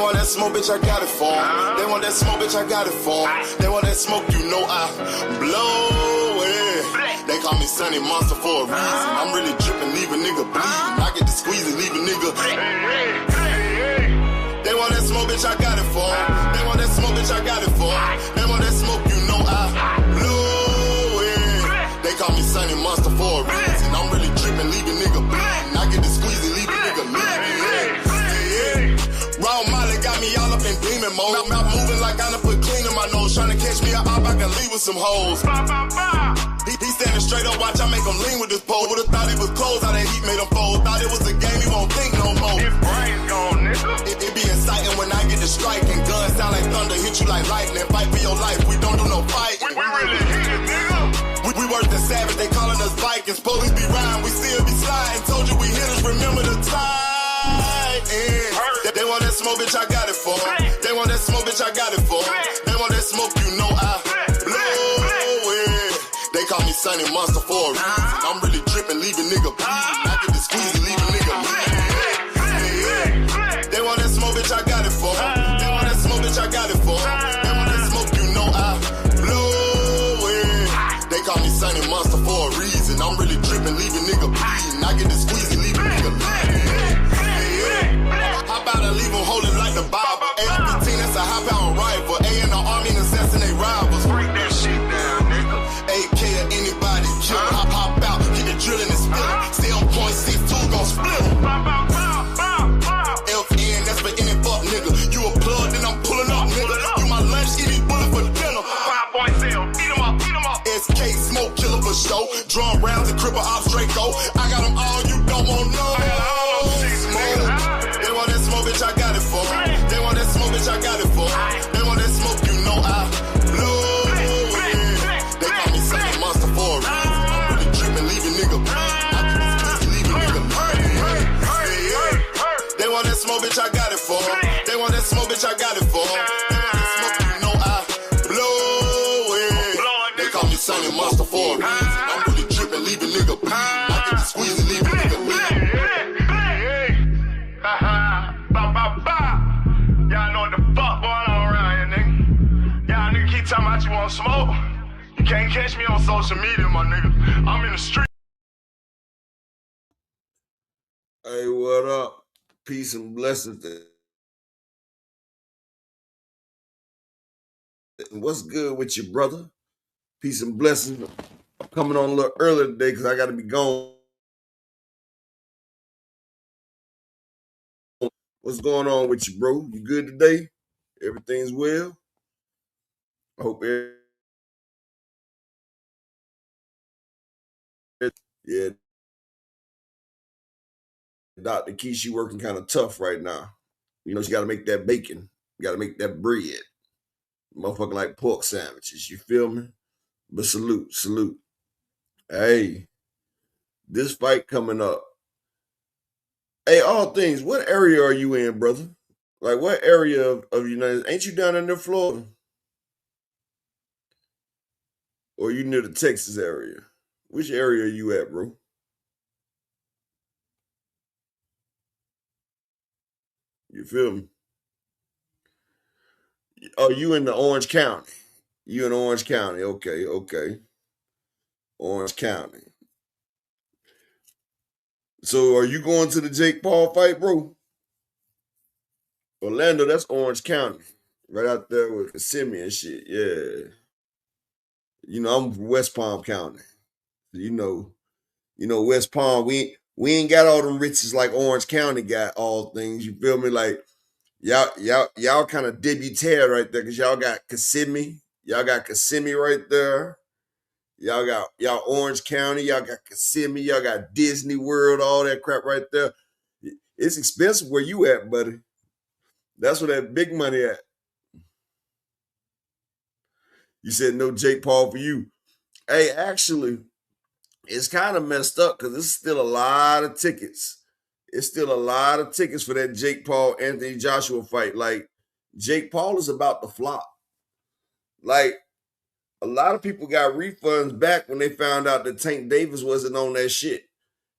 want that smoke, bitch, I got it for 'em. They want that smoke, bitch, I got it for 'em. They want that smoke, you know I blow it. They call me Sunny Monster for a reason. I'm really dripping, leave a nigga bleeding. I get to squeeze and leave a nigga. They want that smoke, bitch, I got it for 'em. They want that smoke, bitch, I got it for 'em. They want that smoke, you know I blow it. They call me Sunny Monster for a reason. I'm really dripping, leave a nigga bleeding. I get to squeeze and leave a nigga bleeding. Raw Molly got me all up in demon mode. Mouth moving like I done put clean in my nose. Tryna catch me up, I can leave with some hoes. He standing straight up, watch I make him lean with this pole. Would've thought he was closed, how that heat made him fold. Thought it was a game, he won't think no more. His brain's gone, nigga. It be exciting when I get to striking. Guns sound like thunder, hit you like lightning. Fight for your life, we don't do no fight. We really hit it, nigga. We worse than savage, they calling us Vikings. Police be riding, we still be sliding. Told you we hitters, remember the time. They want that smoke, bitch, I got it for 'em. They want that smoke, bitch, I got it for 'em. They want that smoke, you know I blow it. They call me Sunny Monster for a reason. I'm really dripping, leave a nigga bleeding. I get to squeeze and leave a nigga bleeding. They want that smoke, bitch, I got it for 'em. They want that smoke, bitch, I got it for 'em. They want that smoke, you know I blow it. They call me Sunny Monster for a reason. I'm really dripping, leave a nigga bleeding. I get to squeeze and leave a nigga bleeding. How about I leave them holding like the Bible? AR-15, that's a high-power rifle. A in the army and assassinate rivals. Break that shit down, nigga. AK or anybody kill. Hop out, get the drilling and spilling. Still 0.62 gon' split 'em. FN, that's for any fuck nigga. You a plug, then I'm pulling up, nigga. You my lunch, eat these bullets for dinner. 5.0, eat 'em up, eat 'em up. SK, smoke killer for show. Drum rounds and cripple ops, Draco. I got them all, you don't want no. They want that smoke, bitch, I got it for 'em. They want that smoke, bitch, I got it for 'em. They want that smoke, you know I blow it. They call me Sunny Monster for a reason. I'm really dripping, leave a nigga bleeding. I get this pussy, leave a nigga bleeding. They want that smoke, bitch, I got it for 'em. They want that smoke, bitch, I got it for 'em. They want that smoke, you know I blow it. They call me Sunny Monster for a reason. I'm really dripping, leave a nigga bleeding. I get to squeeze and leave a nigga bleeding. Y'all know what the fuck going on around here, nigga. Y'all nigga keep talking about you want smoke. You can't catch me on social media, my nigga. I'm in the street. Hey, what up? Peace and blessings. What's good with you, brother? Peace and blessings. I'm coming on a little early today because I got to be gone. What's going on with you, bro? You good today? Everything's well? I hope yeah. Dr. Key, she working kind of tough right now. You know, she got to make that bacon. Got to make that bread. Motherfucking like pork sandwiches. You feel me? But salute. Hey, this fight coming up. Hey, all things, what area are you in, brother? Like, what area of United States? Ain't you down in Florida? Or you near the Texas area? Which area are you at, bro? You feel me? Oh, you in the Orange County. You in Orange County. Okay. Orange County. So are you going to the Jake Paul fight, bro? Orlando, that's Orange County. Right out there with Kissimmee and shit. Yeah. You know, I'm from West Palm County. You know, West Palm, we ain't got all them riches like Orange County got all things. You feel me? Like y'all kind of debutated right there because y'all got Kissimmee. Y'all got Kissimmee right there. Y'all Orange County, y'all got Kissimmee, y'all got Disney World, all that crap right there. It's expensive where you at, buddy. That's where that big money at. You said no Jake Paul for you. Hey, actually, it's kind of messed up because there's still a lot of tickets. It's still a lot of tickets for that Jake Paul, Anthony Joshua fight. Like, Jake Paul is about to flop. Like, a lot of people got refunds back when they found out that Tank Davis wasn't on that shit.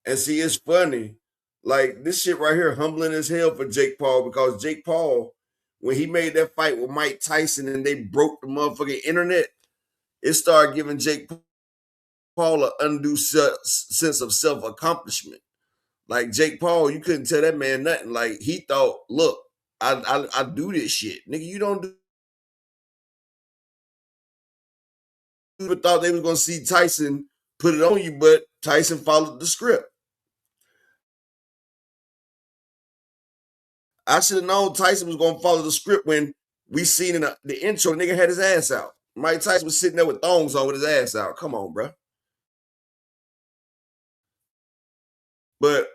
And see, it's funny. Like, this shit right here, humbling as hell for Jake Paul because Jake Paul when he made that fight with Mike Tyson and they broke the motherfucking internet, it started giving Jake Paul an undue sense of self accomplishment. Like Jake Paul, you couldn't tell that man nothing. Like he thought, look, I do this shit, nigga. You don't do. People thought they was gonna see Tyson put it on you, but Tyson followed the script. I should have known Tyson was gonna follow the script when we seen in the intro, nigga had his ass out. Mike Tyson was sitting there with thongs on with his ass out. Come on, bro. But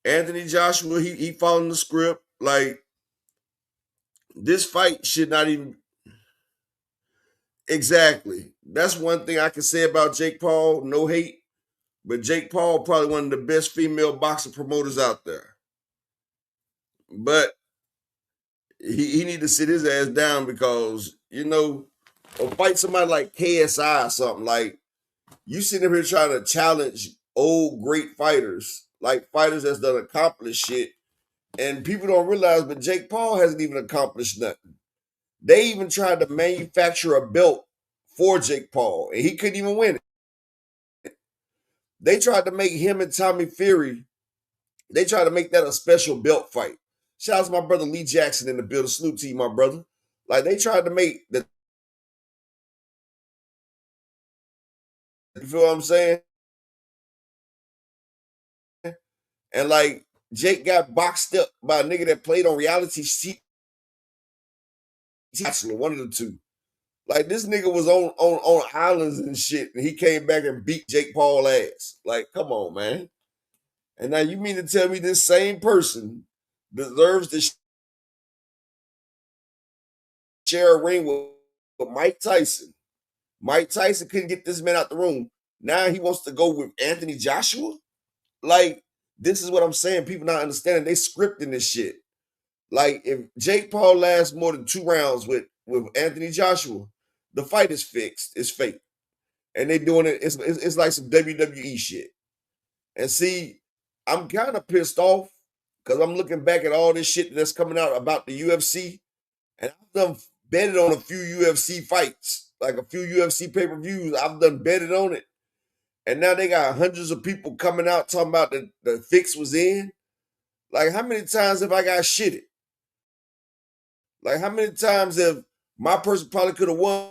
Anthony Joshua, he following the script. Like this fight should not even exactly. That's one thing I can say about Jake Paul. No hate, but Jake Paul probably one of the best female boxing promoters out there. But he need to sit his ass down because or fight somebody like KSI or something. Like you sitting up here trying to challenge old great fighters, like fighters that's done accomplished shit, and people don't realize, but Jake Paul hasn't even accomplished nothing. They even tried to manufacture a belt for Jake Paul, and he couldn't even win it. They tried to make him and Tommy Fury. They tried to make that a special belt fight. Shout out to my brother Lee Jackson in the building. Salute to you, my brother. Like they tried to make the. You feel what I'm saying? And like Jake got boxed up by a nigga that played on reality one of the two. Like this nigga was on islands and shit, and he came back and beat Jake Paul ass. Like, come on, man. And now you mean to tell me this same person deserves to share a ring with Mike Tyson? Mike Tyson couldn't get this man out the room. Now he wants to go with Anthony Joshua? Like, this is what I'm saying. People not understanding. They scripting this shit. Like, if Jake Paul lasts more than 2 rounds with Anthony Joshua, the fight is fixed. It's fake. And they doing it. It's like some WWE shit. And see, I'm kind of pissed off because I'm looking back at all this shit that's coming out about the UFC. And I've done betted on a few UFC fights, like a few UFC pay-per-views. I've done betted on it. And now they got hundreds of people coming out talking about the fix was in. Like, how many times have I got shitted? Like, how many times have my person probably could have won,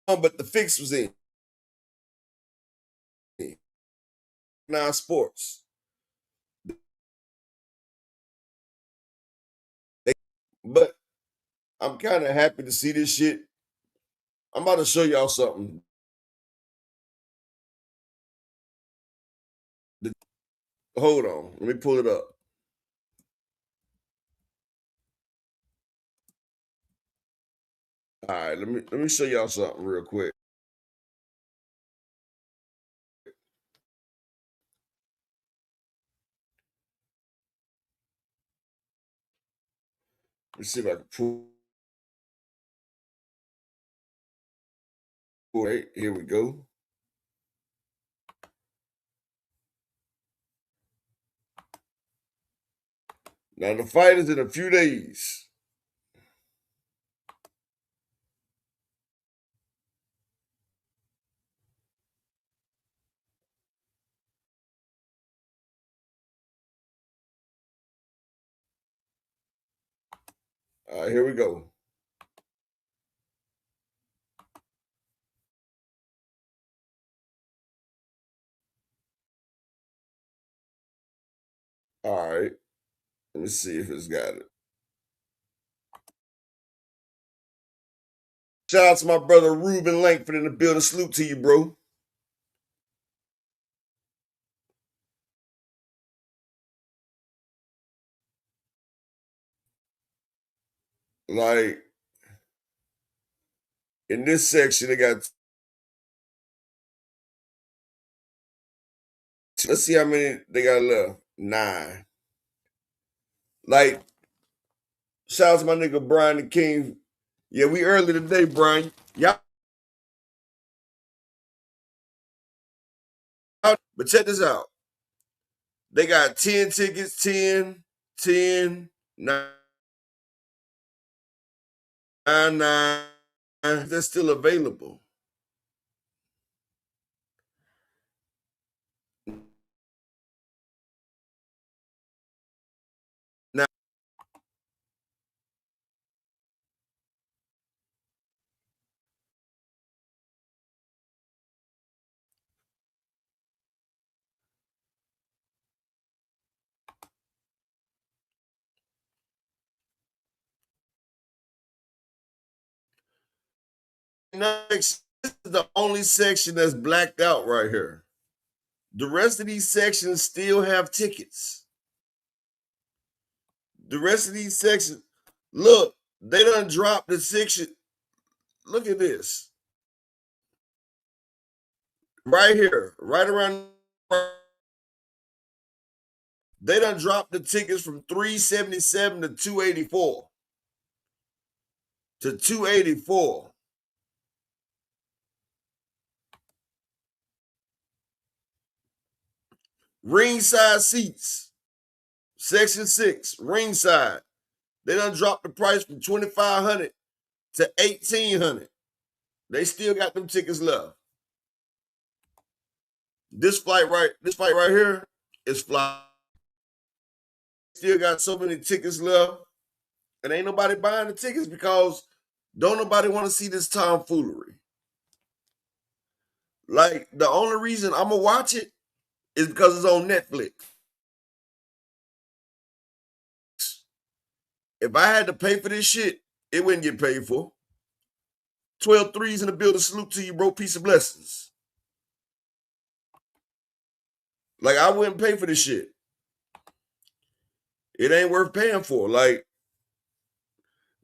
but the fix was in? Now sports. But I'm kind of happy to see this shit. I'm about to show y'all something. Hold on. Let me pull it up. All right, let me show y'all something real quick. Let's see if I can pull. Right, here we go. Now the fight is in a few days. All right, here we go. All right. Let me see if it's got it. Shout out to my brother Ruben Langford in the building. Salute to you, bro. Like, in this section, they got. Let's see how many they got left. 9. Like, shout out to my nigga Brian the King. Yeah, we early today, Brian. Y'all. But check this out. They got 10 tickets, 10, 10, 9, 9. That's still available. Now, next, this is the only section that's blacked out right here. The rest of these sections still have tickets. The rest of these sections, look, they done dropped the section. Look at this. Right here, right around. They done dropped the tickets from 377 to 284. To 284. Ringside seats. Section 6, ringside. They done dropped the price from 2,500 to 1,800. They still got them tickets left. This fight right here is fly. Still got so many tickets left, and ain't nobody buying the tickets because don't nobody want to see this tomfoolery. Like, the only reason I'm gonna watch it is because it's on Netflix. If I had to pay for this shit, it wouldn't get paid for. 12 threes in the building. Salute to you, bro. Peace and blessings. Like, I wouldn't pay for this shit. It ain't worth paying for. Like,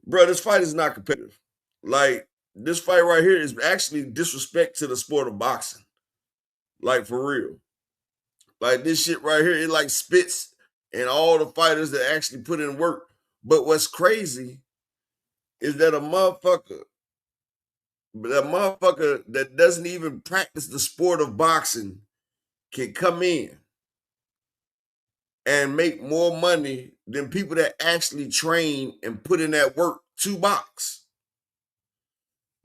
bro, this fight is not competitive. Like, this fight right here is actually disrespect to the sport of boxing. Like, for real. Like, this shit right here, it like spits and all the fighters that actually put in work. But what's crazy is that a motherfucker that doesn't even practice the sport of boxing can come in and make more money than people that actually train and put in that work to box.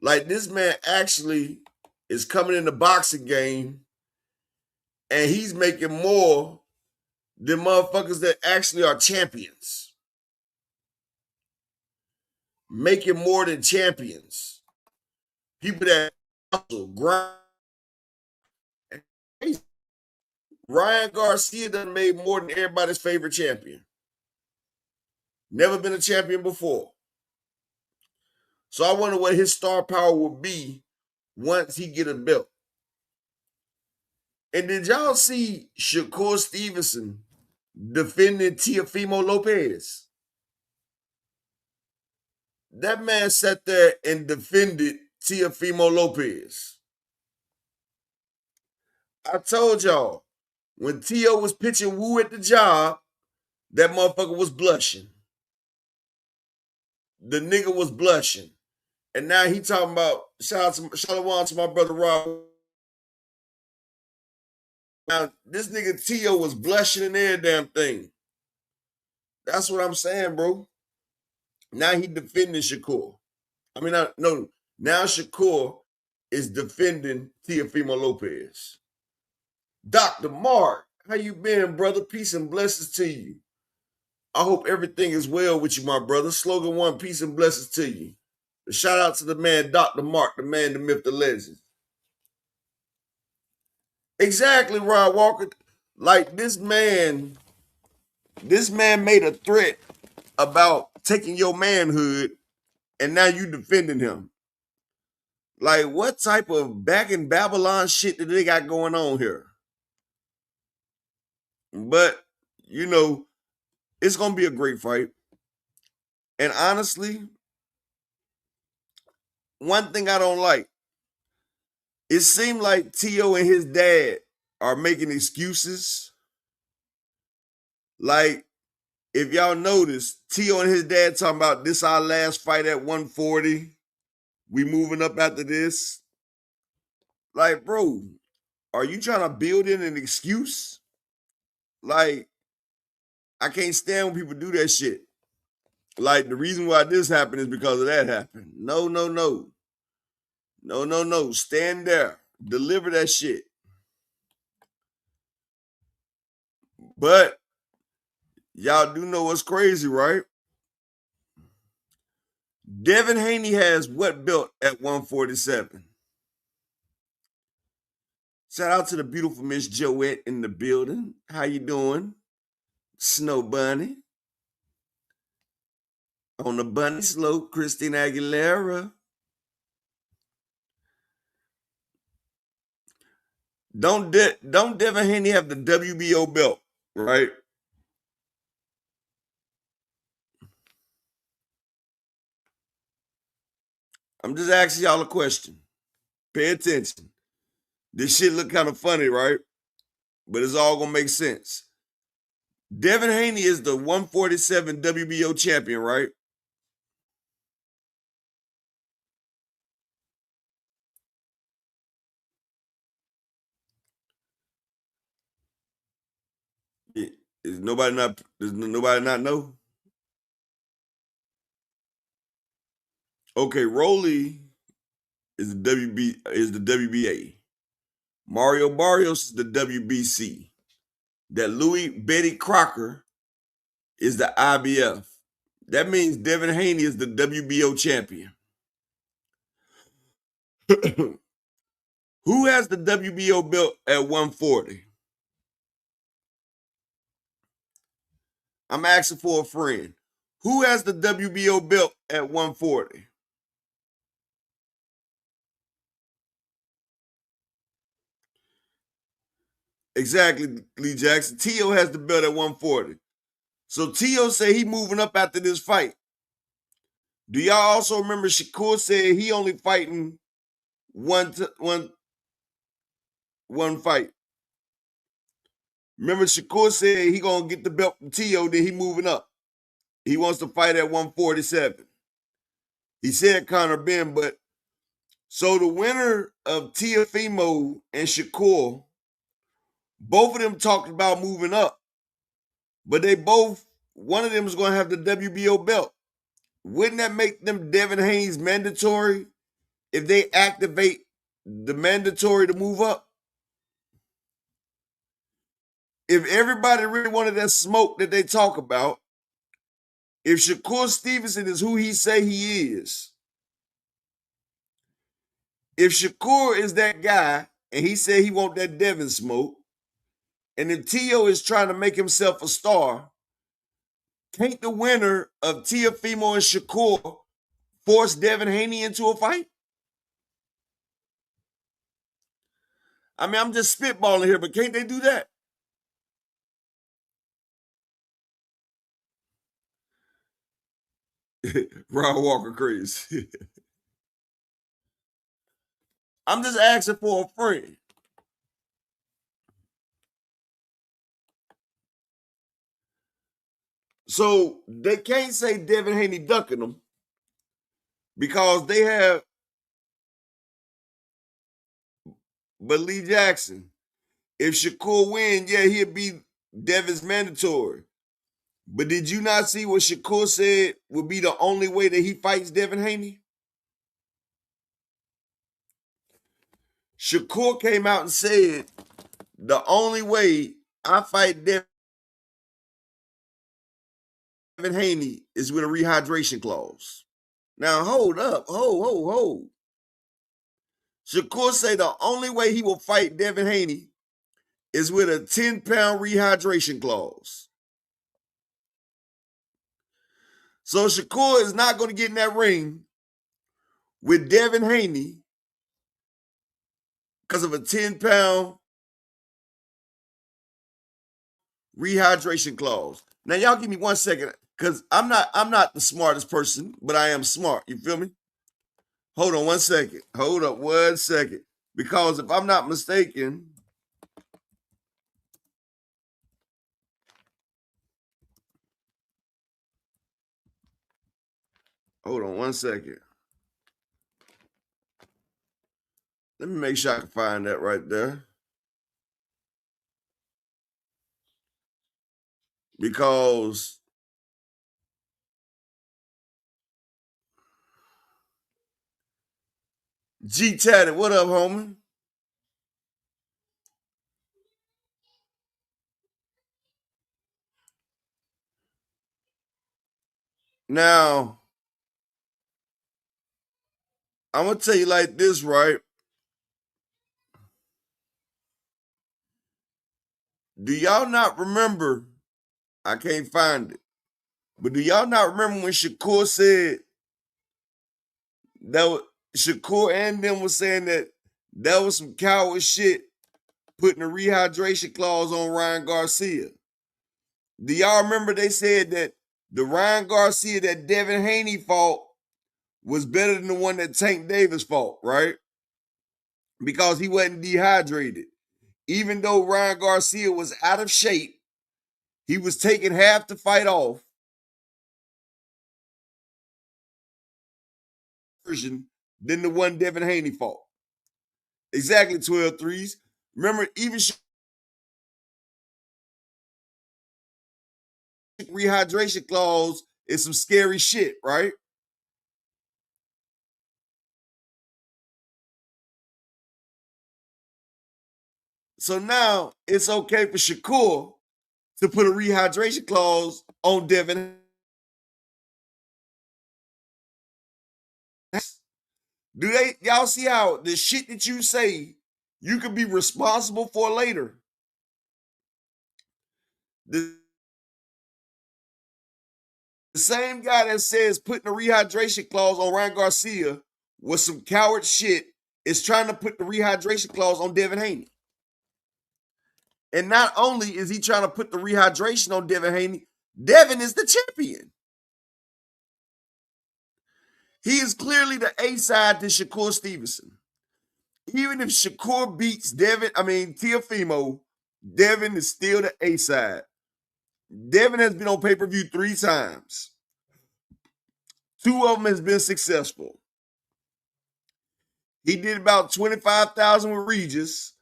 Like, this man actually is coming in the boxing game and he's making more than motherfuckers that actually are champions. Making more than champions. People that also grind. Ryan Garcia done made more than everybody's favorite champion. Never been a champion before. So I wonder what his star power will be once he get a belt. And did y'all see Shakur Stevenson defending Teofimo Lopez? That man sat there and defended Teofimo Lopez. I told y'all, when Tio was pitching woo at the job, that motherfucker was blushing. The nigga was blushing. And now he talking about, shout out to my brother Rob. Now, this nigga Tio was blushing in every damn thing. That's what I'm saying, bro. Now he defending Shakur. Now Shakur is defending Teofimo Lopez. Dr. Mark, how you been, brother? Peace and blessings to you. I hope everything is well with you, my brother. Slogan 1, peace and blessings to you. Shout out to the man, Dr. Mark, the man, the myth, the legend. Exactly, Rod Walker. Like, this man made a threat about taking your manhood, and now you defending him. Like, what type of back in Babylon shit that they got going on here? But, it's going to be a great fight. And honestly, one thing I don't like, it seemed like Tio and his dad are making excuses. Like, if y'all notice, Tio and his dad talking about this our last fight at 140. We moving up after this. Like, bro, are you trying to build in an excuse? Like, I can't stand when people do that shit. Like the reason why this happened is because of that happened. No, no, no. No, no, no. Stand there. Deliver that shit. But y'all do know what's crazy, right? Devin Haney has what belt at 147? Shout out to the beautiful Miss Joette in the building. How you doing? Snow Bunny. On the bunny slope, Christina Aguilera. Don't Devin Haney have the WBO belt, right? I'm just asking y'all a question. Pay attention. This shit look kind of funny, right? But it's all gonna make sense. Devin Haney is the 147 WBO champion, right? Does nobody not know? Okay, Rolly is the WBA. Mario Barrios is the WBC. That Louis Betty Crocker is the IBF. That means Devin Haney is the WBO champion. Who has the WBO belt at 140? I'm asking for a friend. Who has the WBO belt at 140? Exactly, Lee Jackson. Tio has the belt at 140. So Tio say he moving up after this fight. Do y'all also remember Shakur said he only fighting one fight? Remember Shakur said he gonna get the belt from Tio, then he moving up. He wants to fight at 147. He said Conor Ben, but so the winner of Teofimo and Shakur, both of them talked about moving up, but one of them is going to have the WBO belt. Wouldn't that make them Devin Haney's mandatory if they activate the mandatory to move up? If everybody really wanted that smoke that they talk about, if Shakur Stevenson is who he say he is, if Shakur is that guy and he said he want that Devin smoke, and if Tio is trying to make himself a star, can't the winner of Teofimo and Shakur force Devin Haney into a fight? I mean, I'm just spitballing here, but can't they do that? Ron Walker crazy. I'm just asking for a friend. So they can't say Devin Haney ducking them because they have. But Lee Jackson, if Shakur win, yeah, he'll be Devin's mandatory. But did you not see what Shakur said would be the only way that he fights Devin Haney? Shakur came out and said the only way I fight Devin Haney is with a rehydration clause. Now hold up, hold. Shakur say the only way he will fight Devin Haney is with a 10-pound rehydration clause. So Shakur is not going to get in that ring with Devin Haney because of a 10-pound rehydration clause. Now y'all give me 1 second because I'm not the smartest person, but I am smart. You feel me? Hold on 1 second. Hold up 1 second. Because if I'm not mistaken, hold on 1 second. Let me make sure I can find that right there. because G Tatted, what up, homie? Now, I'm gonna tell you like this, right? Do y'all not remember? I can't find it. But do y'all not remember when Shakur said that Shakur and them was saying that was some coward shit putting a rehydration clause on Ryan Garcia? Do y'all remember they said that the Ryan Garcia that Devin Haney fought was better than the one that Tank Davis fought, right? Because he wasn't dehydrated. Even though Ryan Garcia was out of shape, he was taking half the fight off version than the one Devin Haney fought. Exactly 12 threes. Remember, even rehydration clause is some scary shit, right? So now it's okay for Shakur to put a rehydration clause on Devin. Do y'all see how the shit that you say you could be responsible for later? The same guy that says putting a rehydration clause on Ryan Garcia was some coward shit is trying to put the rehydration clause on Devin Haney. And not only is he trying to put the rehydration on Devin Haney, Devin is the champion. He is clearly the A side to Shakur Stevenson. Even if Shakur beats Teofimo, Devin is still the A side. Devin has been on pay-per-view 3 times. 2 of them has been successful. He did about 25,000 with Regis,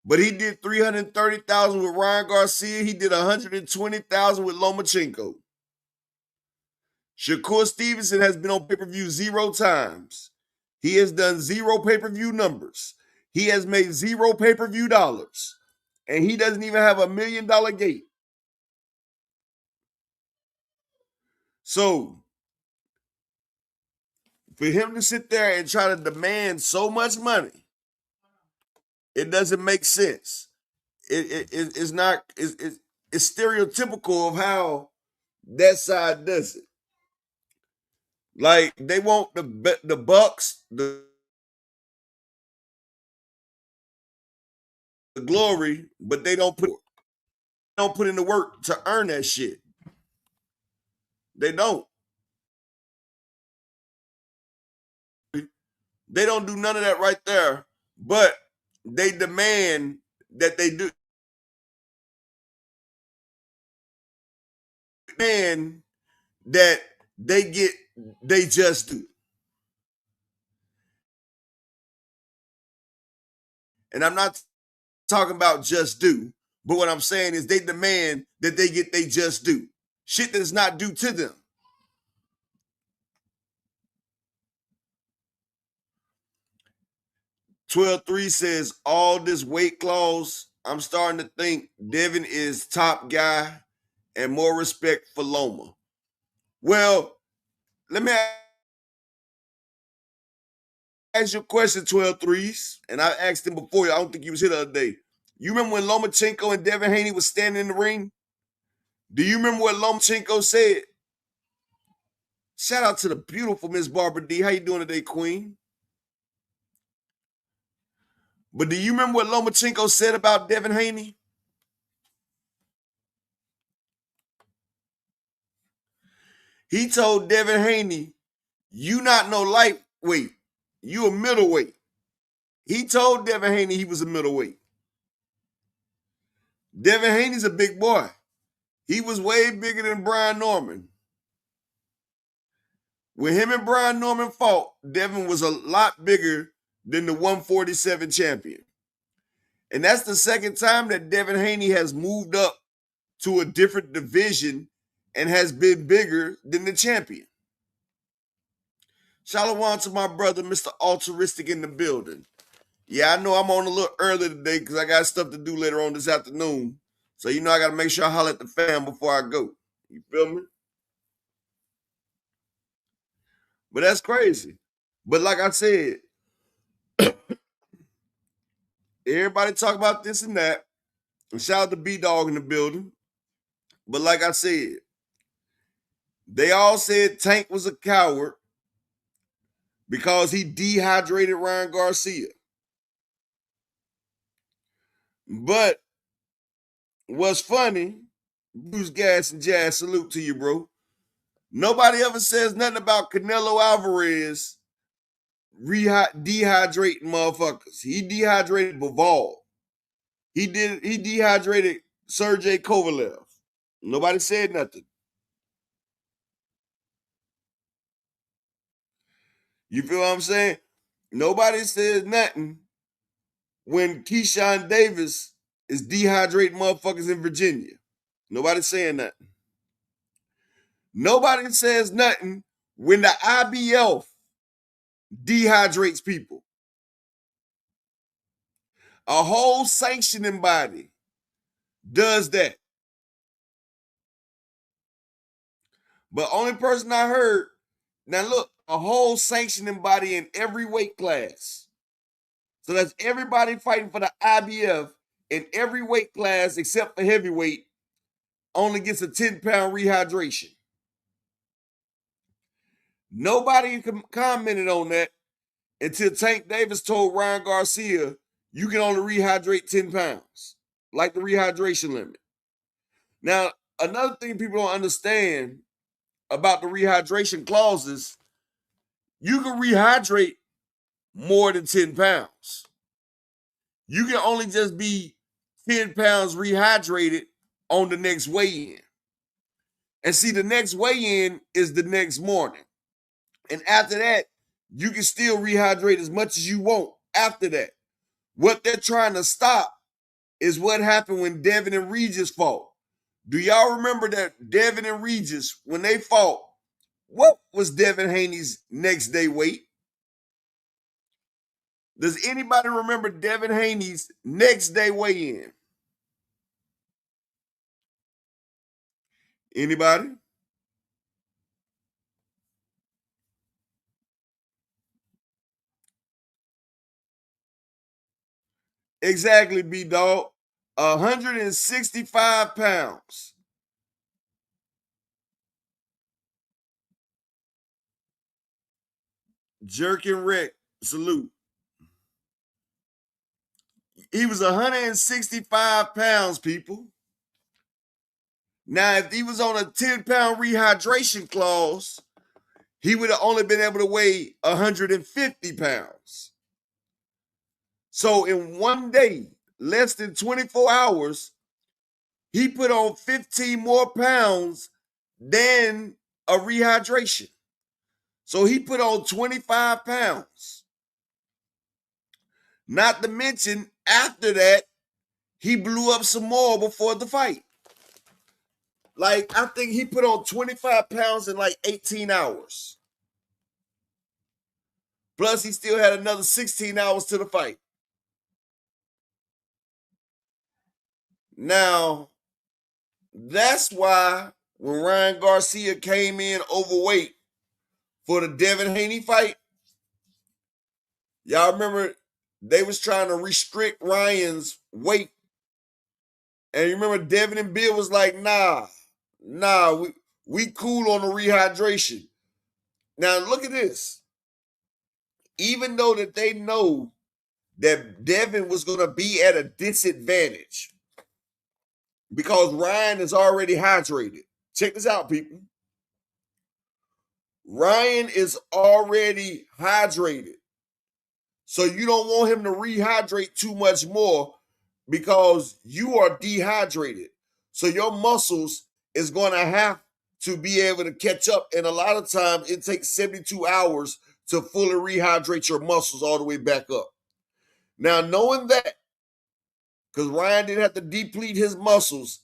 but he did 330,000 with Ryan Garcia. He did 120,000 with Lomachenko. Shakur Stevenson has been on pay-per-view 0 times. He has done 0 pay-per-view numbers. He has made 0 pay-per-view dollars. And he doesn't even have $1 million gate. So, for him to sit there and try to demand so much money, it doesn't make sense. It's not, it's stereotypical of how that side does it. Like, they want the bucks, the glory, but they don't put in the work to earn that shit. They don't. They don't do none of that right there, but they demand that they do. Demand that they just do. And I'm not talking about just do, but what I'm saying is they demand that they just do. Shit that is not due to them. "12-3 says all this weight clause, I'm starting to think Devin is top guy and more respect for Loma. Well, let me ask you a question, 12-3s. And I asked him before. I don't think he was here the other day. You remember when Lomachenko and Devin Haney was standing in the ring? Do you remember what Lomachenko said? Shout out to the beautiful Miss Barbara D. How you doing today, Queen? But do you remember what Lomachenko said about Devin Haney? He told Devin Haney, you not no lightweight. You a middleweight. He told Devin Haney he was a middleweight. Devin Haney's a big boy. He was way bigger than Brian Norman. When him and Brian Norman fought, Devin was a lot bigger than the 147 champion. And that's the second time that Devin Haney has moved up to a different division and has been bigger than the champion. Shalom to my brother, Mr. Altruistic in the building. Yeah, I know I'm on a little early today because I got stuff to do later on this afternoon. So, I got to make sure I holler at the fam before I go. You feel me? But that's crazy. But like I said, everybody talk about this and that. And shout out to B-Dog in the building. But like I said, they all said Tank was a coward because he dehydrated Ryan Garcia. But what's funny, Bruce Gas and Jazz, salute to you, bro. Nobody ever says nothing about Canelo Alvarez dehydrating motherfuckers. He dehydrated Bivol. He dehydrated Sergey Kovalev. Nobody said nothing. You feel what I'm saying? Nobody says nothing when Keyshawn Davis is dehydrating motherfuckers in Virginia. Nobody saying nothing. Nobody says nothing when the IBF dehydrates people. A whole sanctioning body does that. But only person I heard, now look, a whole sanctioning body in every weight class. So that's everybody fighting for the IBF in every weight class except for heavyweight only gets a 10-pound rehydration. Nobody commented on that until Tank Davis told Ryan Garcia, you can only rehydrate 10 pounds, like the rehydration limit. Now, another thing people don't understand about the rehydration clauses, you can rehydrate more than 10 pounds. You can only just be 10 pounds rehydrated on the next weigh-in. And see, the next weigh-in is the next morning. And after that, you can still rehydrate as much as you want after that. What they're trying to stop is what happened when Devin and Regis fought. Do y'all remember that Devin and Regis, when they fought, what was Devin Haney's next day weight? Does anybody remember Devin Haney's next day weigh-in? Anybody? Exactly, B-Dog. 165 pounds. Jerk and Wreck, salute. He was 165 pounds, people. Now, if he was on a 10-pound rehydration clause, he would have only been able to weigh 150 pounds. So in one day, less than 24 hours, he put on 15 more pounds than a rehydration. So he put on 25 pounds. Not to mention, after that, he blew up some more before the fight. Like, I think he put on 25 pounds in like 18 hours. Plus, he still had another 16 hours to the fight. Now, that's why when Ryan Garcia came in overweight for the Devin Haney fight, y'all remember they was trying to restrict Ryan's weight. And you remember Devin and Bill was like, nah, we cool on the rehydration. Now, look at this. Even though that they know that Devin was going to be at a disadvantage because Ryan is already hydrated. Check this out, people. Ryan is already hydrated. So you don't want him to rehydrate too much more because you are dehydrated. So your muscles is going to have to be able to catch up. And a lot of times it takes 72 hours to fully rehydrate your muscles all the way back up. Now, knowing that, because Ryan didn't have to deplete his muscles,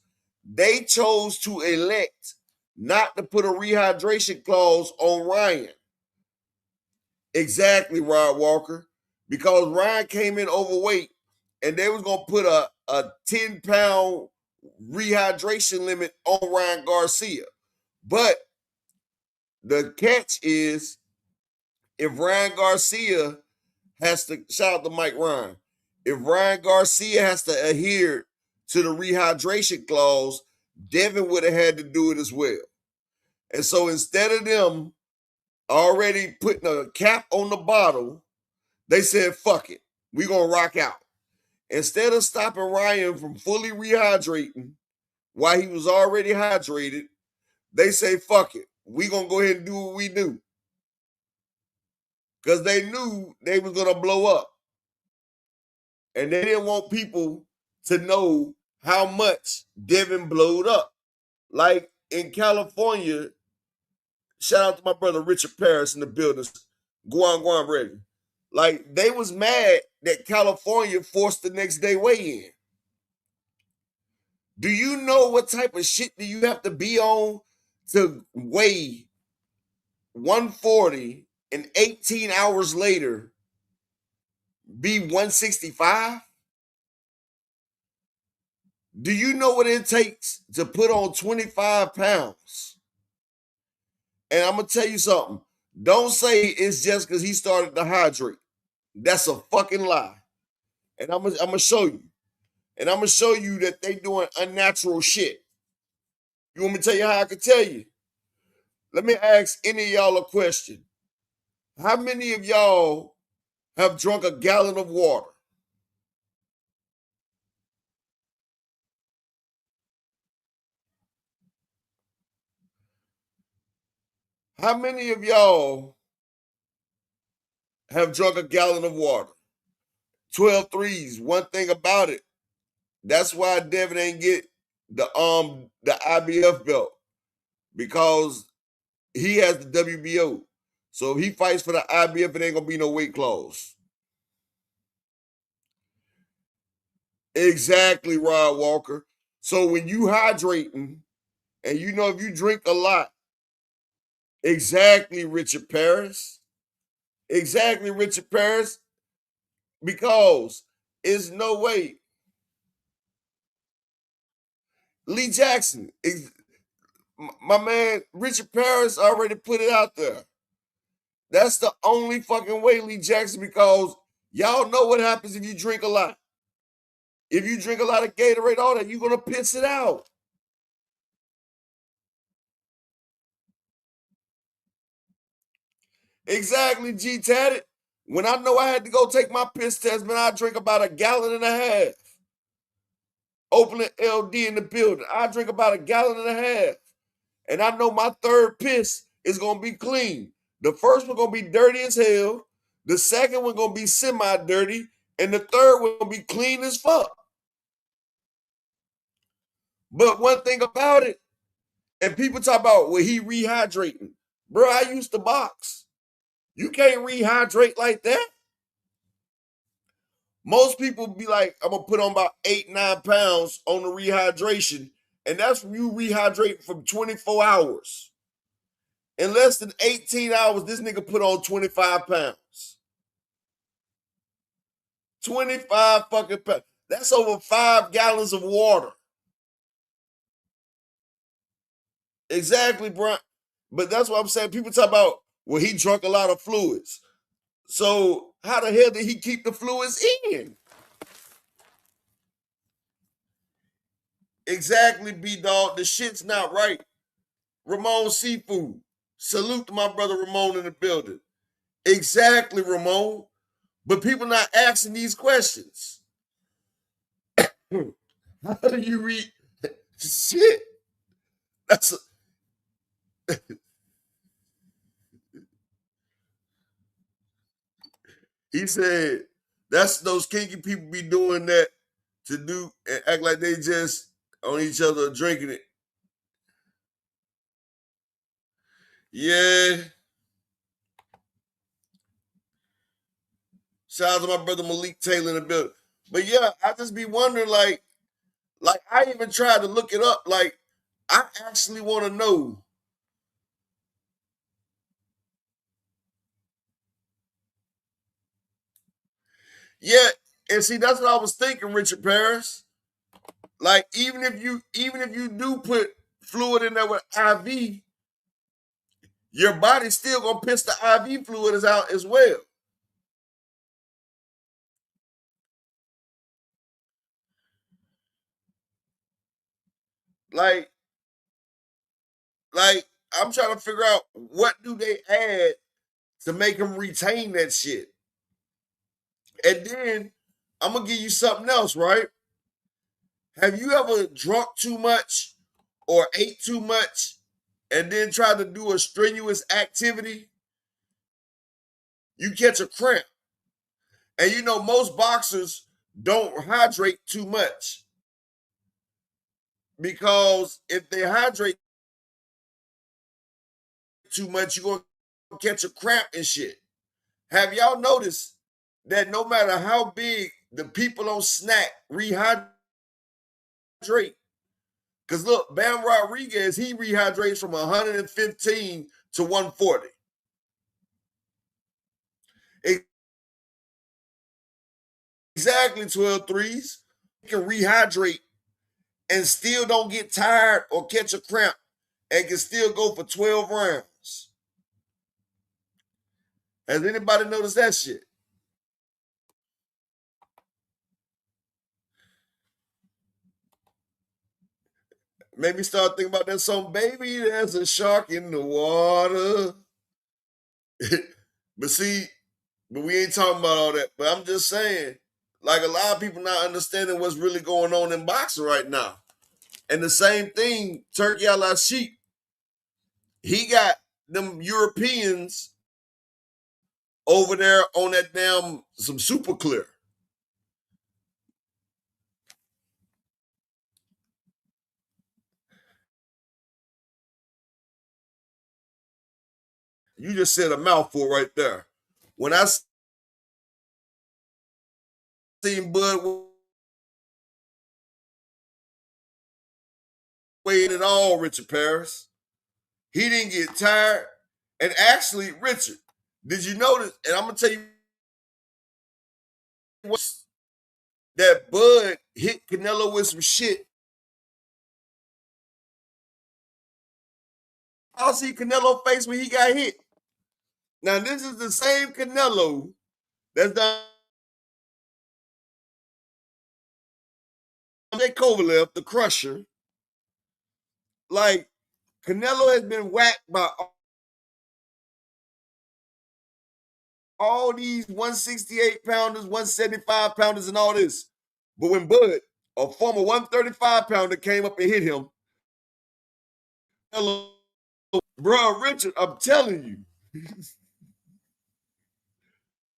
They chose to elect not to put a rehydration clause on Ryan. Exactly, Rod Walker. Because Ryan came in overweight and they was going to put a 10-pound rehydration limit on Ryan Garcia. But the catch is if Ryan Garcia has to, shout out to Mike Ryan, if Ryan Garcia has to adhere to the rehydration clause, Devin would have had to do it as well. And so instead of them already putting a cap on the bottle, they said, fuck it, we going to rock out. Instead of stopping Ryan from fully rehydrating while he was already hydrated, they say, fuck it, we going to go ahead and do what we do. Because they knew they was going to blow up. And they didn't want people to know how much Devin blowed up. Like in California, shout out to my brother Richard Paris in the building. Guam ready. Like they was mad that California forced the next day weigh-in. Do you know what type of shit do you have to be on to weigh 140 and 18 hours later be 165? Do you know what it takes to put on 25 pounds? And I'm going to tell you something. Don't say it's just because he started to hydrate. That's a fucking lie. And I'm going to show you. And I'm going to show you that they doing unnatural shit. You want me to tell you how I can tell you? Let me ask any of y'all a question. How many of y'all have drunk a gallon of water? How many of y'all have drunk a gallon of water? 12 threes. One thing about it, that's why Devin ain't get the IBF belt, because he has the WBO. So if he fights for the IBF, it ain't gonna be no weight clause. Exactly, Rod Walker. So when you hydrating, and you know if you drink a lot, exactly, Richard Paris. Exactly, Richard Paris. Because it's no way. Lee Jackson, my man Richard Paris already put it out there. That's the only fucking way, Lee Jackson, because y'all know what happens if you drink a lot. If you drink a lot of Gatorade, all that, you're going to piss it out. Exactly, G Tatted. When I know I had to go take my piss test, man, I drink about a gallon and a half. Oakland LD in the building. I drink about a gallon and a half. And I know my third piss is going to be clean. The first one going to be dirty as hell. The second one going to be semi-dirty. And the third one going to be clean as fuck. But one thing about it, and people talk about, well, he rehydrating. Bro, I used to box. You can't rehydrate like that. Most people be like, I'm going to put on about 8-9 pounds on the rehydration. And that's when you rehydrate from 24 hours. In less than 18 hours, this nigga put on 25 pounds. 25 fucking pounds. That's over 5 gallons of water. Exactly, bro. But that's what I'm saying. People talk about, well, he drunk a lot of fluids. So how the hell did he keep the fluids in? Exactly, B-Dog. The shit's not right. Ramon Seafood. Salute to my brother Ramon in the building. Exactly, Ramon. But people not asking these questions. How do you read? Shit. That's he said that's those kinky people be doing that to do and act like they just on each other drinking it. Yeah. Shout out to my brother Malik Taylor in the building. But yeah, I just be wondering, like Like, I even tried to look it up. Like, I actually want to know. Yeah, and see, that's what I was thinking, Richard Paris. Like, even if you do put fluid in there with IV, your body's still gonna piss the IV fluid out as well. Like, like I'm trying to figure out what do they add to make them retain that shit. And then I'm gonna give you something else, right? Have you ever drunk too much or ate too much and then tried to do a strenuous activity? You catch a cramp. And you know, most boxers don't hydrate too much because if they hydrate too much, you're going to catch a cramp and shit. Have y'all noticed that no matter how big the people on snack rehydrate? Because look, Bam Rodriguez, he rehydrates from 115 to 140. Exactly 12 threes. He can rehydrate and still don't get tired or catch a cramp and can still go for 12 rounds. Has anybody noticed that shit? Made me start thinking about that song, Baby, there's a shark in the water. But see, but we ain't talking about all that. But I'm just saying, like a lot of people not understanding what's really going on in boxing right now. And the same thing, Turkey a la Sheep. He got them Europeans over there on that damn some super clear. You just said a mouthful right there. When I seen Bud Wade at all, Richard Paris, he didn't get tired. And actually, Richard, did you notice? And I'm gonna tell you what, that Bud hit Canelo with some shit. I'll see Canelo face when he got hit. Now, this is the same Canelo that's done Jay Kovalev, the crusher. Like, Canelo has been whacked by all these 168 pounders, 175 pounders, and all this. But when Bud, a former 135 pounder, came up and hit him, Canelo, bro, Richard, I'm telling you,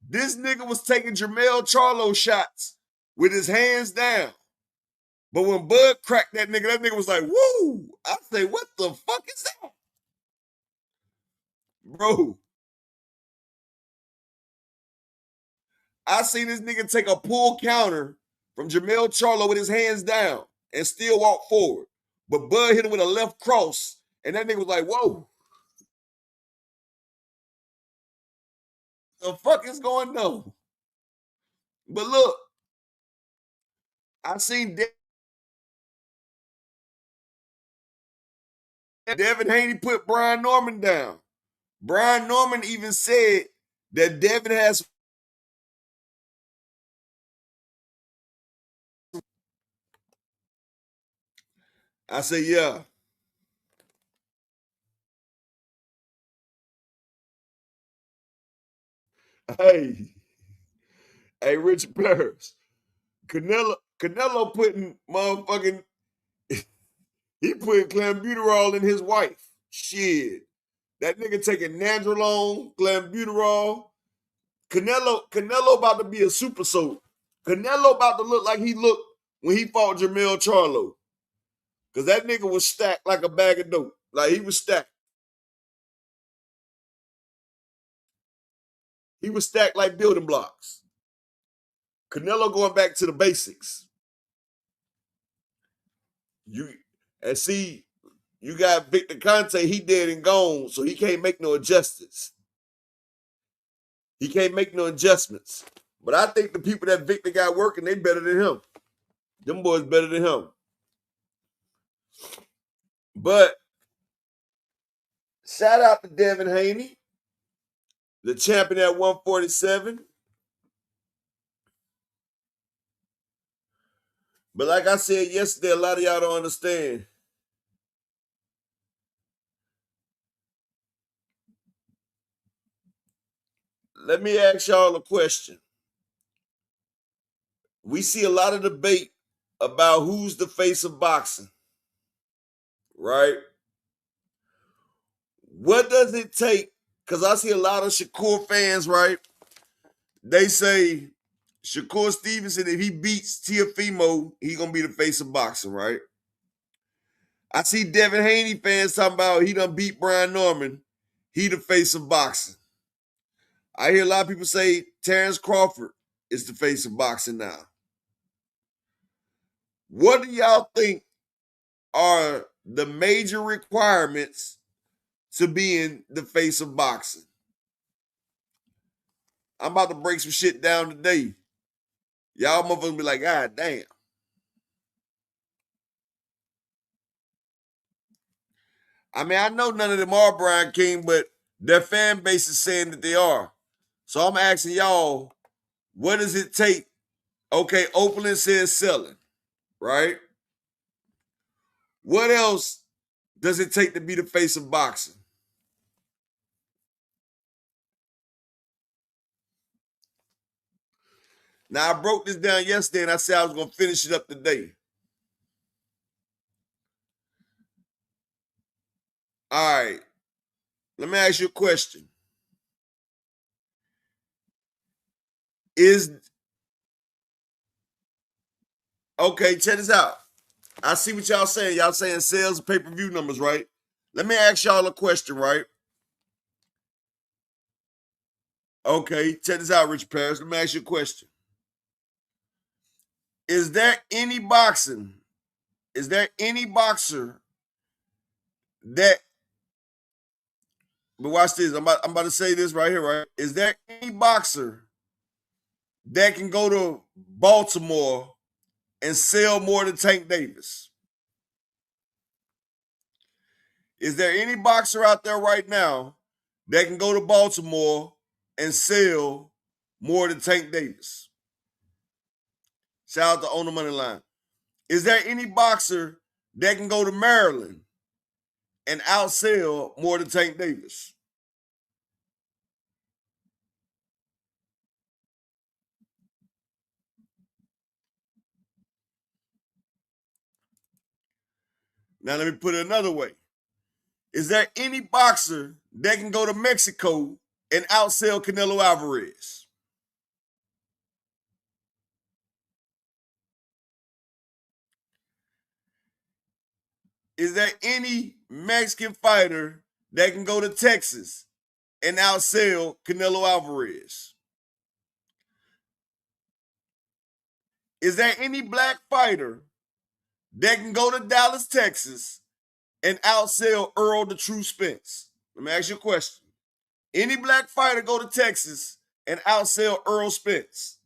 this nigga was taking Jermell Charlo shots with his hands down. But when Bud cracked that nigga was like, woo! I say, what the fuck is that? Bro, I seen this nigga take a pull counter from Jermell Charlo with his hands down and still walk forward. But Bud hit him with a left cross, and that nigga was like, whoa. The fuck is going on? But look, I seen Devin Haney put Brian Norman down. Brian Norman even said that Devin has. I said, yeah. Hey, hey, Richard Paris. Canelo putting motherfucking he put clenbuterol in his wife. Shit. That nigga taking nandrolone, clenbuterol. Canelo about to be a super soldier. Canelo about to look like he looked when he fought Jermell Charlo. Cause that nigga was stacked like a bag of dope. Like he was stacked. He was stacked like building blocks. Canelo going back to the basics. See, you got Victor Conte, he dead and gone, so he can't make no adjustments. He can't make no adjustments. But I think the people that Victor got working, they better than him. Them boys better than him. But shout out to Devin Haney, the champion at 147. But like I said yesterday, a lot of y'all don't understand. Let me ask y'all a question. We see a lot of debate about who's the face of boxing, right? What does it take? Because I see a lot of Shakur fans, right? They say Shakur Stevenson, if he beats Teofimo, he gonna be the face of boxing, right? I see Devin Haney fans talking about he done beat Brian Norman, he the face of boxing. I hear a lot of people say Terrence Crawford is the face of boxing now. What do y'all think are the major requirements to being the face of boxing? I'm about to break some shit down today. Y'all motherfuckers be like, God damn. I mean, I know none of them are Brian King, but their fan base is saying that they are. So I'm asking y'all, what does it take? Okay, opening says selling, right? What else does it take to be the face of boxing? Now, I broke this down yesterday and I said I was going to finish it up today. All right. Let me ask you a question. Okay, check this out. I see what y'all saying. Y'all saying sales and pay-per-view numbers, right? Let me ask y'all a question, right? Okay, check this out, Richard Paris. Let me ask you a question. Is there any boxer that, but watch this, I'm about to say this right here, right? Is there any boxer that can go to Baltimore and sell more than Tank Davis? Is there any boxer out there right now that can go to Baltimore and sell more than Tank Davis? Shout out to On the Money Line. Is there any boxer that can go to Maryland and outsell more than Tank Davis? Now let me put it another way. Is there any boxer that can go to Mexico and outsell Canelo Alvarez? Is there any Mexican fighter that can go to Texas and outsell Canelo Alvarez? Is there any black fighter that can go to Dallas, Texas and outsell Earl the True Spence? Let me ask you a question. Any black fighter go to Texas and outsell Earl Spence?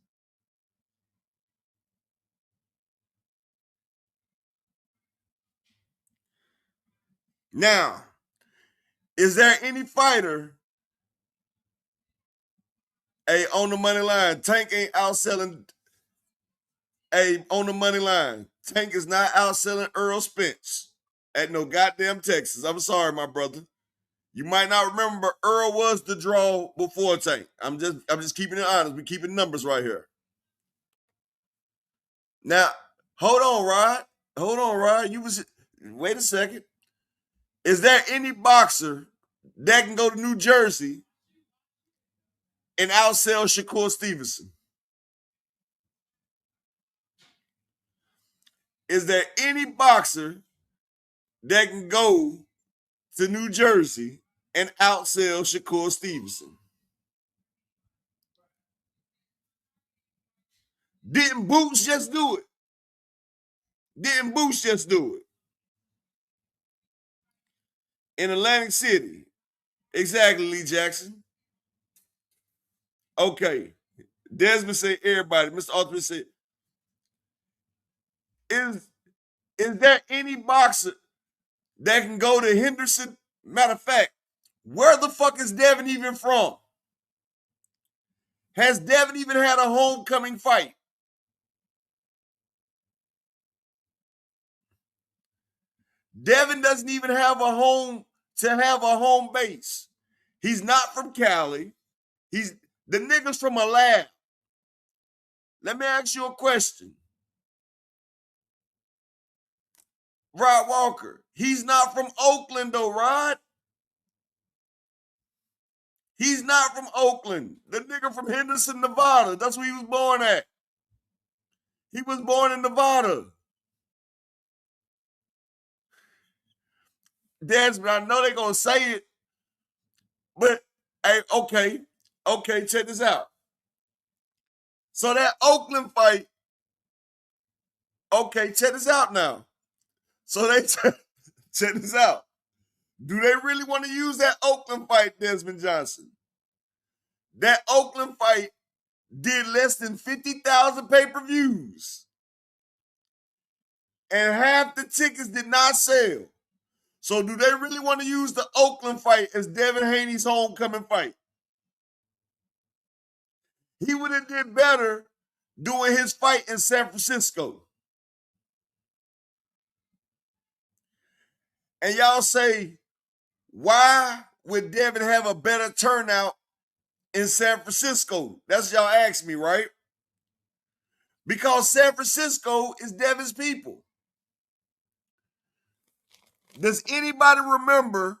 Now, is there any fighter, on the money line, Tank ain't outselling, on the money line, Tank is not outselling Earl Spence at no goddamn Texas. I'm sorry, my brother. You might not remember, Earl was the draw before Tank. I'm just keeping it honest. We keeping numbers right here. Now, hold on, Rod. Wait a second. Is there any boxer that can go to New Jersey and outsell Shakur Stevenson? Is there any boxer that can go to New Jersey and outsell Shakur Stevenson? Didn't Boots just do it? in Atlantic City. Exactly, Lee Jackson. Okay. Desmond said everybody. Mr. Ultimate said, is there any boxer that can go to Henderson? Matter of fact, where the fuck is Devin even from? Has Devin even had a homecoming fight? Devin doesn't even have a home base. He's not from Cali. He's the nigga's from a lab. Let me ask you a question. Rod Walker, he's not from Oakland though, Rod. He's not from Oakland. The nigga from Henderson, Nevada. That's where he was born at. He was born in Nevada. Desmond, I know they're going to say it, but hey, okay, check this out. So that Oakland fight, okay, check this out now. So they check this out. Do they really want to use that Oakland fight, Desmond Johnson? That Oakland fight did less than 50,000 pay-per-views. And half the tickets did not sell. So do they really want to use the Oakland fight as Devin Haney's homecoming fight? He would have did better doing his fight in San Francisco. And y'all say, why would Devin have a better turnout in San Francisco? That's what y'all ask me, right? Because San Francisco is Devin's people. Does anybody remember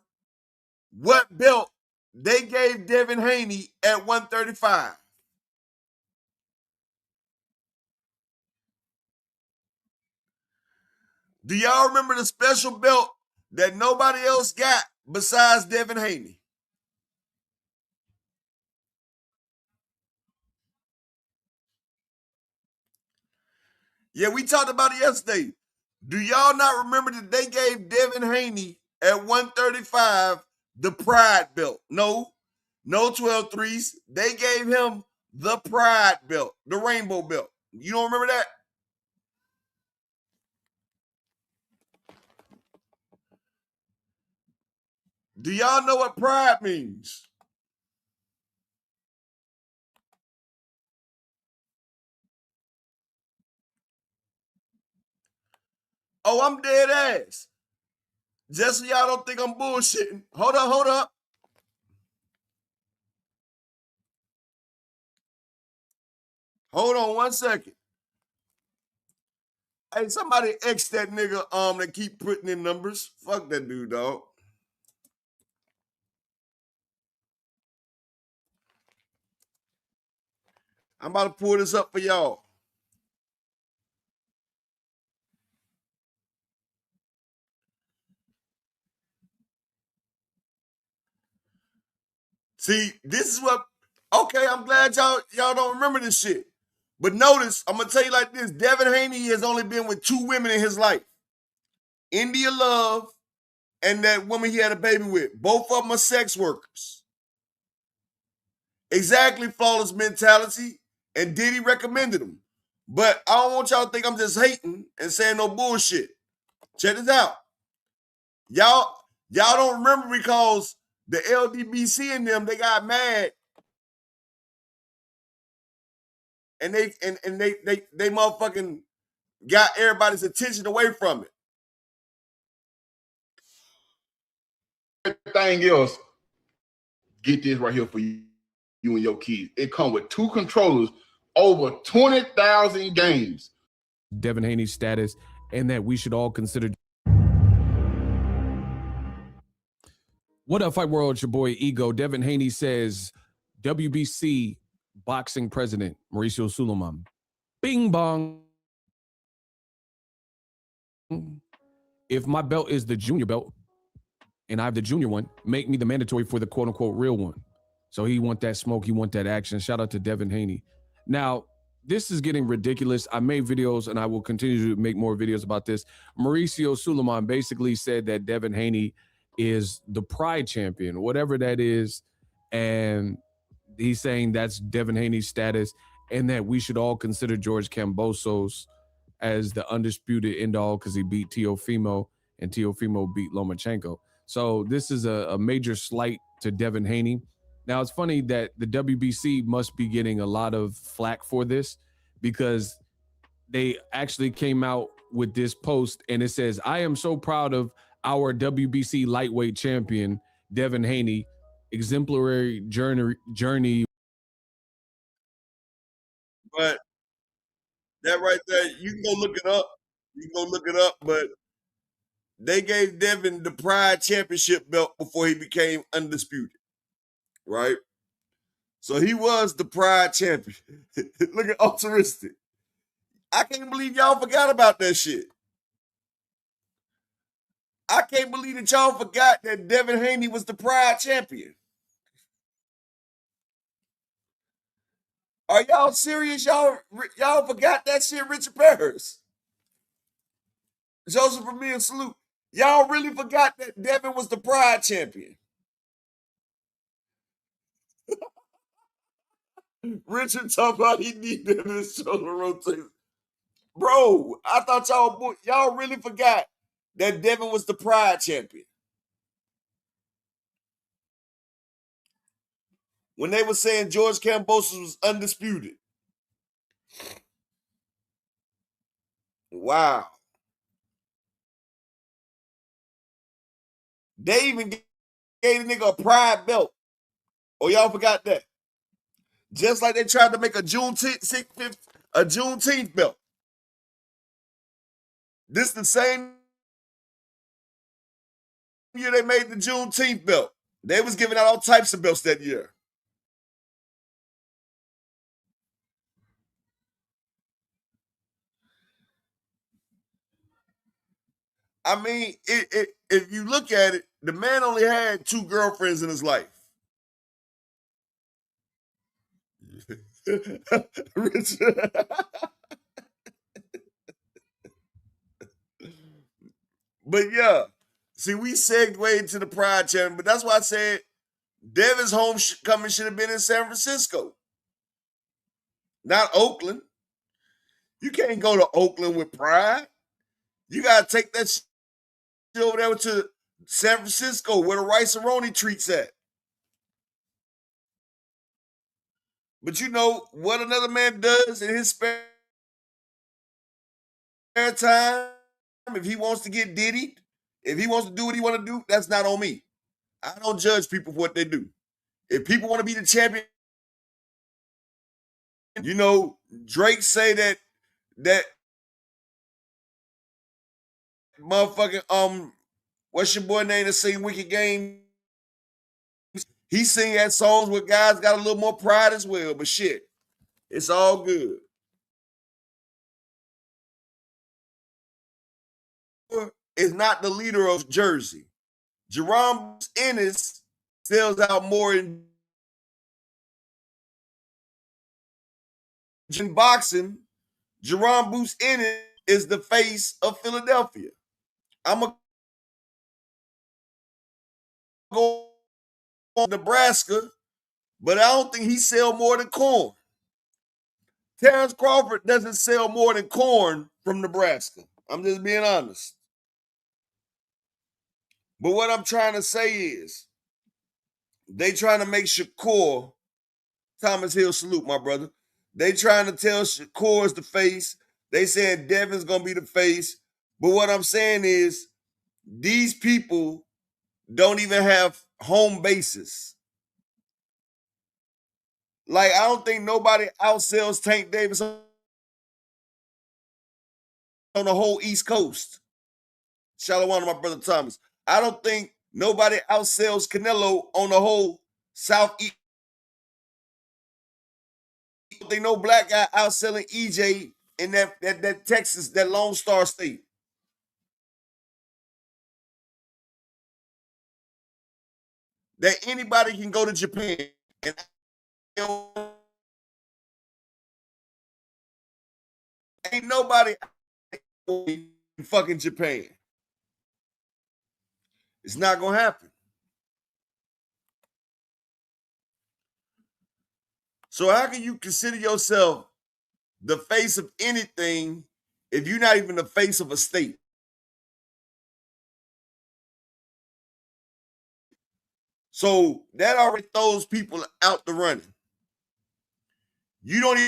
what belt they gave Devin Haney at 135? Do y'all remember the special belt that nobody else got besides Devin Haney? Yeah, we talked about it yesterday. Do y'all not remember that they gave Devin Haney at 135 the Pride belt? No 12-3s. They gave him the Pride belt, the Rainbow belt. You don't remember that? Do y'all know what Pride means? Oh, I'm dead ass. Just so y'all don't think I'm bullshitting. Hold up. Hold on 1 second. Hey, somebody X that nigga that keep putting in numbers. Fuck that dude, dog. I'm about to pull this up for y'all. See, this is what. Okay, I'm glad y'all don't remember this shit. But notice, I'm gonna tell you like this: Devin Haney has only been with 2 women in his life: India Love and that woman he had a baby with. Both of them are sex workers. Exactly, Flawless Mentality, and Diddy recommended them. But I don't want y'all to think I'm just hating and saying no bullshit. Check this out. Y'all don't remember because the LDBC and them, they got mad and they motherfucking got everybody's attention away from it. Everything else, get this right here for you and your kids. It comes with 2 controllers, over 20,000 games. Devin Haney's status, and that we should all consider. What up, Fight World? It's your boy Ego. Devin Haney says WBC boxing president Mauricio Suleiman. Bing bong. If my belt is the junior belt and I have the junior one, make me the mandatory for the quote unquote real one. So he want that smoke, he want that action. Shout out to Devin Haney. Now, this is getting ridiculous. I made videos and I will continue to make more videos about this. Mauricio Suleiman basically said that Devin Haney is the Pride champion, whatever that is. And he's saying that's Devin Haney's status, and that we should all consider George Kambosos as the undisputed end all because he beat Teofimo and Teofimo beat Lomachenko. So this is a major slight to Devin Haney. Now, it's funny that the WBC must be getting a lot of flack for this because they actually came out with this post and it says, "I am so proud of our WBC lightweight champion, Devin Haney, exemplary journey." But that right there, you can go look it up. You can go look it up, but they gave Devin the Pride Championship belt before he became undisputed, right? So he was the Pride champion. Look at altruistic. I can't believe y'all forgot about that shit. I can't believe that y'all forgot that Devin Haney was the Pride champion. Are y'all serious? Y'all forgot that shit, Richard Paris. Joseph Vermeer, salute. Y'all really forgot that Devin was the Pride champion. Richard talking about he needed his shoulder rotation. Bro, I thought y'all really forgot that Devin was the Pride champion. When they were saying George Kambosos was undisputed. Wow. They even gave the nigga a Pride belt. Oh, y'all forgot that. Just like they tried to make a Juneteenth belt. This the same year they made the Juneteenth belt. They was giving out all types of belts that year. I mean, if you look at it, the man only had 2 girlfriends in his life. But yeah, see, we segued into the Pride channel, but that's why I said Devin's homecoming should have been in San Francisco, not Oakland. You can't go to Oakland with Pride. You got to take that shit over there to San Francisco where the Rice-A-Roni treats at. But you know what another man does in his spare time? If he wants to get diddied, if he wants to do what he want to do, that's not on me. I don't judge people for what they do. If people want to be the champion, you know, Drake say that motherfucking what's your boy name that sing Wicked Game? He sing that songs where guys got a little more pride as well, but shit, it's all good. Is not the leader of Jersey. Jerome Ennis sells out more in boxing. Jerome Boots Ennis is the face of Philadelphia. I'm going to go on Nebraska, but I don't think he sell more than corn. Terrence Crawford doesn't sell more than corn from Nebraska. I'm just being honest. But what I'm trying to say is, they trying to make Shakur, Thomas Hill, salute my brother. They trying to tell Shakur is the face. They said Devin's going to be the face. But what I'm saying is, these people don't even have home bases. Like, I don't think nobody outsells Tank Davis on the whole East Coast. Shalom to my brother Thomas. I don't think nobody outsells Canelo on the whole Southeast. I don't think no black guy outselling EJ in that Texas, that Lone Star State. That anybody can go to Japan and ain't nobody in fucking Japan. It's not going to happen. So how can you consider yourself the face of anything if you're not even the face of a state? So that already throws people out the running. You don't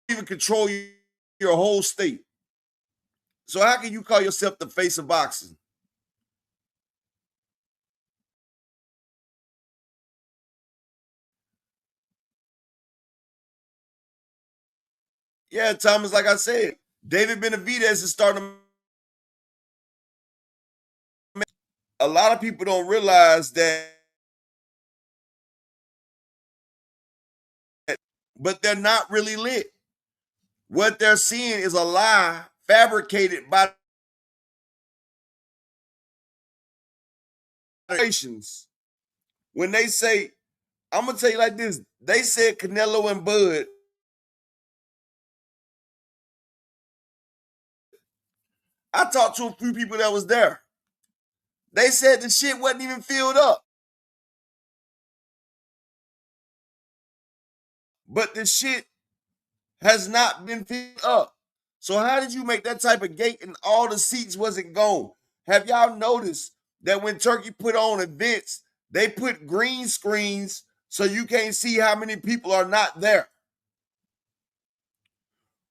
even control your whole state. So how can you call yourself the face of boxing? Yeah, Thomas, like I said, David Benavidez is starting to. A lot of people don't realize that, but they're not really lit. What they're seeing is a lie fabricated by nations. When they say, I'm gonna tell you like this, they said Canelo and Bud. I talked to a few people that was there. They said the shit wasn't even filled up. But the shit has not been filled up. So how did you make that type of gate and all the seats wasn't gone? Have y'all noticed that when Turkey put on events, they put green screens so you can't see how many people are not there?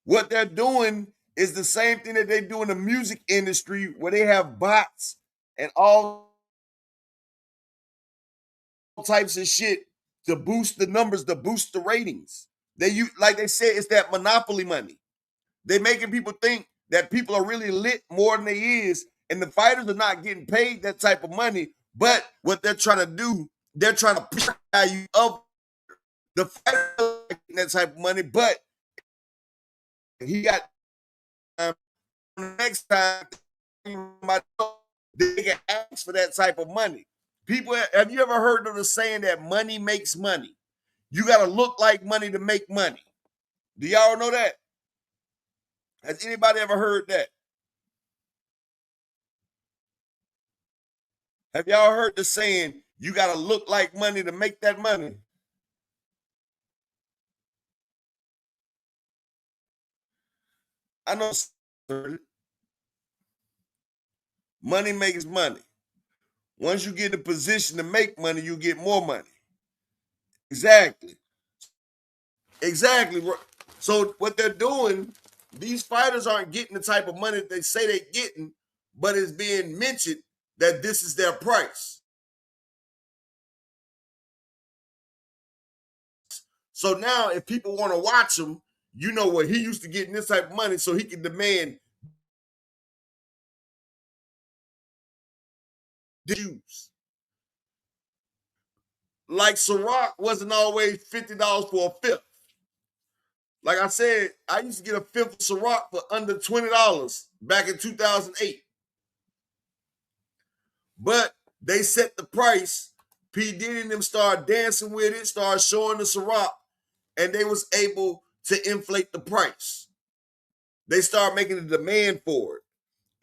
What they're doing is the same thing that they do in the music industry, where they have bots and all types of shit to boost the numbers, to boost the ratings. Like they said, it's that monopoly money. They making people think that people are really lit more than they is, and the fighters are not getting paid that type of money. But what they're trying to do, they're trying to push the value of the fighter getting that type of money. But he got next time they can ask for that type of money. People, have you ever heard of the saying that money makes money? You got to look like money to make money. Do y'all know that? Has anybody ever heard that? Have y'all heard the saying, you got to look like money to make that money? I know money makes money. Once you get in a position to make money, you get more money. Exactly. Exactly. So what they're doing, these fighters aren't getting the type of money that they say they're getting, but it's being mentioned that this is their price. So now if people want to watch him, you know what, he used to getting this type of money, so he can demand dues. Like Ciroc wasn't always $50 for a fifth. Like I said, I used to get a fifth of Ciroc for under $20 back in 2008. But they set the price. P. Diddy and them started dancing with it, started showing the Ciroc, and they was able to inflate the price. They start making a demand for it.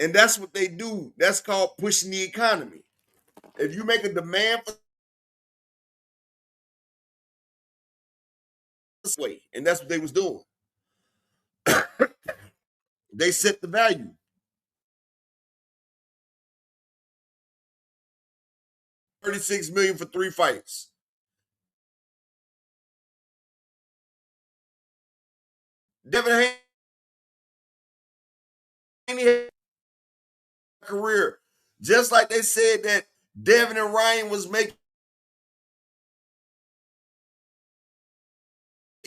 And that's what they do. That's called pushing the economy. If you make a demand for this way, and that's what they was doing. They set the value. $36 million for 3 fights. Devin Haney career. Just like they said that Devin and Ryan was making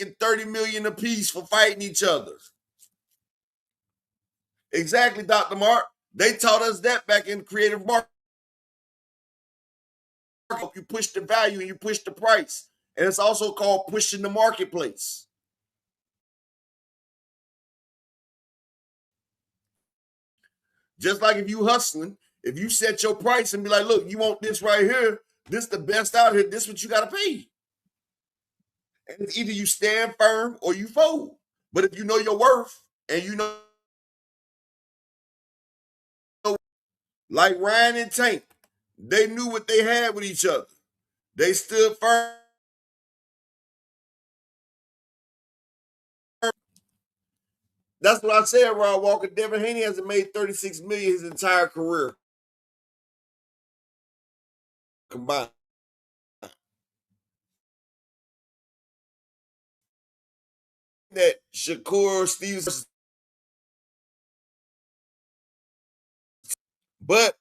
$30 million apiece for fighting each other. Exactly, Dr. Mark. They taught us that back in creative marketing. You push the value and you push the price. And it's also called pushing the marketplace. Just like if you hustling, if you set your price and be like, look, you want this right here, this the best out here, this what you got to pay. And it's either you stand firm or you fold. But if you know your worth and you know Like Ryan and Tank, they knew what they had with each other. They stood firm. That's what I said, Rod Walker. Devin Haney hasn't made $36 million his entire career combined. That Shakur Stevens, but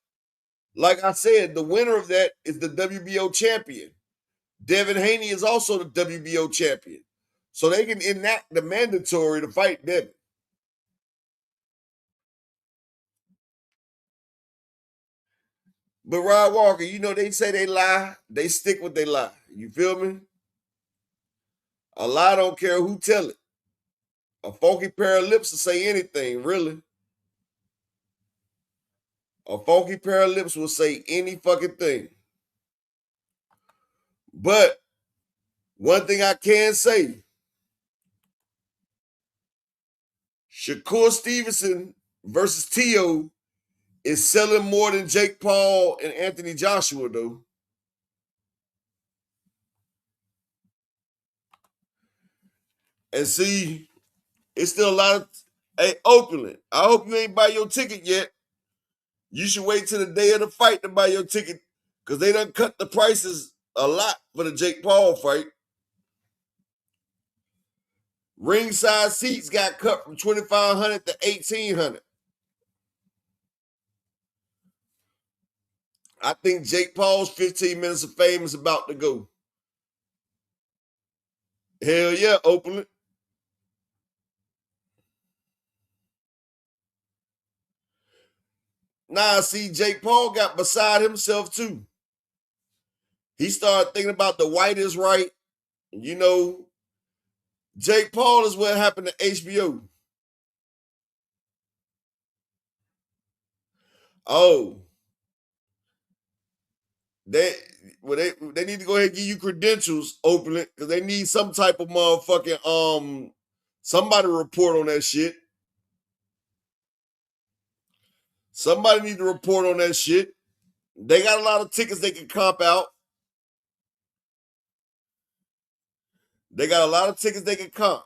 like I said, the winner of that is the WBO champion. Devin Haney is also the WBO champion. So they can enact the mandatory to fight Devin. But Rod Walker, you know, they say they lie. They stick with they lie. You feel me? A lie don't care who tell it. A funky pair of lips will say anything, really. A funky pair of lips will say any fucking thing. But one thing I can say, Shakur Stevenson versus Tio is selling more than Jake Paul and Anthony Joshua, though. And see, it's still a lot of, hey, Oakland, I hope you ain't buy your ticket yet. You should wait till the day of the fight to buy your ticket because they done cut the prices a lot for the Jake Paul fight. Ringside seats got cut from $2,500 to $1,800. I think Jake Paul's 15 minutes of fame is about to go. Hell yeah, Oakland. Nah, see, Jake Paul got beside himself too. He started thinking about the white is right. You know, Jake Paul is what happened to HBO. Oh. They need to go ahead and give you credentials, Oakland, because they need some type of motherfucking somebody report on that shit. Somebody need to report on that shit. They got a lot of tickets they can comp out. They got a lot of tickets they can comp.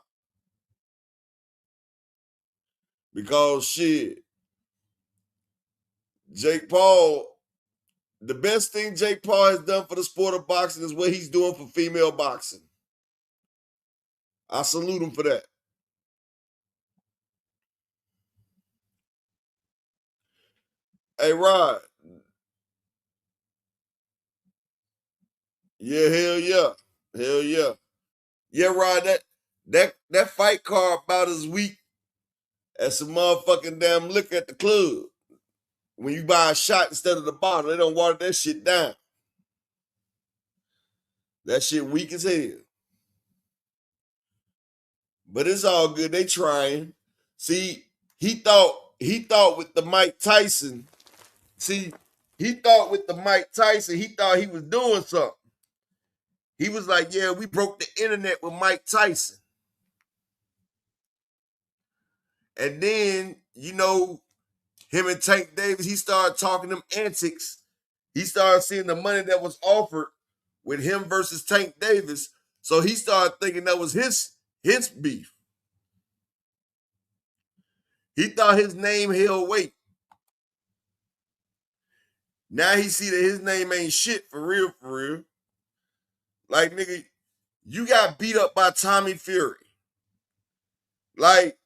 Because shit, Jake Paul, the best thing Jake Paul has done for the sport of boxing is what he's doing for female boxing. I salute him for that. Hey, Rod. Yeah, hell yeah. Hell yeah. Yeah, Rod, that fight card about as weak as some motherfucking damn liquor at the club. When you buy a shot instead of the bottle, they don't water that shit down. That shit weak as hell. But it's all good. They trying. See, he thought with the Mike Tyson. See, he thought with the Mike Tyson, he thought he was doing something. He was like, yeah, we broke the internet with Mike Tyson. And then, you know, him and Tank Davis, he started talking them antics. He started seeing the money that was offered with him versus Tank Davis. So he started thinking that was his beef. He thought his name held weight. Now he see that his name ain't shit for real, for real. Like, nigga, you got beat up by Tommy Fury. Like,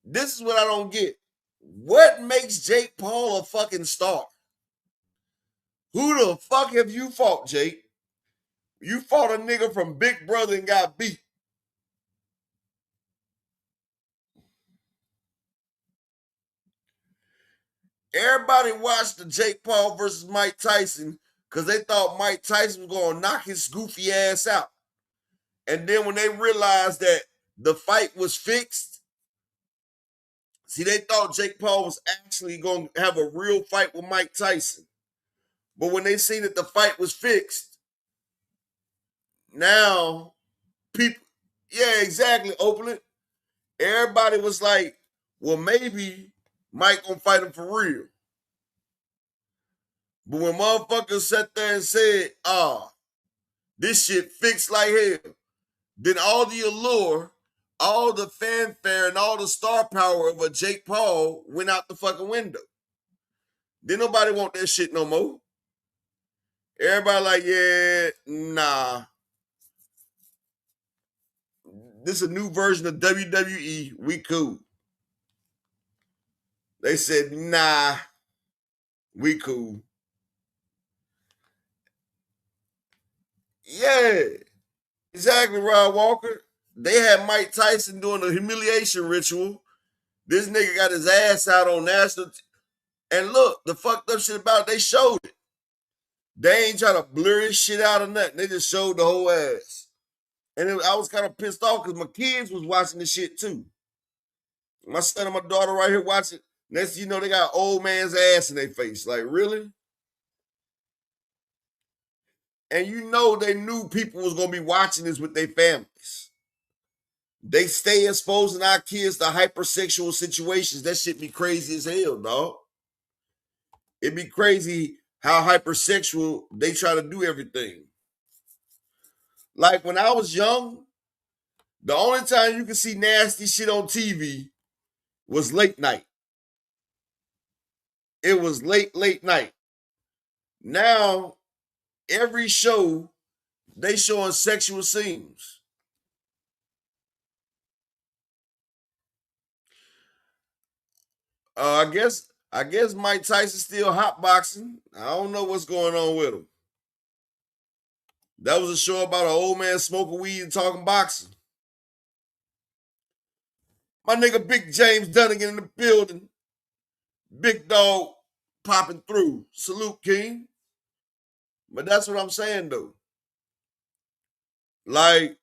this is what I don't get. What makes Jake Paul a fucking star? Who the fuck have you fought, Jake? You fought a nigga from Big Brother and got beat. Everybody watched the Jake Paul versus Mike Tyson because they thought Mike Tyson was going to knock his goofy ass out. And then when they realized that the fight was fixed, see, they thought Jake Paul was actually going to have a real fight with Mike Tyson. But when they seen that the fight was fixed, now people, yeah, exactly, Oakland. Everybody was like, well, maybe Mike gonna fight him for real. But when motherfuckers sat there and said, this shit fixed like hell, then all the allure, all the fanfare, and all the star power of a Jake Paul went out the fucking window. Didn't nobody want that shit no more. Everybody like, yeah, nah. This is a new version of WWE. We cool. They said, nah, we cool. Yeah, exactly, Rod Walker. They had Mike Tyson doing a humiliation ritual. This nigga got his ass out on national. And look, the fucked up shit about it, they showed it. They ain't trying to blur his shit out or nothing. They just showed the whole ass. And I was kind of pissed off because my kids was watching this shit too. My son and my daughter right here watching. Next thing you know, they got old man's ass in their face. Like, really? And you know they knew people was going to be watching this with their families. They stay exposing our kids to hypersexual situations. That shit be crazy as hell, dog. It be crazy how hypersexual they try to do everything. Like when I was young, the only time you could see nasty shit on TV was late night. It was late night. Now, every show, they showing sexual scenes. I guess Mike Tyson still hotboxing. I don't know what's going on with him. That was a show about an old man smoking weed and talking boxing. My nigga Big James Dunnigan in the building. Big dog popping through. Salute, King. But that's what I'm saying, though. Like,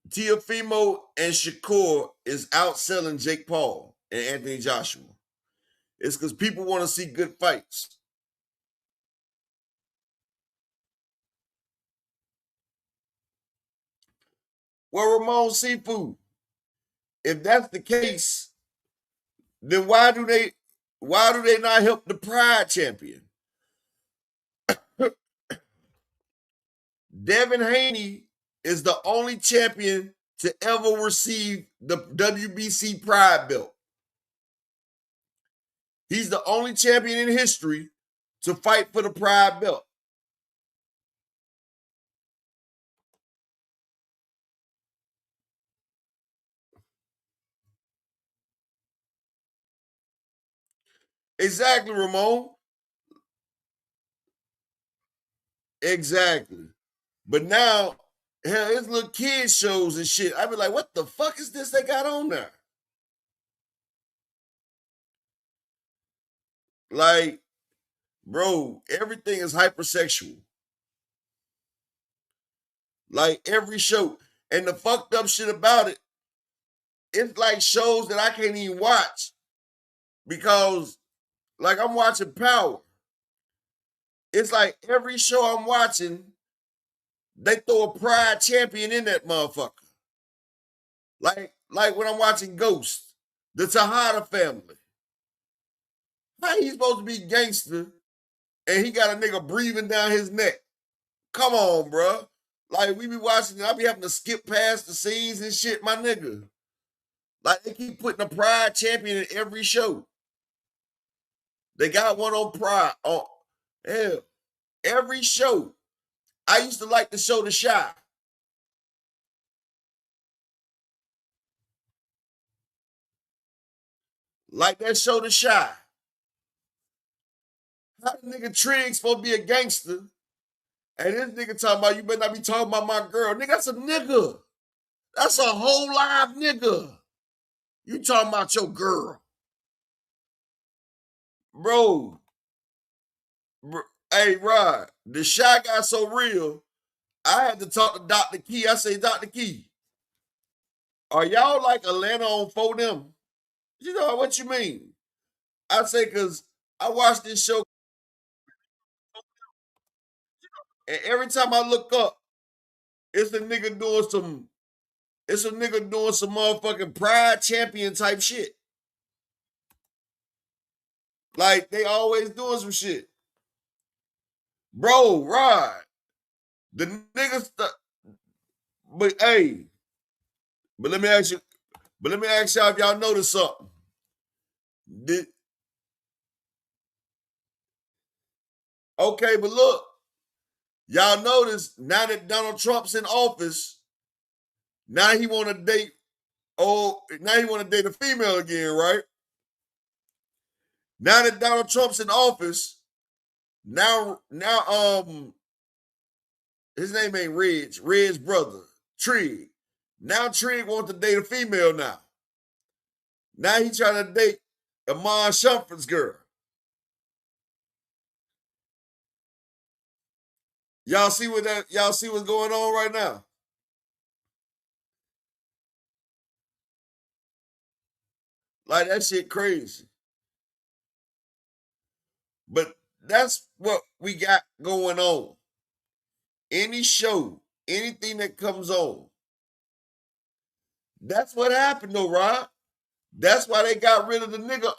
Teofimo and Shakur is outselling Jake Paul and Anthony Joshua. It's because people want to see good fights. Well, Ramon Seafood, if that's the case, then why do they not help the Pride champion? Devin Haney is the only champion to ever receive the WBC Pride belt. He's the only champion in history to fight for the Pride belt. Exactly, Ramon. Exactly. But now, hell, it's little kid shows and shit. I be like, what the fuck is this they got on there? Like, bro, everything is hypersexual. Like every show. And the fucked up shit about it, it's like shows that I can't even watch because, like, I'm watching Power. It's like every show I'm watching, they throw a Pride champion in that motherfucker. Like when I'm watching Ghost, the Tejada family. How he supposed to be gangster and he got a nigga breathing down his neck? Come on, bro. Like we be watching, I be having to skip past the scenes and shit, my nigga. Like they keep putting a Pride champion in every show. They got one on Pride. On hell, every show. I used to like the show The Shy. Like that show The Shy. How the nigga Triggs supposed to be a gangster? And this nigga talking about you better not be talking about my girl. Nigga, that's a nigga. That's a whole live nigga. You talking about your girl. Bro. Hey, Rod, the shot got so real, I had to talk to Dr. Key. I say, Dr. Key, are y'all like Atlanta on 4 You know what you mean? I say, because I watched this show, and every time I look up, it's a nigga doing some motherfucking Pride champion type shit. Like, they always doing some shit. Bro, Rod, the niggas, but hey, but let me ask y'all if y'all notice something. Okay, but look, y'all notice now that Donald Trump's in office, now he want to date. Now he want to date a female again, right? Now that Donald Trump's in office, now his name ain't Reg. Reg's brother, Trig. Now Trig wants to date a female now. Now he trying to date Amon Shumpert's girl. Y'all see what's going on right now? Like, that shit crazy. But that's what we got going on. Any show, anything that comes on. That's what happened though, Rob. That's why they got rid of the nigga,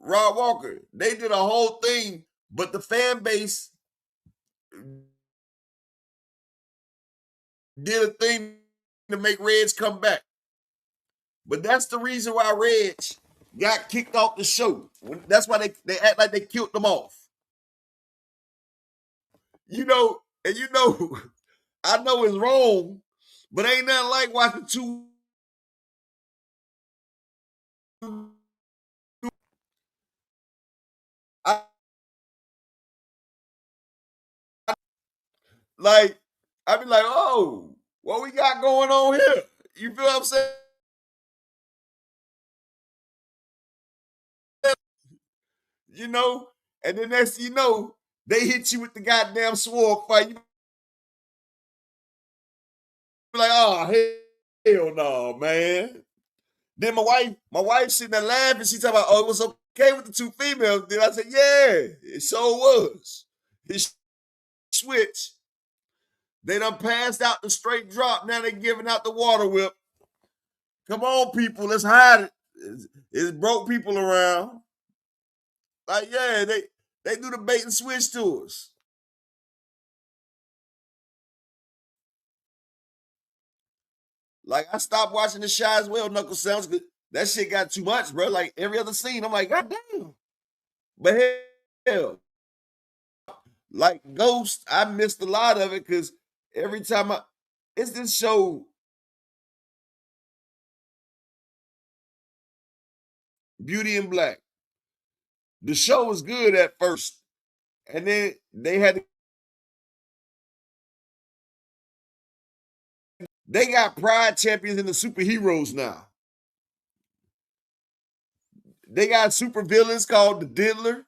Rod Walker. They did a whole thing, but the fan base did a thing to make Reg come back. But that's the reason why Reg got kicked off the show. That's why they act like they killed them off. You know, and I know it's wrong, but ain't nothing like watching two. Like, I be like, oh, what we got going on here? You feel what I'm saying? You know, and then next thing you know, they hit you with the goddamn sword fight. You be like, oh, hell no, man. Then my wife sitting there laughing. She talking about, oh, it was okay with the two females. Then I said, yeah, it sure was. It switched. They done passed out the straight drop. Now they giving out the water whip. Come on, people, let's hide it. It's broke people around. Like, yeah, they do the bait and switch to us. Like, I stopped watching the Shy as well, Knuckle Sounds. That shit got too much, bro. Like, every other scene, I'm like, God damn. But hell, like Ghost, I missed a lot of it because every time it's this show, Beauty in Black. The show was good at first, and then they got pride champions in the superheroes now. They got super villains called the Diddler.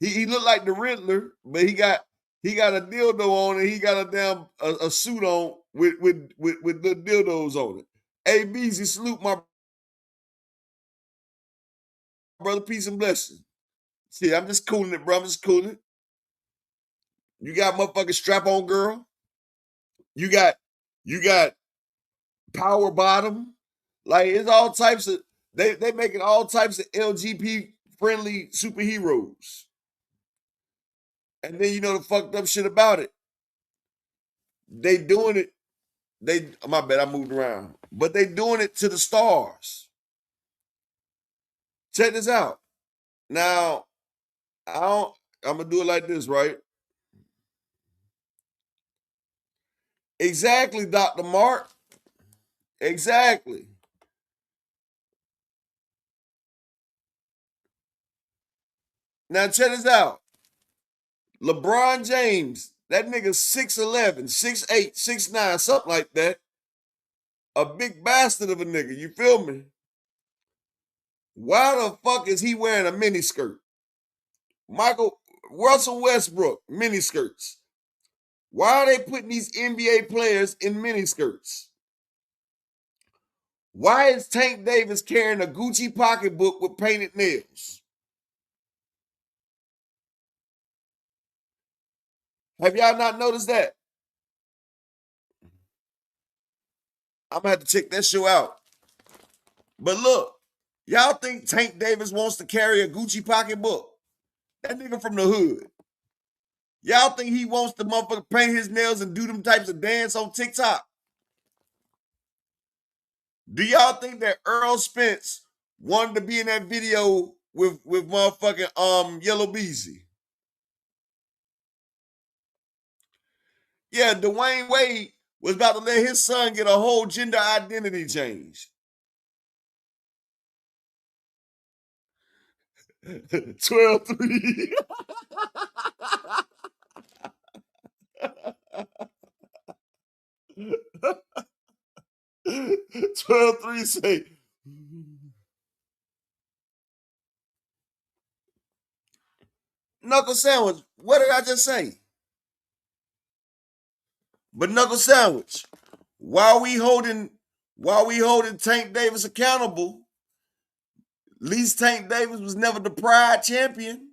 He looked like the Riddler, but he got a dildo on and he got a damn a suit on with the dildos on it. Hey, Beezy, salute my brother, peace and blessing. See, I'm just cooling it, bro. I'm just cooling it. You got motherfucking strap on girl. You got power bottom. Like, it's all types of they making all types of LGBT friendly superheroes. And then you know the fucked up shit about it. They doing it. My bad, I moved around. But they doing it to the stars. Check this out. Now, I'm gonna do it like this, right? Exactly, Dr. Mark. Exactly. Now check this out. LeBron James, that nigga 6'11, 6'8, 6'9, something like that. A big bastard of a nigga, you feel me? Why the fuck is he wearing a miniskirt? Russell Westbrook, miniskirts. Why are they putting these NBA players in miniskirts? Why is Tank Davis carrying a Gucci pocketbook with painted nails? Have y'all not noticed that? I'm gonna have to check that show out. But look, y'all think Tank Davis wants to carry a Gucci pocketbook? That nigga from the hood. Y'all think he wants to motherfucker paint his nails and do them types of dance on TikTok? Do y'all think that Earl Spence wanted to be in that video with motherfucking Yellow Beezy? Yeah, Dwayne Wade was about to let his son get a whole gender identity change. 12-3. 12-3 say. Knuckle Sandwich, what did I just say? But Knuckle Sandwich, while we holding Tank Davis accountable, at least Tank Davis was never the Pride champion.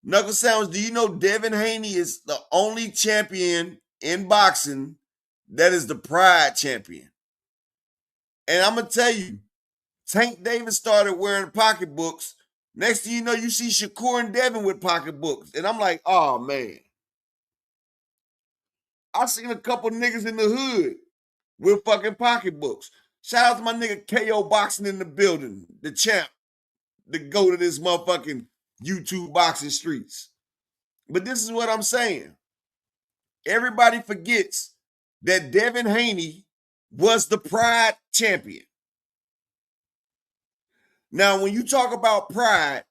Knuckle Sandwich, do you know Devin Haney is the only champion in boxing that is the Pride champion? And I'm going to tell you, Tank Davis started wearing pocketbooks. Next thing you know, you see Shakur and Devin with pocketbooks. And I'm like, oh, man. I seen a couple niggas in the hood with fucking pocketbooks. Shout out to my nigga KO Boxing in the building, the champ, to go to this motherfucking YouTube boxing streets. But this is what I'm saying. Everybody forgets that Devin Haney was the Pride champion. Now, when you talk about pride,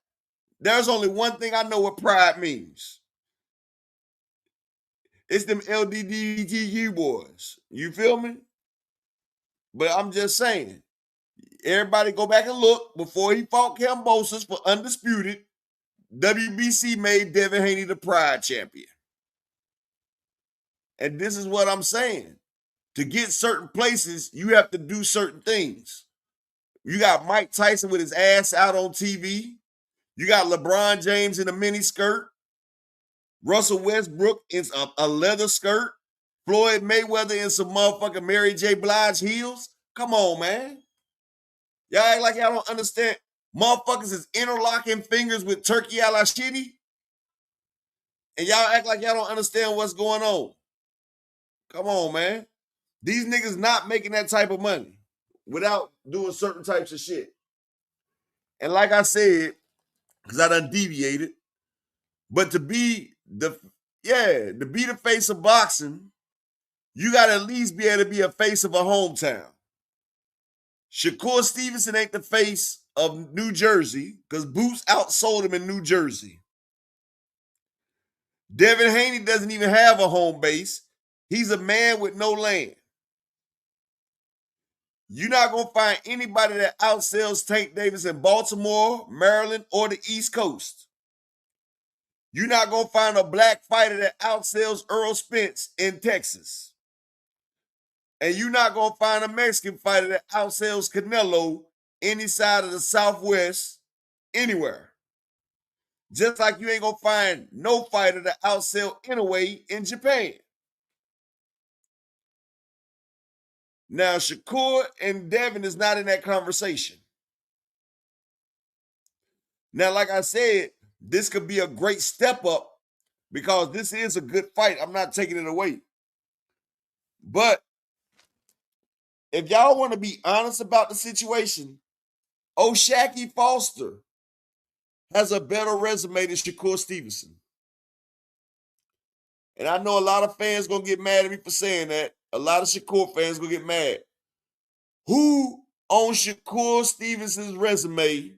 there's only one thing I know what pride means. It's them LGBTQ boys. You feel me? But I'm just saying, everybody go back and look. Before he fought Kambosos for Undisputed, WBC made Devin Haney the Pride champion. And this is what I'm saying. To get certain places, you have to do certain things. You got Mike Tyson with his ass out on TV. You got LeBron James in a mini skirt. Russell Westbrook in a leather skirt. Floyd Mayweather in some motherfucking Mary J. Blige heels. Come on, man. Y'all act like y'all don't understand. Motherfuckers is interlocking fingers with turkey a la shitty. And y'all act like y'all don't understand what's going on. Come on, man. These niggas not making that type of money without doing certain types of shit. And like I said, because I done deviated, but to be the face of boxing, you got to at least be able to be a face of a hometown. Shakur Stevenson ain't the face of New Jersey because Boots outsold him in New Jersey. Devin Haney doesn't even have a home base. He's a man with no land. You're not going to find anybody that outsells Tank Davis in Baltimore, Maryland, or the East Coast. You're not going to find a black fighter that outsells Earl Spence in Texas. And you're not going to find a Mexican fighter that outsells Canelo any side of the Southwest, anywhere. Just like you ain't going to find no fighter that outsell Inoue in Japan. Now, Shakur and Devin is not in that conversation. Now, like I said, this could be a great step up because this is a good fight. I'm not taking it away. But if y'all want to be honest about the situation, O'Shaquie Foster has a better resume than Shakur Stevenson. And I know a lot of fans going to get mad at me for saying that. A lot of Shakur fans going to get mad. Who on Shakur Stevenson's resume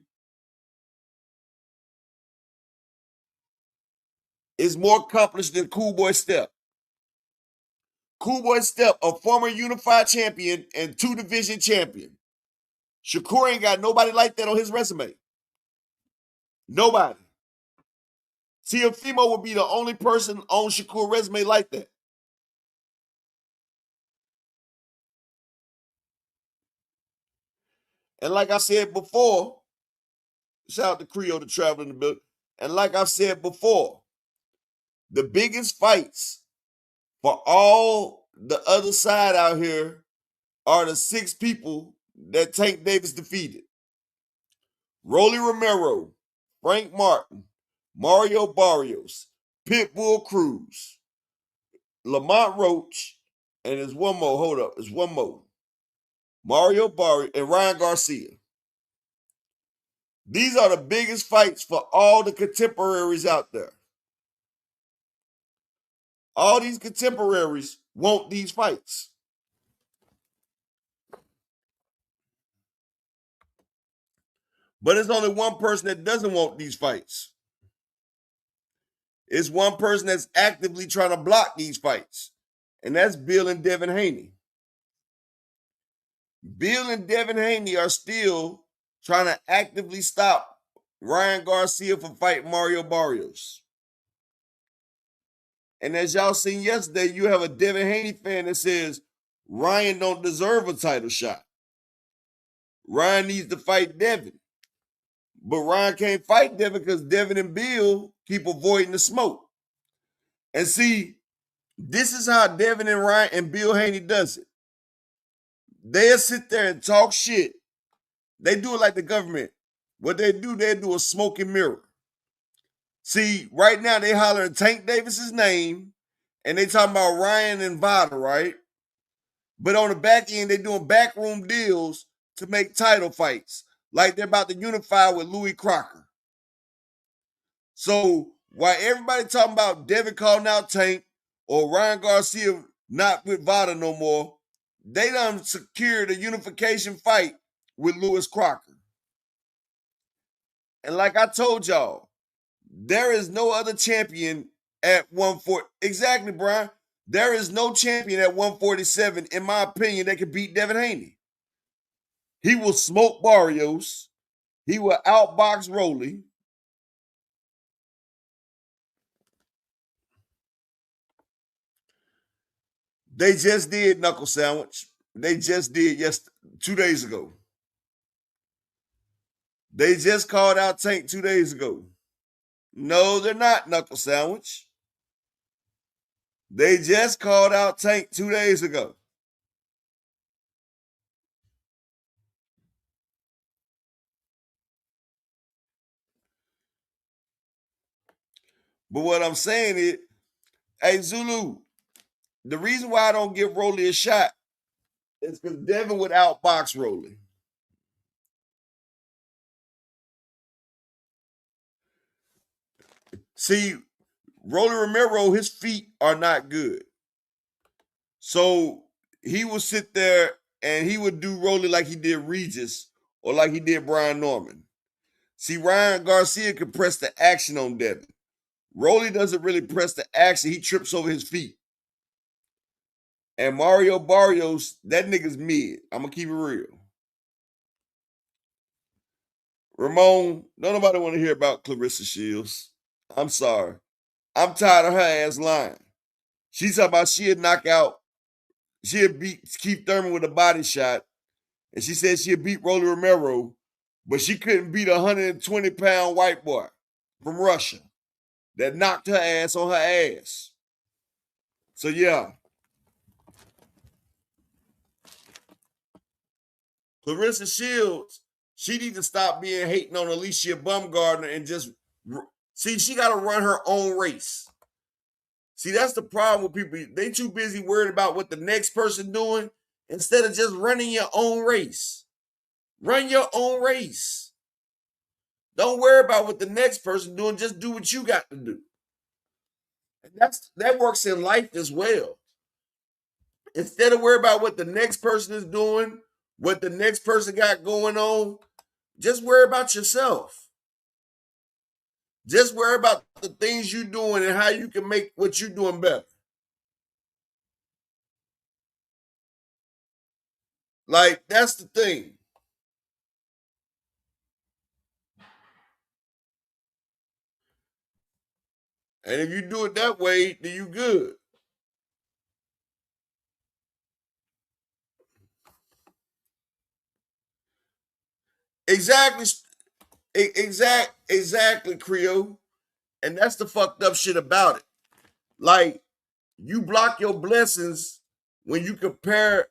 is more accomplished than Cool Boy Step? Cool Boy Step, a former Unified champion and 2-division champion. Shakur ain't got nobody like that on his resume. Nobody. Teofimo would be the only person on Shakur's resume like that. And like I said before, shout out to Creole, the traveler in the building. And like I've said before, the biggest fights for all the other side out here are the 6 people that Tank Davis defeated. Rolly Romero, Frank Martin, Mario Barrios, Pitbull Cruz, Lamont Roach, and there's one more. Hold up. There's one more. Mario Barrios and Ryan Garcia. These are the biggest fights for all the contemporaries out there. All these contemporaries want these fights. But it's only one person that doesn't want these fights. It's one person that's actively trying to block these fights, and that's Bill and Devin Haney. Bill and Devin Haney are still trying to actively stop Ryan Garcia from fighting Mario Barrios. And as y'all seen yesterday, you have a Devin Haney fan that says Ryan don't deserve a title shot. Ryan needs to fight Devin. But Ryan can't fight Devin because Devin and Bill keep avoiding the smoke. And see, this is how Devin and Ryan and Bill Haney does it. They'll sit there and talk shit. They do it like the government. What they do a smoke and mirror. See, right now they hollering Tank Davis's name and they talking about Ryan and Vada, right? But on the back end, they doing backroom deals to make title fights. Like they're about to unify with Louis Crocker. So while everybody talking about Devin calling out Tank or Ryan Garcia not with Vada no more, they done secured a unification fight with Louis Crocker. And like I told y'all, there is no other champion at 140. Exactly, Brian. There is no champion at 147, in my opinion, that can beat Devin Haney. He will smoke Barrios. He will outbox Rolly. They just did Knuckle Sandwich. They just did 2 days ago. They just called out Tank 2 days ago. No, they're not Knuckle Sandwich. They just called out Tank 2 days ago. But what I'm saying is, hey, Zulu, the reason why I don't give Rolly a shot is because Devin would outbox Rolly. See, Rolly Romero, his feet are not good. So he would sit there and he would do Rolly like he did Regis or like he did Brian Norman. See, Ryan Garcia could press the action on Devin. Rolly doesn't really press the action. He trips over his feet. And Mario Barrios, that nigga's mid. I'm going to keep it real. Ramon, don't nobody want to hear about Clarissa Shields. I'm sorry. I'm tired of her ass lying. She's talking about she'd knock out, she'd beat Keith Thurman with a body shot. And she said she'd beat Rolly Romero, but she couldn't beat a 120-pound white boy from Russia that knocked her ass on her ass. So, yeah. Clarissa Shields, she needs to stop being hating on Alicia Bumgardner and just, see, she got to run her own race. See, that's the problem with people. They too busy worried about what the next person doing instead of just running your own race. Run your own race. Don't worry about what the next person doing. Just do what you got to do. And that works in life as well. Instead of worry about what the next person is doing, what the next person got going on, just worry about yourself. Just worry about the things you're doing and how you can make what you're doing better. Like, that's the thing. And if you do it that way, then you good. Exactly, Creo. And that's the fucked up shit about it. Like, you block your blessings when you compare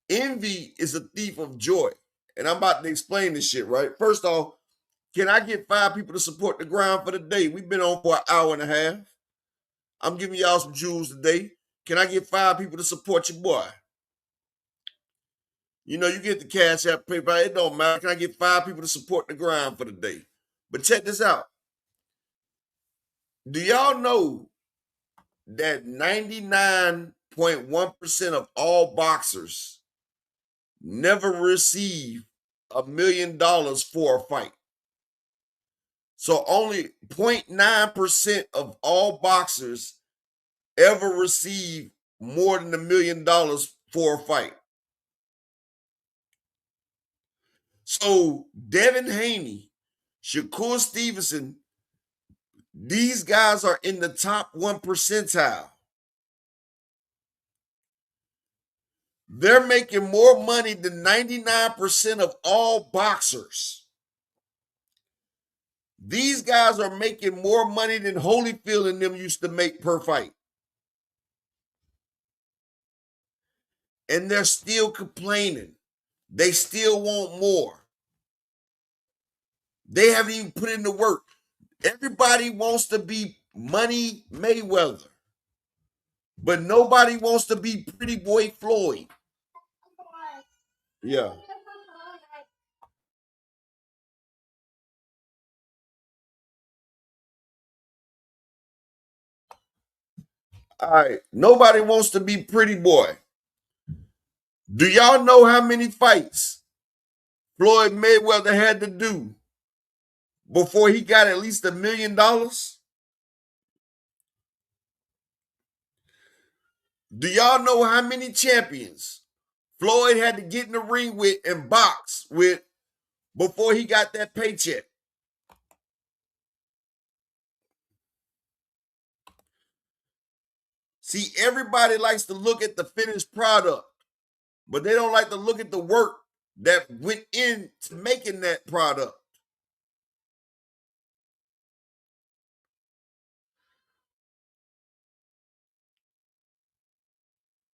Envy is a thief of joy. And I'm about to explain this shit, right? First off, can I get 5 people to support the grind for the day? We've been on for an hour and a half. I'm giving y'all some jewels today. Can I get 5 people to support your boy? You know, you get the Cash App, PayPal, it don't matter. Can I get 5 people to support the grind for the day? But check this out. Do y'all know that 99.1% of all boxers never receive $1 million for a fight? So only 0.9% of all boxers ever receive more than $1 million for a fight. So Devin Haney, Shakur Stevenson, these guys are in the top 1 percentile. They're making more money than 99% of all boxers. These guys are making more money than Holyfield and them used to make per fight. And they're still complaining. They still want more. They haven't even put in the work. Everybody wants to be Money Mayweather, but nobody wants to be Pretty Boy Floyd. Yeah. All right. Nobody wants to be Pretty Boy. Do y'all know how many fights Floyd Mayweather had to do before he got at least $1 million? Do y'all know how many champions Floyd had to get in the ring with and box with before he got that paycheck? See, everybody likes to look at the finished product, but they don't like to look at the work that went into making that product.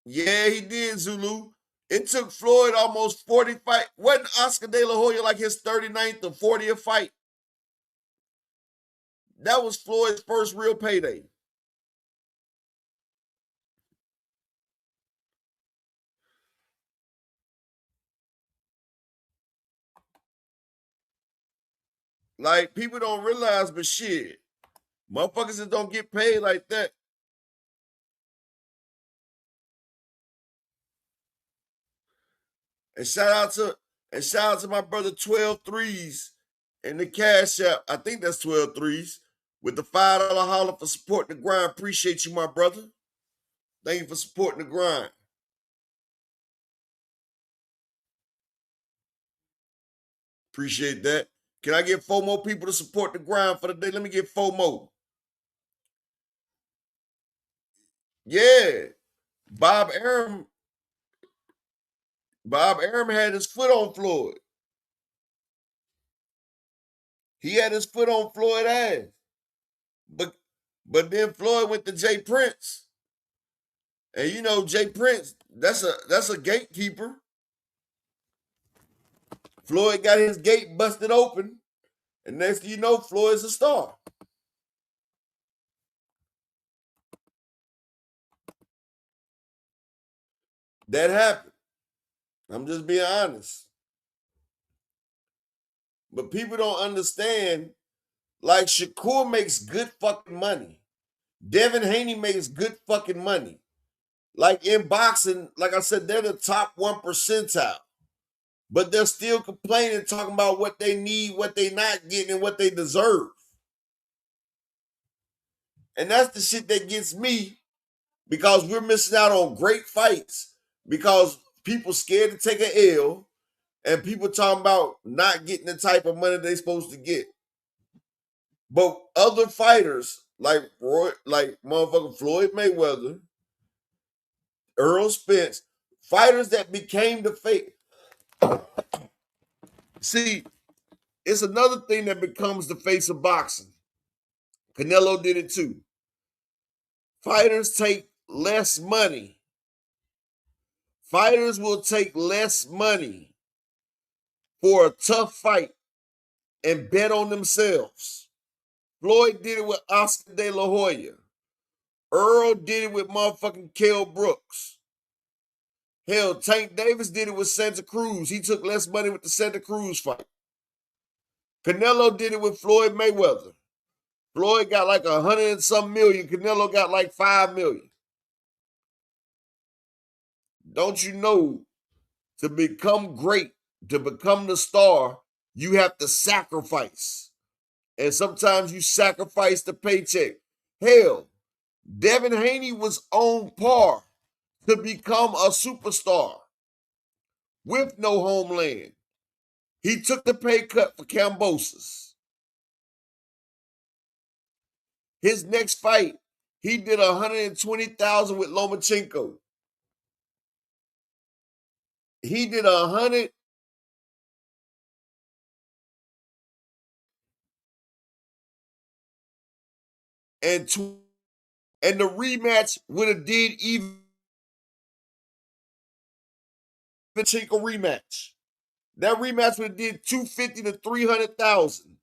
Yeah, he did, Zulu. It took Floyd almost 40 fights. Wasn't Oscar De La Hoya like his 39th or 40th fight? That was Floyd's first real payday. Like, people don't realize, but shit, motherfuckers that don't get paid like that. And shout out to my brother 12 Threes in the Cash App. I think that's 12 Threes with the $5 holler for supporting the grind. Appreciate you, my brother. Thank you for supporting the grind. Appreciate that. Can I get 4 more people to support the grind for the day? Let me get 4 more. Yeah. Bob Arum had his foot on Floyd. He had his foot on Floyd's ass. But then Floyd went to Jay Prince. And you know, Jay Prince, that's a gatekeeper. Floyd got his gate busted open. And next thing you know, Floyd's a star. That happened. I'm just being honest. But people don't understand, like Shakur makes good fucking money. Devin Haney makes good fucking money. Like in boxing, like I said, they're the top 1 percentile. But they're still complaining, talking about what they need, what they not getting, and what they deserve. And that's the shit that gets me, because we're missing out on great fights because people scared to take an L and people talking about not getting the type of money they're supposed to get. But other fighters like motherfucking Floyd Mayweather, Earl Spence, fighters that became the face. See, it's another thing that becomes the face of boxing. Canelo did it too. Fighters take less money Fighters will take less money for a tough fight and bet on themselves. Floyd did it with Oscar De La Hoya. Earl did it with motherfucking Kell Brooks. Hell, Tank Davis did it with Santa Cruz. He took less money with the Santa Cruz fight. Canelo did it with Floyd Mayweather. Floyd got like 100 and some million. Canelo got like 5 million. Don't you know, to become great, to become the star, you have to sacrifice. And sometimes you sacrifice the paycheck. Hell, Devin Haney was on par to become a superstar with no homeland. He took the pay cut for Kambosos. His next fight, he did 120,000 with Lomachenko. He did 100. And the rematch would have did even Lomachenko rematch. That rematch would have did 250 to 300,000.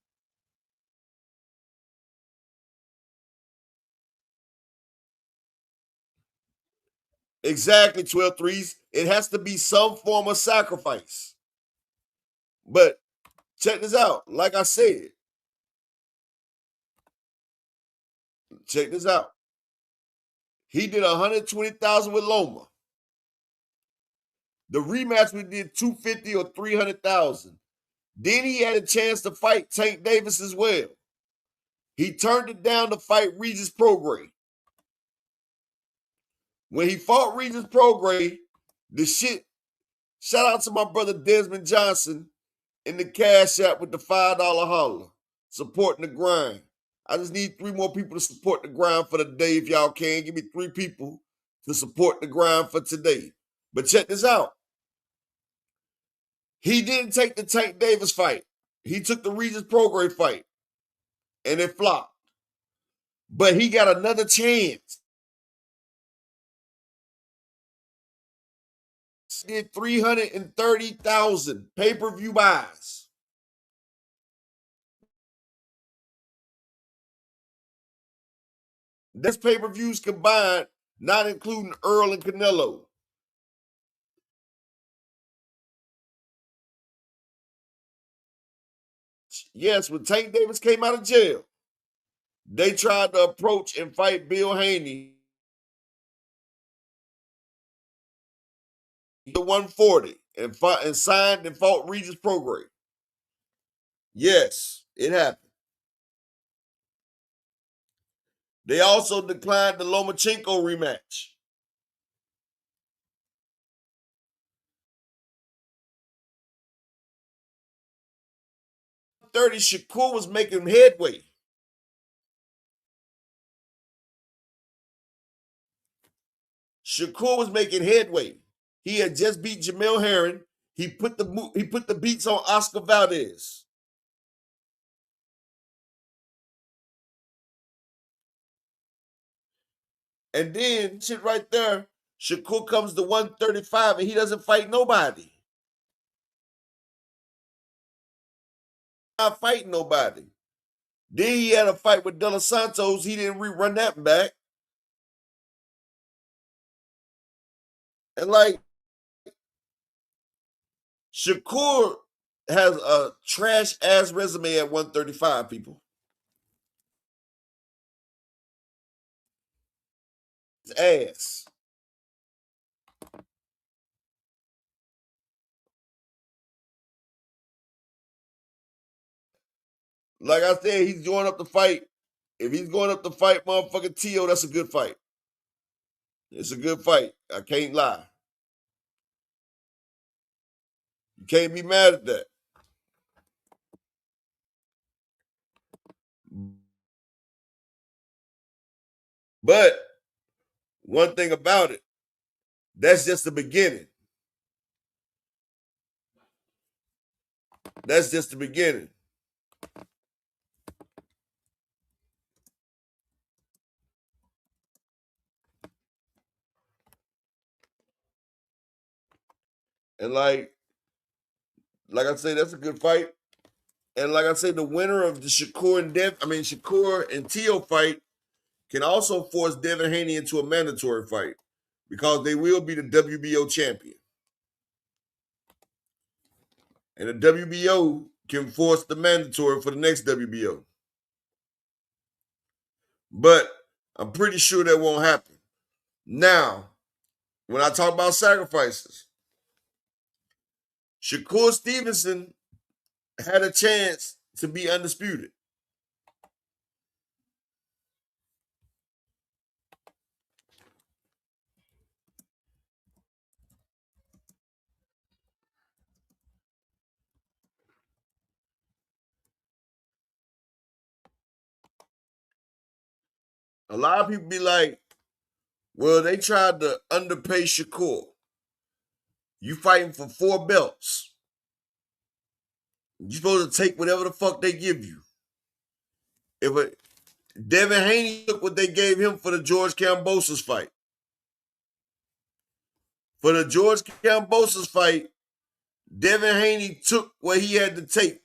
Exactly, 12 threes. It has to be some form of sacrifice. But check this out. Like I said, check this out. He did 120,000 with Loma. The rematch we did 250 or 300,000. Then he had a chance to fight Tank Davis as well. He turned it down to fight Regis Prograis. When he fought Regis Prograis, the shit, shout out to my brother Desmond Johnson in the Cash App with the $5 holler, supporting the grind. I just need 3 more people to support the grind for the day if y'all can. Give me 3 people to support the grind for today. But check this out. He didn't take the Tank Davis fight. He took the Regis Prograis fight, and it flopped. But he got another chance. Did 330,000 pay-per-view buys. That's pay-per-views combined, not including Earl and Canelo. Yes, when Tank Davis came out of jail, they tried to approach and fight Bill Haney. The 140 and signed and fought Regis Prograis. Yes, it happened. They also declined the Lomachenko rematch. 30, Shakur was making headway. Shakur was making headway. He had just beat Jamel Herring. He put the beats on Oscar Valdez. And then shit right there, Shakur comes to 135 and he doesn't fight nobody. Not fighting nobody. Then he had a fight with De Los Santos. He didn't rerun that back. And like, Shakur has a trash ass resume at 135, people. His ass. Like I said, he's going up to fight. If he's going up to fight motherfucking Tio, that's a good fight. It's a good fight. I can't lie. You can't be mad at that. But one thing about it, that's just the beginning. That's just the beginning. And like I say, that's a good fight. And like I said, the winner of the Shakur and Tio fight can also force Devin Haney into a mandatory fight because they will be the WBO champion. And the WBO can force the mandatory for the next WBO. But I'm pretty sure that won't happen. Now, when I talk about sacrifices, Shakur Stevenson had a chance to be undisputed. A lot of people be like, well, they tried to underpay Shakur. You fighting for 4 belts. You supposed to take whatever the fuck they give you. Devin Haney took what they gave him for the George Kambosos fight. For the George Kambosos fight, Devin Haney took what he had to take.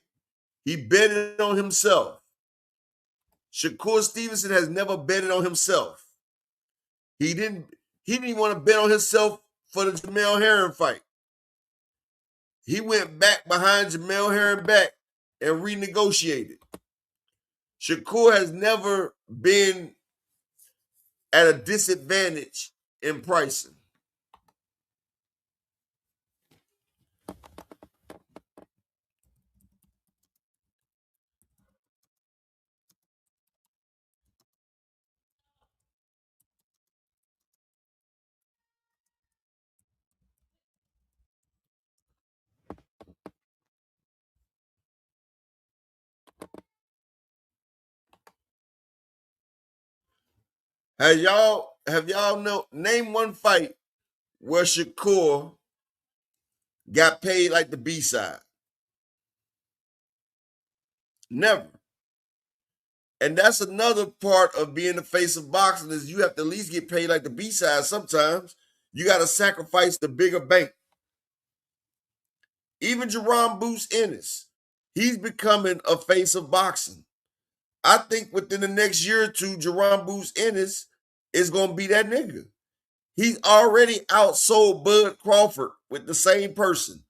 He betted on himself. Shakur Stevenson has never betted on himself. He didn't even want to bet on himself for the Jamel Herring fight. He went back behind Jamel Herring back and renegotiated. Shakur has never been at a disadvantage in pricing. Have y'all name one fight where Shakur got paid like the B-side? Never. And that's another part of being the face of boxing is you have to at least get paid like the B-side sometimes. You got to sacrifice the bigger bank. Even Jerome Boots Ennis, he's becoming a face of boxing. I think within the next year or two, Jerome Boots Ennis is going to be that nigga. He's already outsold Bud Crawford with the same person.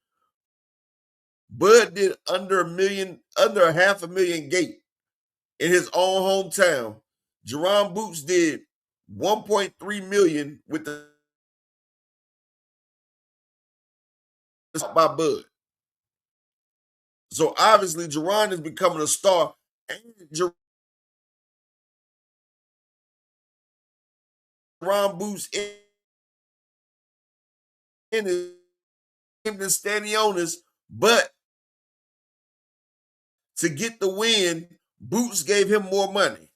Bud did under a $500,000 gate in his own hometown. Jerome Boots did 1.3 million with the by Bud. So obviously Jerron is becoming a star. And Jerron Boots in the steady owners, but to get the win, Boots gave him more money.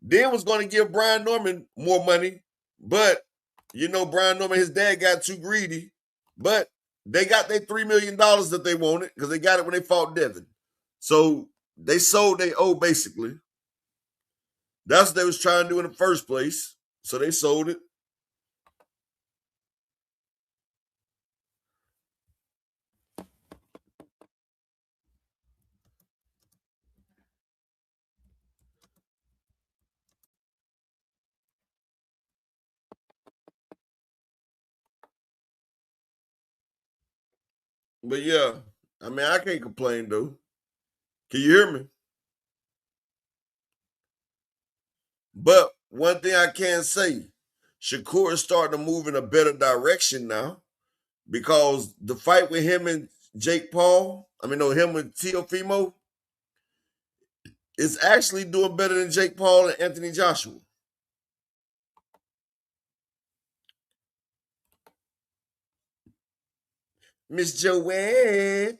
Then was going to give Brian Norman more money, but Brian Norman, his dad got too greedy, but they got their $3 million that they wanted because they got it when they fought Devin. So they sold their O basically. That's what they was trying to do in the first place. So they sold it. But yeah, I can't complain though. Can you hear me? But one thing I can say, Shakur is starting to move in a better direction now because the fight with him and him and Teofimo is actually doing better than Jake Paul and Anthony Joshua. Miss Joanne,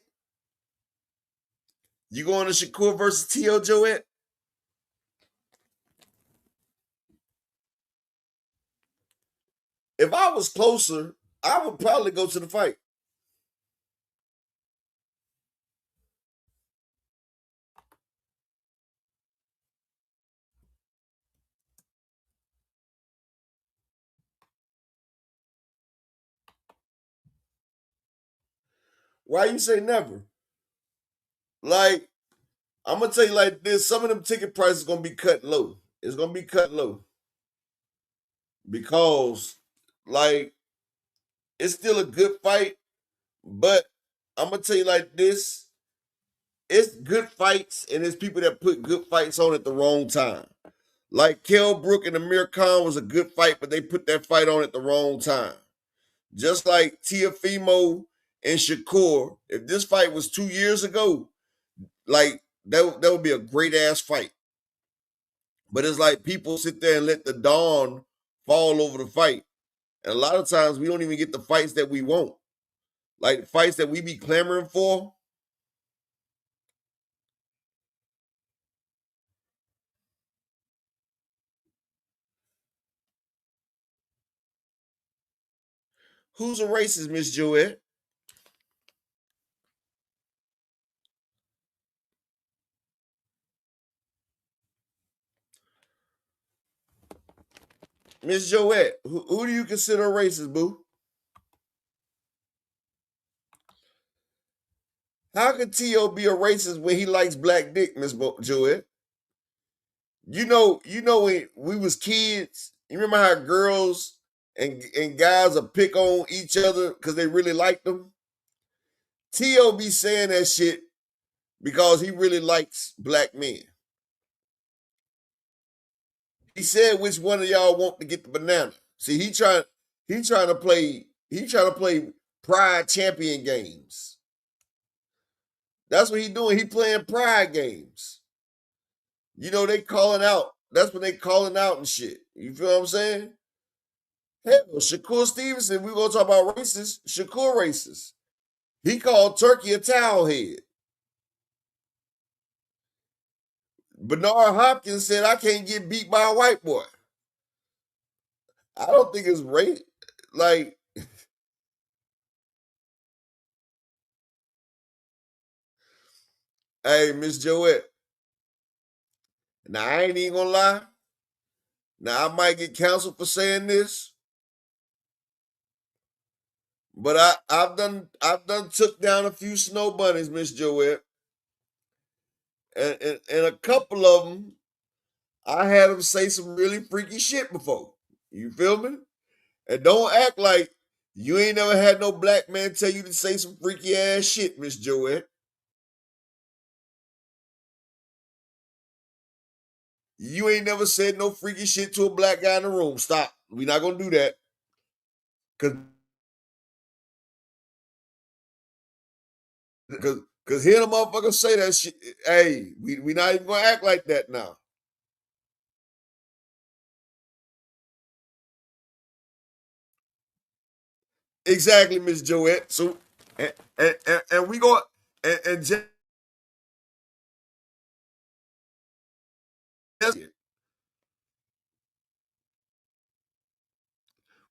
you going to Shakur versus Tio Joette? If I was closer, I would probably go to the fight. Why you say never? Like, I'm gonna tell you like this: some of them ticket prices gonna be cut low. It's gonna be cut low because, like, it's still a good fight. But I'm gonna tell you like this: it's good fights, and it's people that put good fights on at the wrong time. Like Kell Brook and Amir Khan was a good fight, but they put that fight on at the wrong time. Just like Teofimo and Shakur, if this fight was 2 years ago, like that would be a great ass fight. But it's like people sit there and let the dawn fall over the fight. And a lot of times we don't even get the fights that we want. Like the fights that we be clamoring for. Who's a racist, Miss Joette? Miss Joette, who do you consider a racist, boo? How could T.O. be a racist when he likes black dick, Miss Joette? You know when we was kids, you remember how girls and guys would pick on each other because they really liked them? T.O. be saying that shit because he really likes black men. He said which one of y'all want to get the banana. See, he trying to play pride champion games. That's what he doing. He playing pride games. You know, they calling out. That's when they calling out and shit. You feel what I'm saying? Hell, Shakur Stevenson, we gonna talk about racist. Shakur racist. He called Turkey a towel head. Bernard Hopkins said, I can't get beat by a white boy. I don't think it's race. Like, hey, Miss Joette. Now, I ain't even gonna lie. Now, I might get canceled for saying this. But I've done took down a few snow bunnies, Miss Joette. And a couple of them, I had them say some really freaky shit before. You feel me? And don't act like you ain't never had no black man tell you to say some freaky ass shit, Miss Joette. You ain't never said no freaky shit to a black guy in the room. Stop. We not gonna do that. Cause hear the motherfucker say that shit. Hey, we not even gonna act like that now. Exactly, Miss Joette. So and we go and just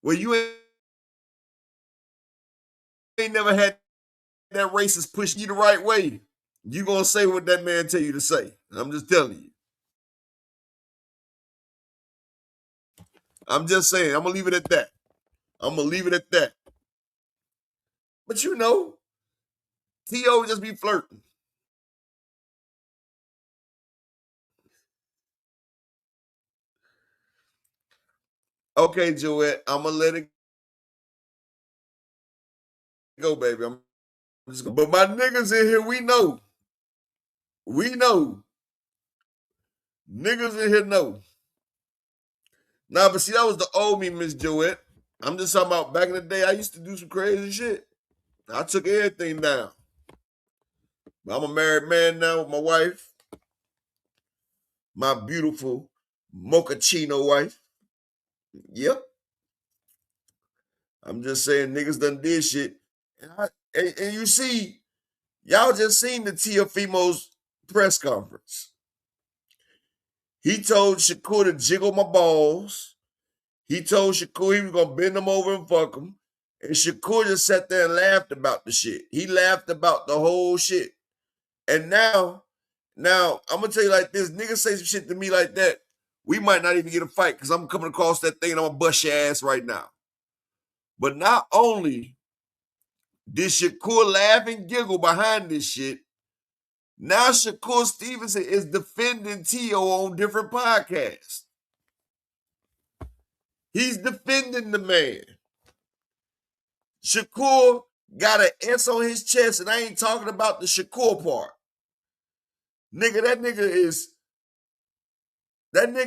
well, you ain't never had that racist push you the right way. You gonna say what that man tell you to say. I'm just telling you. I'm just saying. I'm gonna leave it at that. I'm gonna leave it at that. But you know, T.O. just be flirting. Okay, Joette, I'm gonna let it go, baby. But my niggas in here, we know. We know. Niggas in here know. Nah, but see, that was the old me, Miss Joette. I'm just talking about back in the day, I used to do some crazy shit. I took everything down. But I'm a married man now with my wife. My beautiful mochaccino wife. Yep. I'm just saying niggas done did shit. And you see, y'all just seen the Teofimo's press conference. He told Shakur to jiggle my balls. He told Shakur he was gonna bend them over and fuck him. And Shakur just sat there and laughed about the shit. He laughed about the whole shit. And now I'm gonna tell you like this: niggas say some shit to me like that, we might not even get a fight because I'm coming across that thing and I'm gonna bust your ass right now. But not only Did Shakur laugh and giggle behind this shit? Now Shakur Stevenson is defending T.O. on different podcasts. He's defending the man. Shakur got an S on his chest, and I ain't talking about the Shakur part. Nigga, that nigga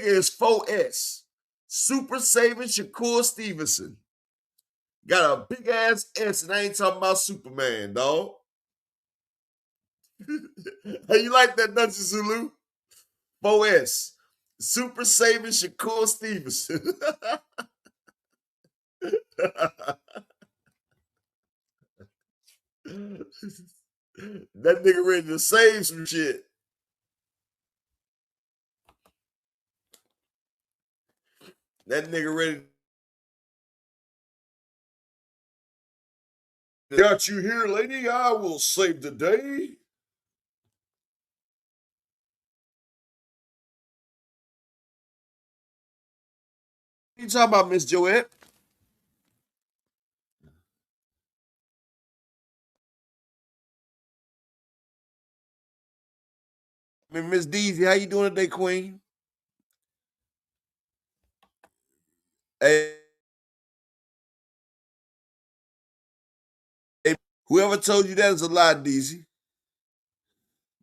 is 4S. Super saving Shakur Stevenson. Got a big ass S, and I ain't talking about Superman, dog. Hey, you like that, don't you, Zulu? 4S. Super saving Shakur Stevenson. That nigga ready to save some shit. That nigga ready. Got you here, lady. I will save the day. What you talking about, Miss Joette? I mean, Miss Deezy, how you doing today, Queen? Hey, whoever told you that is a lie, Deezy.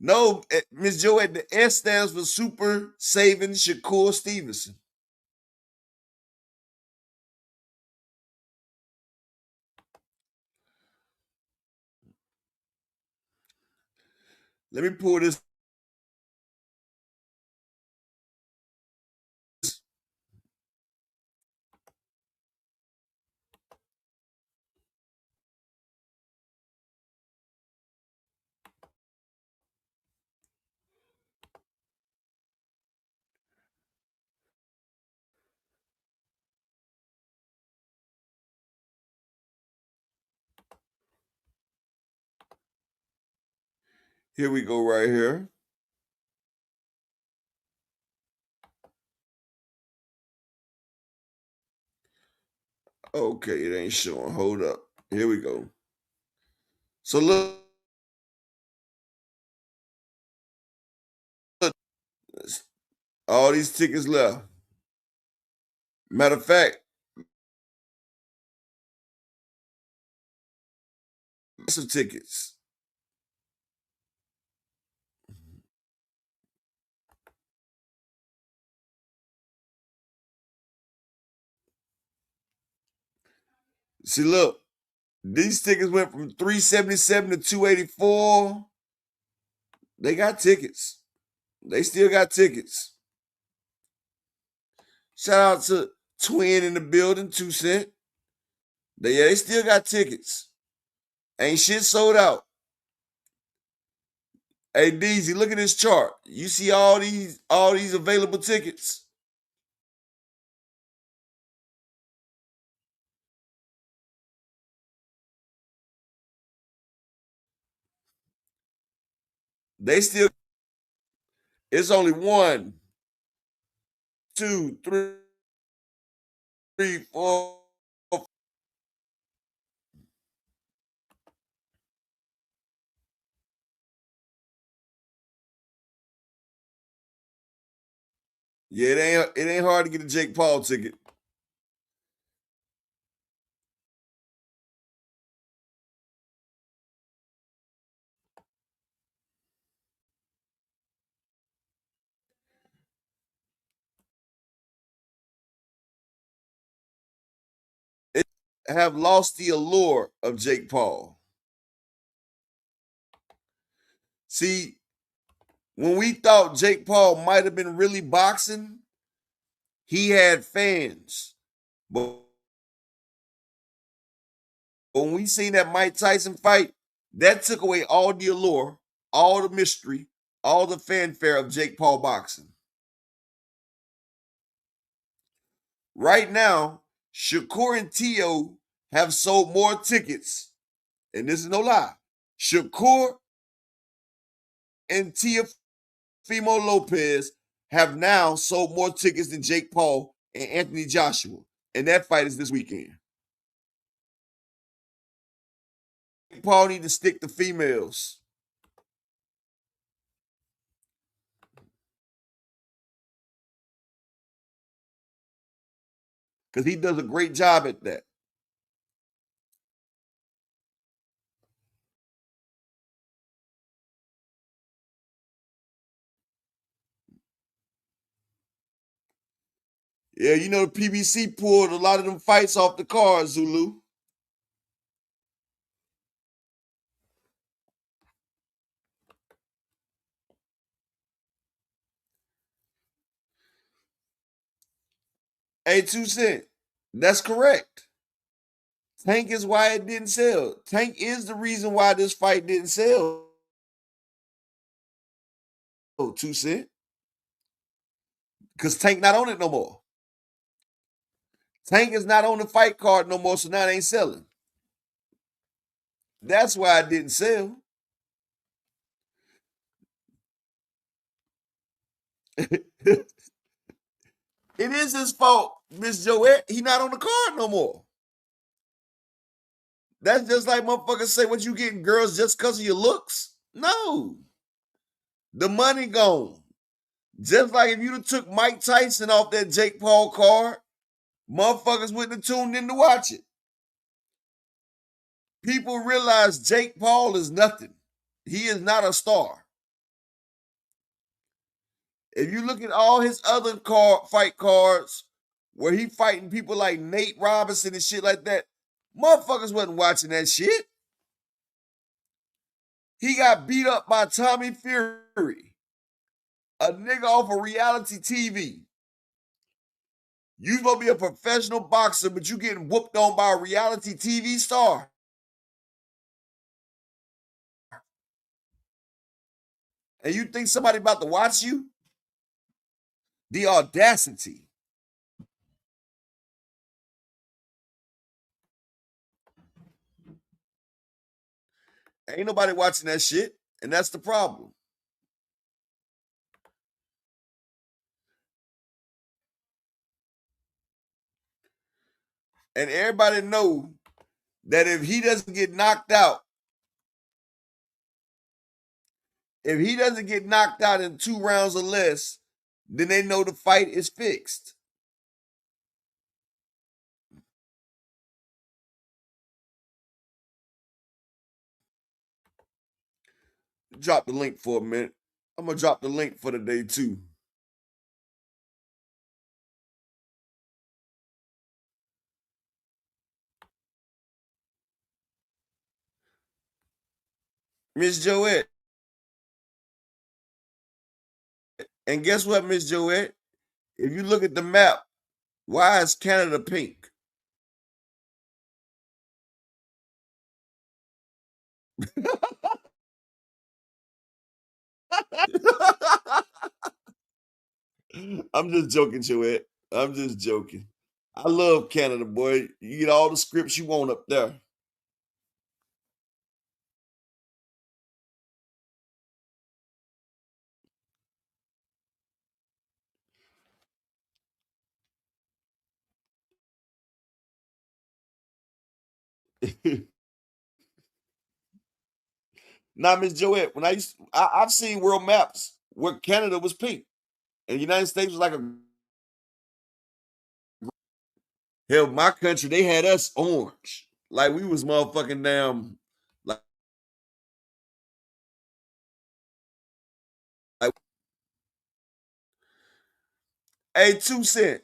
No, Miss Joette, the S stands for Super Saving Shakur Stevenson. Let me pull this. Here we go right here. Okay, it ain't showing. Hold up. Here we go. So look, all these tickets left. Matter of fact, some tickets. See, look, these tickets went from $377 to $284. They got tickets. They still got tickets. Shout out to Twin in the building, 2 Cent. They still got tickets. Ain't shit sold out. Hey, Deezy, look at this chart. You see all these available tickets? They still, it's only 1, 2, 3, 4. Yeah, it ain't hard to get a Jake Paul ticket. It have lost the allure of Jake Paul. See, when we thought Jake Paul might have been really boxing, he had fans. But when we seen that Mike Tyson fight, that took away all the allure, all the mystery, all the fanfare of Jake Paul boxing. Right now, Shakur and T.O. have sold more tickets, and this is no lie. Shakur and Teofimo Lopez have now sold more tickets than Jake Paul and Anthony Joshua, and that fight is this weekend. Paul need to stick to females. Because he does a great job at that. Yeah, you know, the PBC pulled a lot of them fights off the card, Zulu. Hey, 2 Cent, that's correct. Tank is why it didn't sell. Tank is the reason why this fight didn't sell. 2 Cent. Because Tank not on it no more. Tank is not on the fight card no more, so now it ain't selling. That's why it didn't sell. It is his fault, Miss Joette. He not on the card no more. That's just like motherfuckers say, what you getting girls just because of your looks? No. The money gone. Just like if you took Mike Tyson off that Jake Paul card, motherfuckers wouldn't have tuned in to watch it. People realize Jake Paul is nothing. He is not a star. If you look at all his other fight cards where he fighting people like Nate Robinson and shit like that, motherfuckers wasn't watching that shit. He got beat up by Tommy Fury, a nigga off of reality TV. You supposed to be a professional boxer, but you getting whooped on by a reality TV star. And you think somebody about to watch you? The audacity. Ain't nobody watching that shit, and that's the problem. And everybody know that if he doesn't get knocked out, in 2 rounds or less, then they know the fight is fixed. Drop the link for a minute. I'm going to drop the link for the day too. Miss Joette. And guess what, Miss Joette? If you look at the map, why is Canada pink? I'm just joking, Joette. I'm just joking. I love Canada, boy. You get all the scripts you want up there. Now, Miss Joette, when I've seen world maps where Canada was pink and the United States was like a hell. My country, they had us orange, like we was motherfucking damn. Like hey, 2 Cent.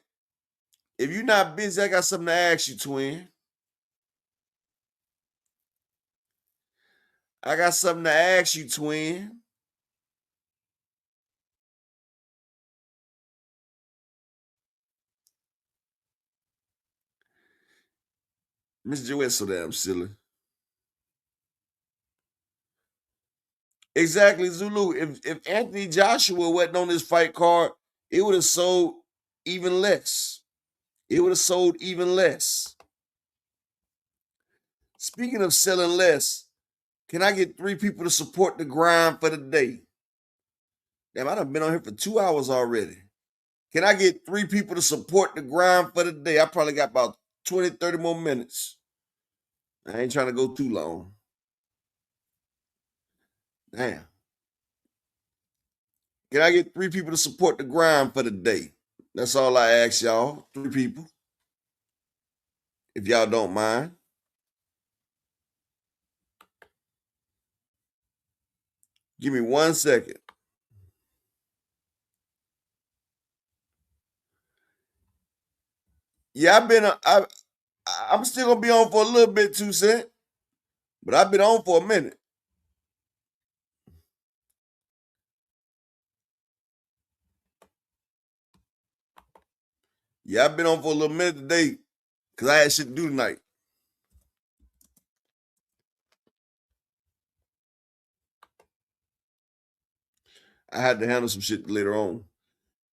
If you're not busy, I got something to ask you, twin. I got something to ask you, twin. Miss Joette's so damn silly. Exactly, Zulu. If Anthony Joshua wasn't on this fight card, it would have sold even less. It would have sold even less. Speaking of selling less, can I get 3 people to support the grind for the day? Damn, I done been on here for 2 hours already. Can I get 3 people to support the grind for the day? I probably got about 20, 30 more minutes. I ain't trying to go too long. Damn. Can I get 3 people to support the grind for the day? That's all I ask y'all. 3 people. If y'all don't mind. Give me 1 second. Yeah, I'm still gonna be on for a little bit, 2 Cent. But I've been on for a minute. Yeah, I've been on for a little minute today because I had shit to do tonight. I had to handle some shit later on.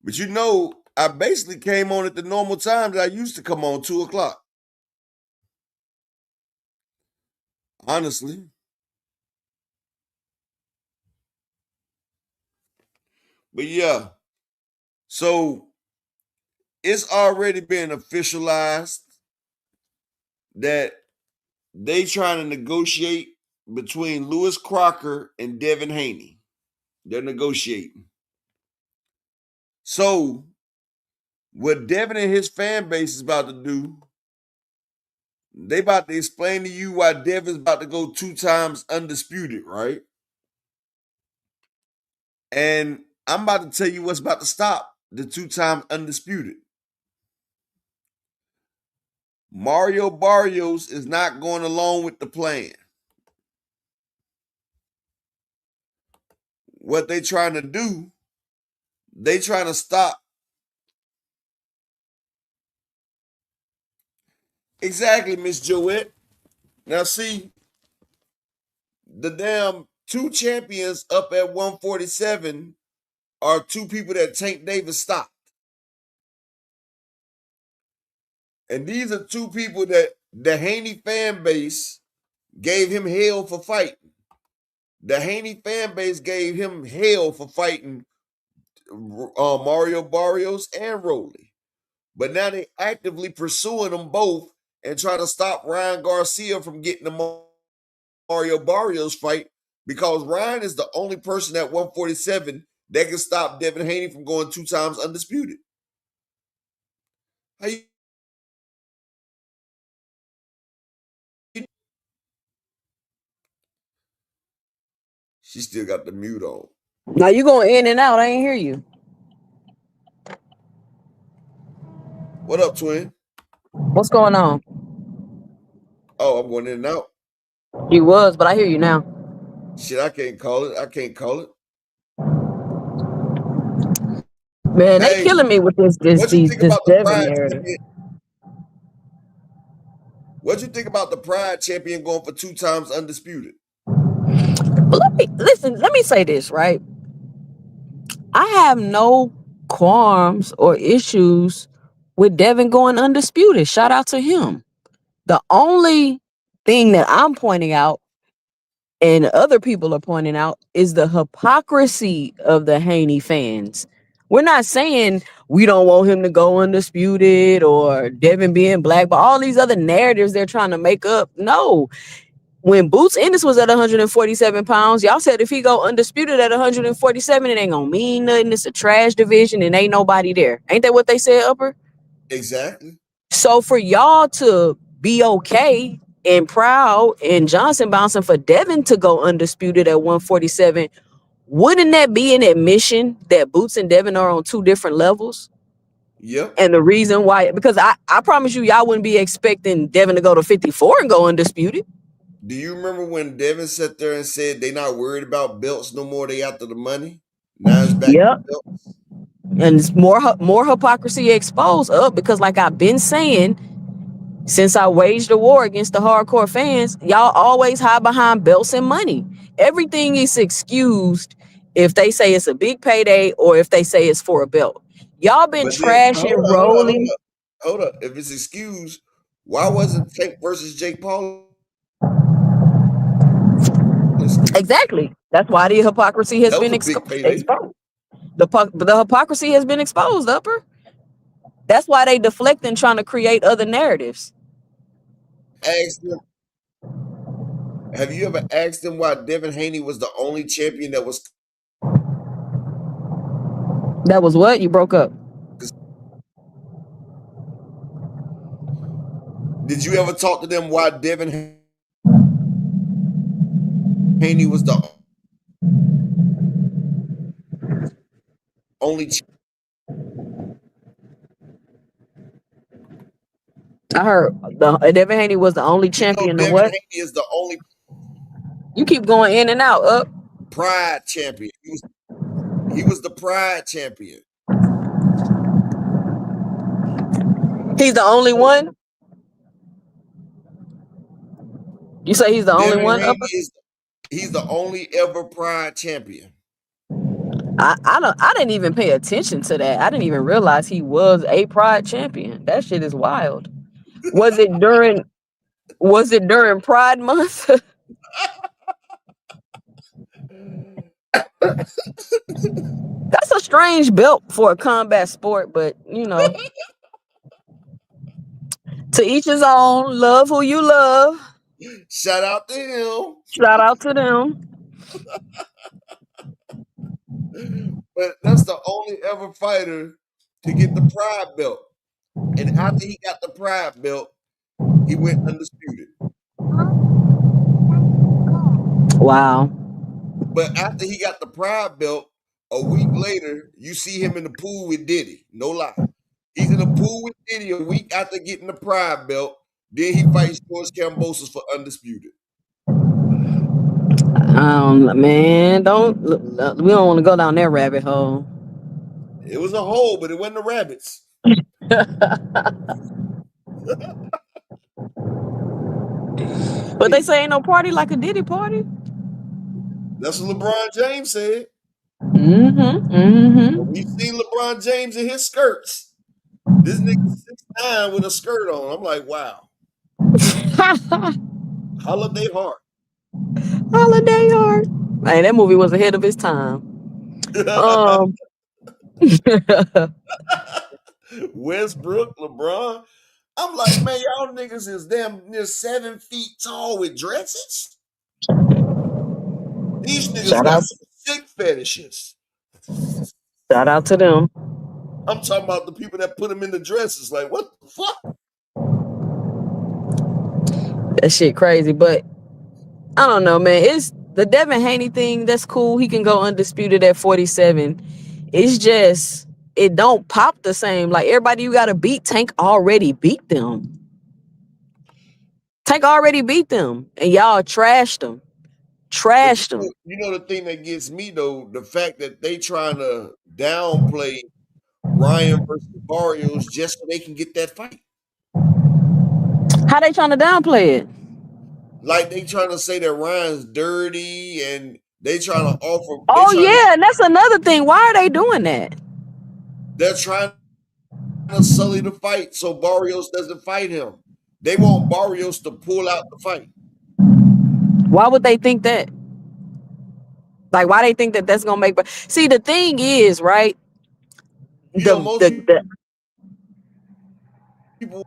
But you know, I basically came on at the normal time that I used to come on, 2 o'clock. Honestly. But yeah. So it's already been officialized that they trying to negotiate between Lewis Crocker and Devin Haney. They're negotiating. So what Devin and his fan base is about to do, they about to explain to you why Devin's about to go 2 times undisputed, right? And I'm about to tell you what's about to stop the 2 times undisputed. Mario Barrios is not going along with the plan. What they trying to do, they trying to stop. Exactly, Miss Joette. Now see, the damn 2 champions up at 147 are 2 people that Tank Davis stopped. And these are 2 people that the Haney fan base gave him hell for fighting. The Haney fan base gave him hell for fighting Mario Barrios and Rolly. But now they actively pursuing them both and trying to stop Ryan Garcia from getting the Mario Barrios fight because Ryan is the only person at 147 that can stop Devin Haney from going 2 times undisputed. How you She still got the mute on. Now you going in and out. I ain't hear you. What up, twin? What's going on? Oh, I'm going in and out. You was, but I hear you now. Shit, I can't call it. Man, they killing me with this What you think about the Devin Pride narrative. champion? What you think about the Pride champion going for 2 times undisputed? But let me say this, right? I have no qualms or issues with Devin going undisputed. Shout out to him. The only thing that I'm pointing out and other people are pointing out is the hypocrisy of the Haney fans. We're not saying we don't want him to go undisputed or Devin being black, but all these other narratives they're trying to make up. No. When Boots Ennis was at 147 pounds, y'all said if he go undisputed at 147, it ain't gonna mean nothing. It's a trash division and ain't nobody there. Ain't that what they said, Upper? Exactly. So for y'all to be okay and proud and Johnson bouncing for Devin to go undisputed at 147, wouldn't that be an admission that Boots and Devin are on 2 different levels? Yep. And the reason why, because I promise you, y'all wouldn't be expecting Devin to go to 54 and go undisputed. Do you remember when Devin sat there and said they not worried about belts no more, they after the money? Now it's back to belts. And it's more hypocrisy exposed up because like I've been saying, since I waged a war against the hardcore fans, y'all always hide behind belts and money. Everything is excused if they say it's a big payday or if they say it's for a belt. Y'all been trashing Rolling. Hold up. If it's excused, why wasn't Tank versus Jake Paul? Exactly. That's why the hypocrisy has been exposed. The hypocrisy has been exposed, Upper. That's why they deflecting, trying to create other narratives. Have you ever asked him why Devin Haney was the only champion that was? That was what? You broke up. Did you ever talk to them why Devin Haney was the only? I heard Devin Haney was the only champion of Devin what? Haney is the only You keep going in and out. Up. Pride champion. He was the Pride champion. He's the only one. You say he's the only Devin one? Haney he's the only ever Pride champion. I didn't even pay attention to that. I didn't even realize he was a Pride champion. That shit is wild. Was it during Pride Month? That's a strange belt for a combat sport, but you know, to each his own. Love who you love. Shout out to him. Shout out to them. But that's the only ever fighter to get the Pride belt. And after he got the Pride belt, he went undisputed. Wow. But after he got the Pride belt, a week later, you see him in the pool with Diddy. No lie. He's in the pool with Diddy a week after getting the Pride belt. Then he fights George Kambosos for undisputed. Man, we don't want to go down that rabbit hole. It was a hole, but it wasn't the rabbits. But they say ain't no party like a Diddy party. That's what LeBron James said. We've seen LeBron James in his skirts. This nigga 6'9" with a skirt on. I'm like, wow. Holiday Heart. Holiday Heart. Hey, that movie was ahead of its time. Westbrook, LeBron. I'm like, man, y'all niggas is damn near 7 feet tall with dresses. These niggas got some sick fetishes. Shout out to them. I'm talking about the people that put them in the dresses. Like, what the fuck? That shit crazy, but I don't know, man. It's the Devin Haney thing. That's cool. He can go undisputed at 47. It's just it don't pop the same. Like everybody you gotta beat, Tank already beat them. Tank already beat them, and y'all trashed them. You know the thing that gets me though, the fact that they trying to downplay Ryan versus Barrios just so they can get that fight. How they trying to downplay it? Like they trying to say that Ryan's dirty and they trying to offer. And that's another thing. Why are they doing that? They're trying to sully the fight so Barrios doesn't fight him. They want Barrios to pull out the fight. Why would they think that? Like, why they think that that's gonna make? See, the thing is, right? Most people.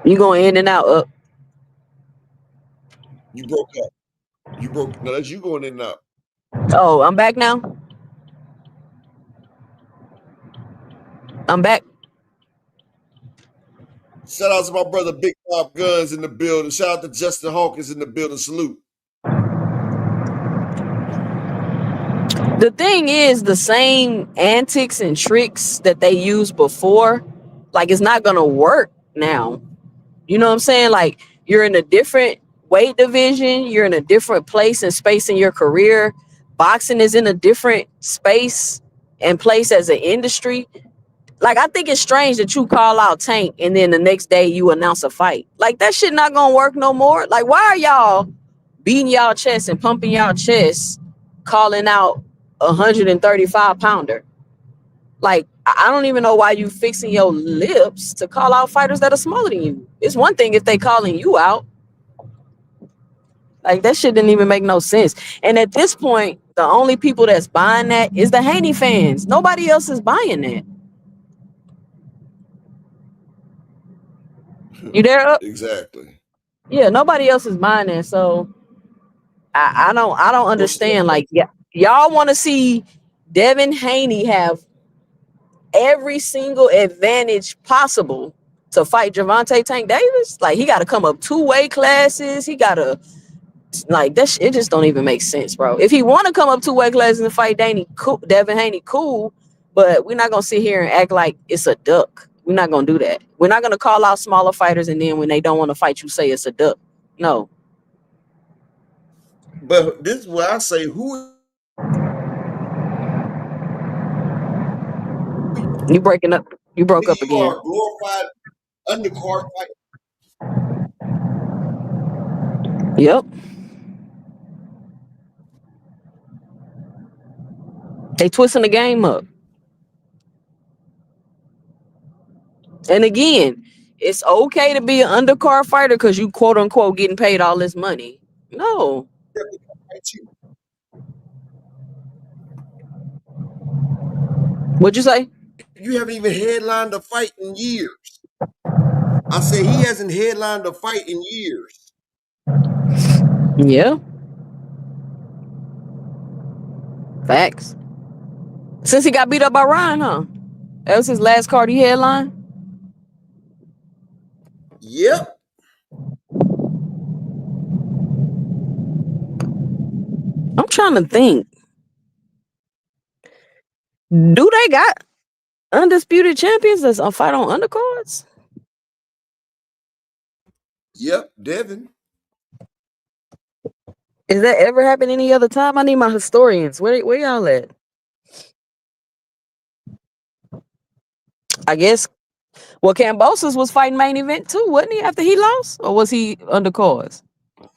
You going in and out. Up. You broke up. No, that's you going in and out. Oh, I'm back now. I'm back. Shout out to my brother Big Bob Guns in the building. Shout out to Justin Hawkins in the building. Salute. The thing is, the same antics and tricks that they used before, like it's not gonna work now. You know what I'm saying? Like you're in a different weight division, you're in a different place and space in your career. Boxing is in a different space and place as an industry. Like, I think it's strange that you call out Tank and then the next day you announce a fight. Like, that shit not gonna work no more. Like, why are y'all beating y'all chest and pumping y'all chest, calling out a 135-pounder? Like, I don't even know why you fixing your lips to call out fighters that are smaller than you. It's one thing if they calling you out. Like, that shit didn't even make no sense. And at this point, the only people that's buying that is the Haney fans. Nobody else is buying that. You there? Up? Exactly. Yeah, nobody else is buying it. So I don't understand. Like, yeah, y'all want to see Devin Haney have every single advantage possible to fight Gervonta Tank Davis. Like, he got to come up 2 weight classes. He got to, like, that it just don't even make sense, bro. If he want to come up 2 weight classes and fight Devin Haney, cool. But we're not gonna sit here and act like it's a duck. We're not gonna do that. We're not gonna call out smaller fighters and then when they don't want to fight you, say it's a duck. No. But this is what I say: who You breaking up? You broke up you again. are a glorified undercard fighter? Yep. They twisting the game up. And again, it's okay to be an undercard fighter because you quote unquote getting paid all this money. No. What'd you say? You haven't even headlined a fight in years. I say he hasn't headlined a fight in years. Yeah. Facts. Since he got beat up by Ryan, huh? That was his last card he headlined? Yep. I'm trying to think. Do they got undisputed champions that's on fight on undercards? Yep, Devin. Is that ever happened any other time? I need my historians. Where y'all at? I guess. Well, Cambosos was fighting main event too, wasn't he? After he lost, or was he undercards?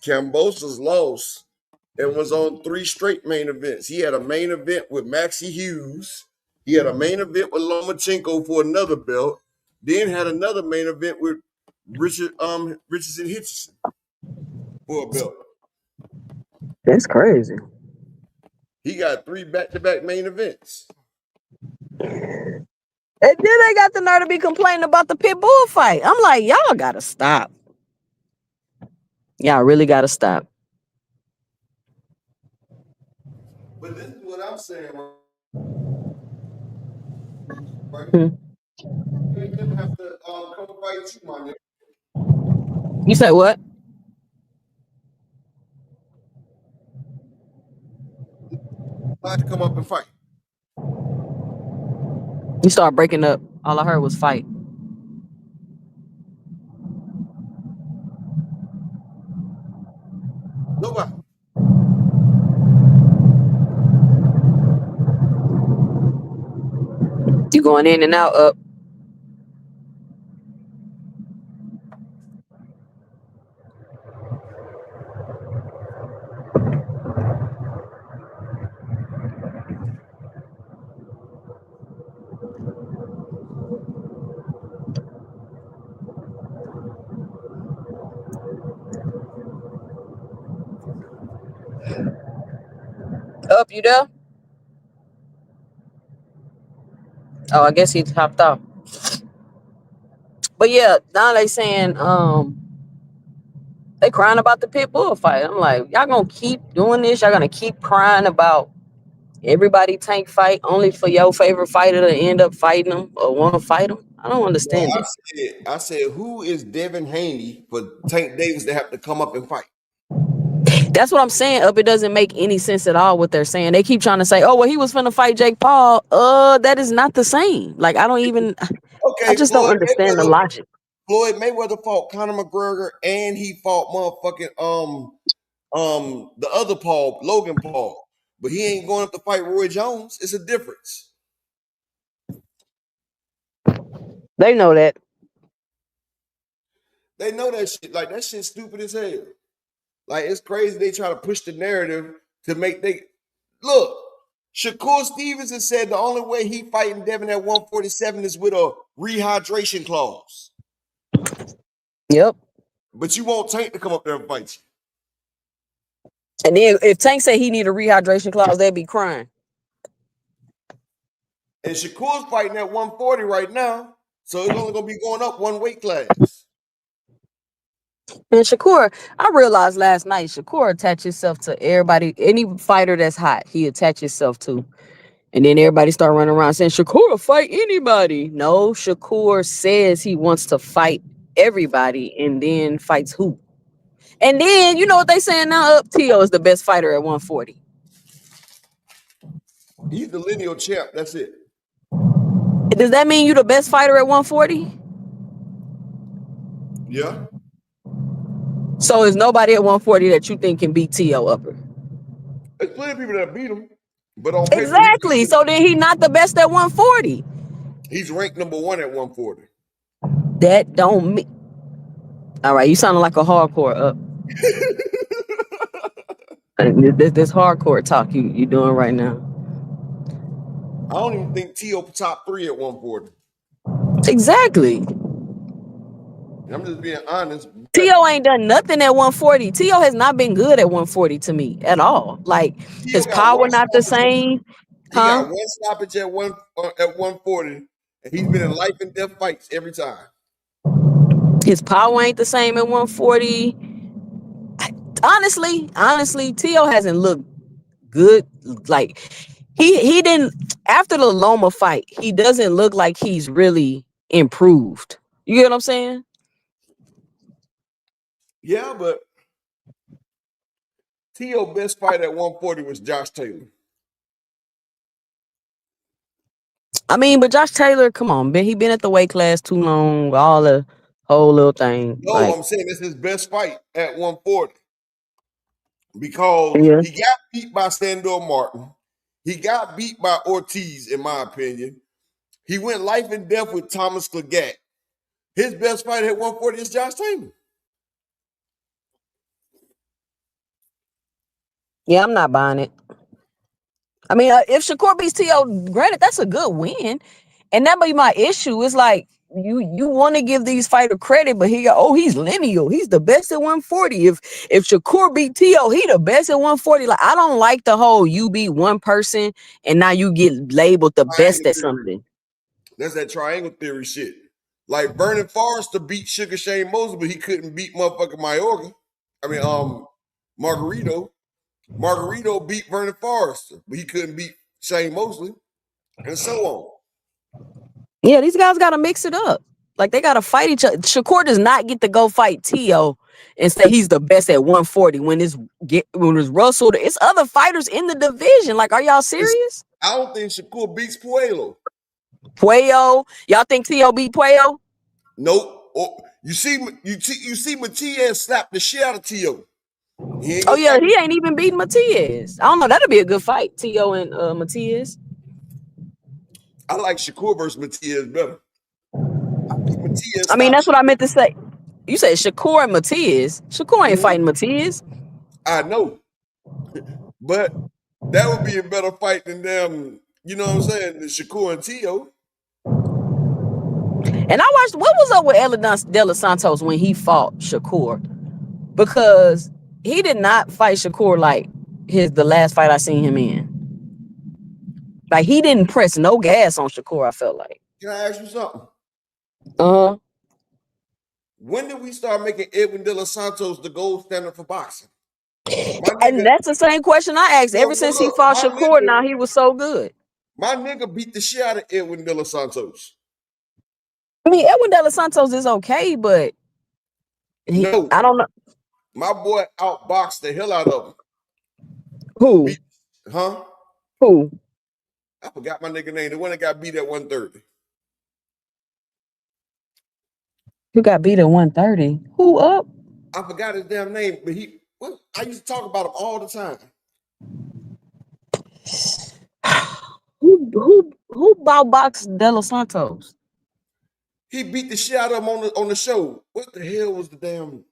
Cambosos lost and was on 3 straight main events. He had a main event with Maxie Hughes. He had a main event with Lomachenko for another belt. Then had another main event with Richardson Hitchison for a belt. That's crazy. He got 3 back-to-back main events. And then they got the nerve to be complaining about the pit bull fight. I'm like, y'all gotta stop. Y'all really gotta stop. But this is what I'm saying. Right? They didn't have to come fight you, my nigga. You said what? I had to come up and fight. You start breaking up. All I heard was fight. Nobody. You going in and out up. Up, you there? Oh, I guess he hopped off. But yeah, now they saying they crying about the pit bull fight. I'm like, y'all gonna keep doing this? Y'all gonna keep crying about everybody Tank fight only for your favorite fighter to end up fighting them or want to fight them? I don't understand it. I said, who is Devin Haney for Tank Davis to have to come up and fight? That's what I'm saying. Up, it doesn't make any sense at all what they're saying. They keep trying to say, "Oh, well, he was finna fight Jake Paul." That is not the same. Like, I don't even. Okay, I just don't understand the logic. Floyd Mayweather fought Conor McGregor and he fought motherfucking the other Paul, Logan Paul, but he ain't going up to fight Roy Jones. It's a difference. They know that. They know that shit. Like, that shit's stupid as hell. Like, it's crazy they try to push the narrative to make they look. Shakur Stevenson said the only way he fighting Devin at 147 is with a rehydration clause. Yep. But you want Tank to come up there and fight you. And then if Tank say he need a rehydration clause, they'd be crying. And Shakur's fighting at 140 right now, so it's only gonna be going up 1 weight class. And Shakur, I realized last night, Shakur attached himself to everybody, any fighter that's hot, he attached himself to. And then everybody start running around saying, Shakur will fight anybody. No, Shakur says he wants to fight everybody and then fights who? And then, you know what they saying now? Tio is the best fighter at 140. He's the lineal champ. That's it. Does that mean you the best fighter at 140? Yeah. So is nobody at 140 that you think can beat Tio upper? There's plenty of people that beat him, but on paper, Exactly. So then he not the best at 140. he's ranked number 1 at 140. That don't mean. All right, you sounding like a hardcore up. This hardcore talk you doing right now. I don't even think Tio top 3 at 140. Exactly. I'm just being honest. Tio ain't done nothing at 140. Tio has not been good at 140 to me at all. Like his power not the same. He got one stoppage at 140, and he's been in life and death fights every time. His power ain't the same at 140. Honestly, Tio hasn't looked good. Like he didn't after the Loma fight. He doesn't look like he's really improved. You get what I'm saying? Yeah, but Tio best fight at 140 was Josh Taylor. I mean, but Josh Taylor, come on, man, he been at the weight class too long, all the whole little thing. No, like, I'm saying this is his best fight at 140 because yeah. he got beat by Sandor Martin. He got beat by Ortiz, in my opinion. He went life and death with Thomas Clagat. His best fight at 140 is Josh Taylor. Yeah, I'm not buying it. I mean, if Shakur beats Tio, granted, that's a good win. And that be my issue. It's like you want to give these fighters credit, but he's lineal. He's the best at 140. If Shakur beat Tio, he the best at 140. Like, I don't like the whole you beat one person and now you get labeled the best at something. That's that triangle theory shit. Like Vernon Forrester beat Sugar Shane Mosley, but he couldn't beat motherfucking Mayorga. I mean, Margarito. Margarito beat Vernon Forrester, but he couldn't beat Shane Mosley, and so on. Yeah, these guys got to mix it up. Like, they got to fight each other. Shakur does not get to go fight Tio and say he's the best at 140 when it's Russell. It's other fighters in the division. Like, are y'all serious? I don't think Shakur beats Puello. Puello? Y'all think Tio beat Puello? Nope. You see Matias slap the shit out of Tio. He ain't even beating Matias. I don't know. That'll be a good fight, Tio and Matias. I like Shakur versus Matias better. I mean, that's what I meant to say. You said Shakur and Matias. Shakur ain't fighting Matias. I know. But that would be a better fight than them, you know what I'm saying, than Shakur and Tio. And I watched, what was up with Eladon De Los Santos when he fought Shakur? Because he did not fight Shakur like the last fight I seen him in. Like, he didn't press no gas on Shakur, I felt like. Can I ask you something? Uh-huh. When did we start making Edwin De Los Santos the gold standard for boxing? And that's the same question I asked. Ever since he fought Shakur, now he was so good. My nigga beat the shit out of Edwin De Los Santos. I mean, Edwin De Los Santos is okay, but I don't know. My boy outboxed the hell out of him. Who? Who? I forgot my nigga name. The one that got beat at 130. Who got beat at 130? Who up? I forgot his damn name, but I used to talk about him all the time. Who outboxed De Los Santos? He beat the shit out of him on the show. What the hell was the damn?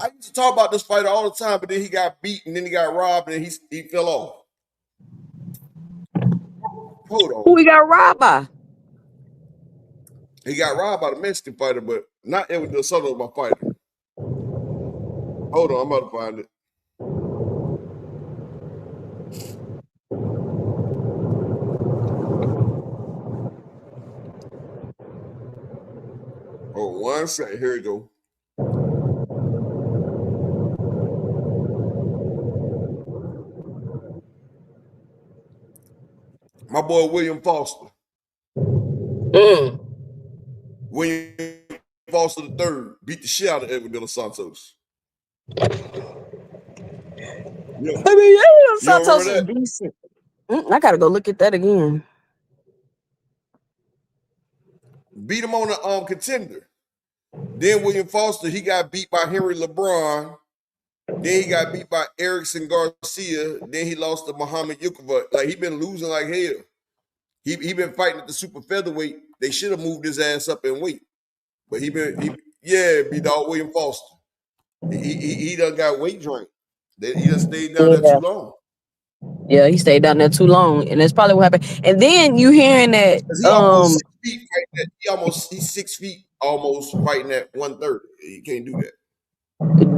I used to talk about this fighter all the time, but then he got beat and then he got robbed and he fell off. Hold on. Who he got robbed by? He got robbed by the Mexican fighter, but not Edwin De Los Santos, my fighter. Hold on, I'm about to find it. Oh, one second. Here we go. boy William Foster. Mm. William Foster III beat the shit out of Edwin De Los Santos. Yeah. I mean, yeah, You don't Santos remember is that? decent. I gotta go look at that again. Beat him on the Contender. Then William Foster, he got beat by Henry LeBron. Then he got beat by Erickson Garcia. Then he lost to Muhammad Yukovic. Like, he been losing like hell. He been fighting at the super featherweight. They should have moved his ass up in weight. But he beat dog William Foster. He done got weight drained. He done stayed down there too long. Yeah, he stayed down there too long, and that's probably what happened. And then you hearing that He almost 6 feet fighting that. He's 6 feet almost fighting at 130. He can't do that.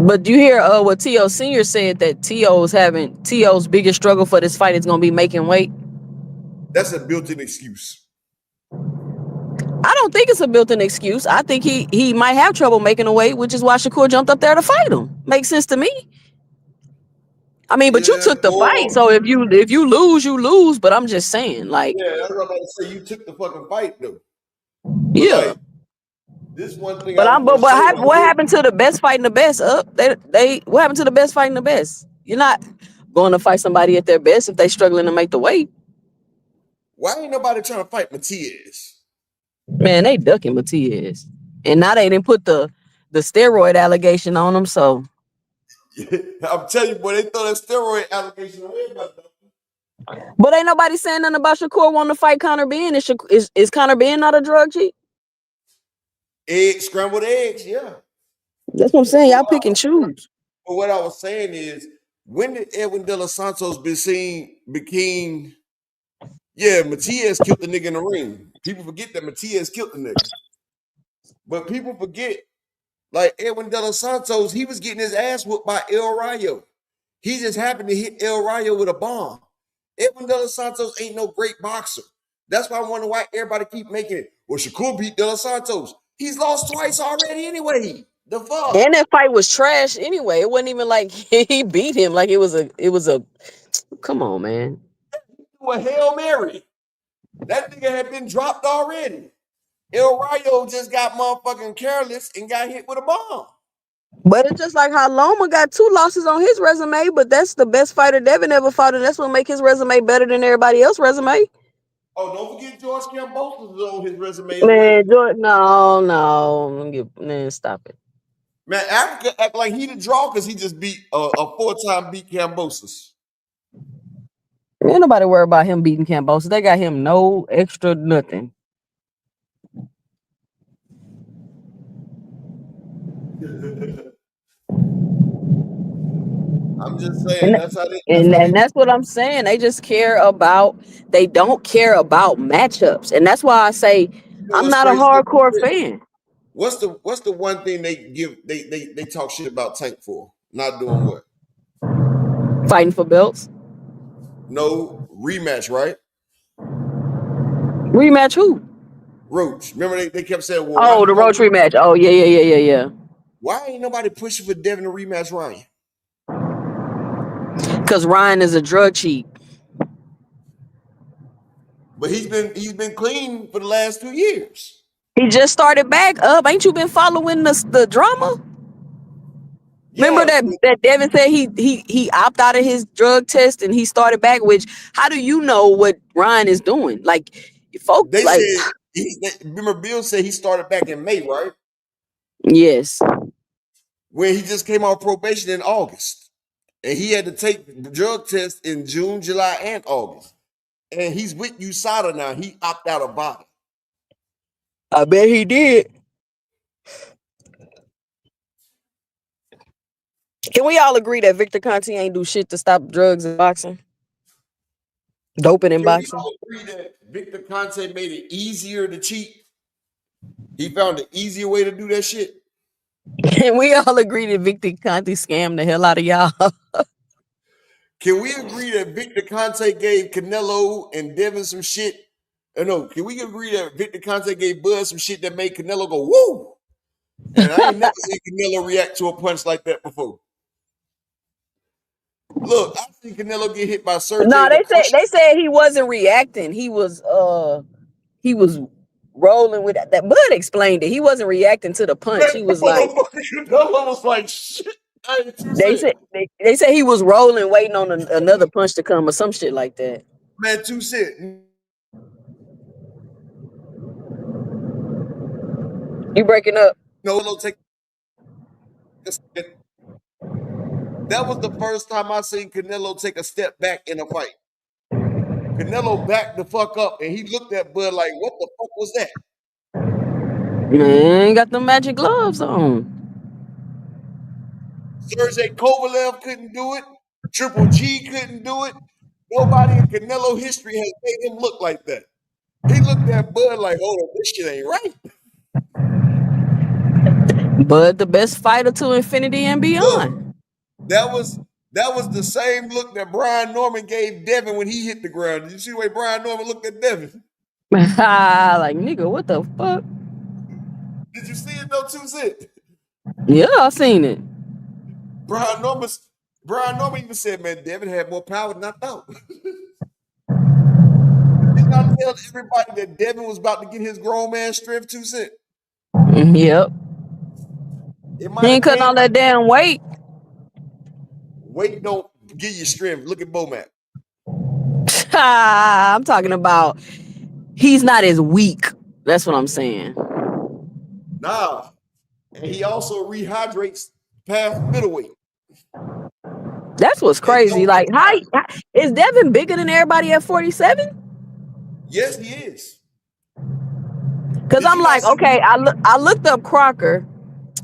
But you hear what T.O. Senior said, that T.O.'s biggest struggle for this fight is gonna be making weight. That's a built-in excuse. I don't think it's a built-in excuse. I think he might have trouble making a weight, which is why Shakur jumped up there to fight him. Makes sense to me. I mean, but you took the fight, so if you lose, you lose. But I'm just saying, like, yeah, that's what I'm about to say. You took the fucking fight, though. But yeah. like, this one thing. But what happened to the best fighting the best? What happened to the best fighting the best? You're not going to fight somebody at their best if they struggling to make the weight. Why ain't nobody trying to fight Matias? Man, they ducking Matias, and now they didn't put the steroid allegation on him. So I'm telling you, boy, they throw that steroid allegation on everybody. But ain't nobody saying nothing about Shakur wanting to fight Conor Benn. Is Conor Benn not a drug cheat? Scrambled eggs, yeah. That's what I'm saying. Y'all pick and choose. But what I was saying is, when did Edwin De Los Santos became? Yeah, Matias killed the nigga in the ring. People forget that Matias killed the nigga. But people forget, like, Edwin De Los Santos, he was getting his ass whooped by El Rayo. He just happened to hit El Rayo with a bomb. Edwin De Los Santos ain't no great boxer. That's why I wonder why everybody keep making it. Well, Shakur beat De Los Santos. He's lost twice already anyway. The fuck? And that fight was trash anyway. It wasn't even like he beat him. Like it was a come on, man. A Hail Mary. That nigga had been dropped already. El Rayo just got motherfucking careless and got hit with a bomb. But it's just like how Loma got 2 losses on his resume, but that's the best fighter Devin ever fought, and that's what make his resume better than everybody else's resume. Oh, don't forget George Kambosos is on his resume. Man, George, no, stop it. Man, Africa act like he the draw because he just beat a 4-time beat Kambosos. Ain't nobody worry about him beating Kambosos. They got him no extra nothing. I'm just saying that's how they. And that's what I'm saying. They just care about. They don't care about matchups, and that's why I say I'm not a hardcore fan. What's the one thing they talk shit about Tank for? Not doing what? Fighting for belts. No rematch, right? Rematch who? Roach. Remember they kept saying, well, oh, the Roach rematch. Oh, yeah. Why ain't nobody pushing for Devin to rematch Ryan? Because Ryan is a drug cheat. But he's been clean for the last 2 years. He just started back up. Ain't you been following the drama? Yeah, remember that Devin said he opted out of his drug test and he started back. Which, how do you know what Ryan is doing? Like, folks, they said. Remember, Bill said he started back in May, right? Yes. When he just came off probation in August, and he had to take the drug test in June, July, and August. And he's with USADA now. He opted out of body. I bet he did. Can we all agree that Victor Conte ain't do shit to stop drugs in boxing? Doping in boxing? Can we all agree that Victor Conte made it easier to cheat? He found an easier way to do that shit? Can we all agree that Victor Conte scammed the hell out of y'all? Can we agree that Victor Conte gave Canelo and Devin some shit? No, can we agree that Victor Conte gave Bud some shit that made Canelo go, woo? And I ain't never seen Canelo react to a punch like that before. Look, I see Canelo get hit by Sergey. No, they said he wasn't reacting. He was rolling with that. Bud explained it. He wasn't reacting to the punch. He was like, Canelo was like, shit. they said he was rolling, waiting on another punch to come or some shit like that. Man, 2 Cent. You breaking up? No, take. That was the first time I seen Canelo take a step back in a fight. Canelo backed the fuck up and he looked at Bud like, what the fuck was that? Man, got the magic gloves on. Sergey Kovalev couldn't do it. Triple G couldn't do it. Nobody in Canelo history has made him look like that. He looked at Bud like, hold on, this shit ain't right. Bud, the best fighter to infinity and beyond. Look, that was the same look that Brian Norman gave Devin when he hit the ground. Did you see the way Brian Norman looked at Devin? Like, nigga, what the fuck? Did you see it though, 2 Cent? Yeah, I seen it. Brian Norman even said, man, Devin had more power than I thought. Did not tell everybody that Devin was about to get his grown man strength, 2 Cent? Yep. He ain't cutting all that damn weight. Weight don't give you strength. Look at Bomac. I'm talking about he's not as weak. That's what I'm saying. Nah. And he also rehydrates past middleweight. That's what's crazy. Like, how is Devin bigger than everybody at 47? Yes, he is. Because I'm like, okay, I looked up Crocker,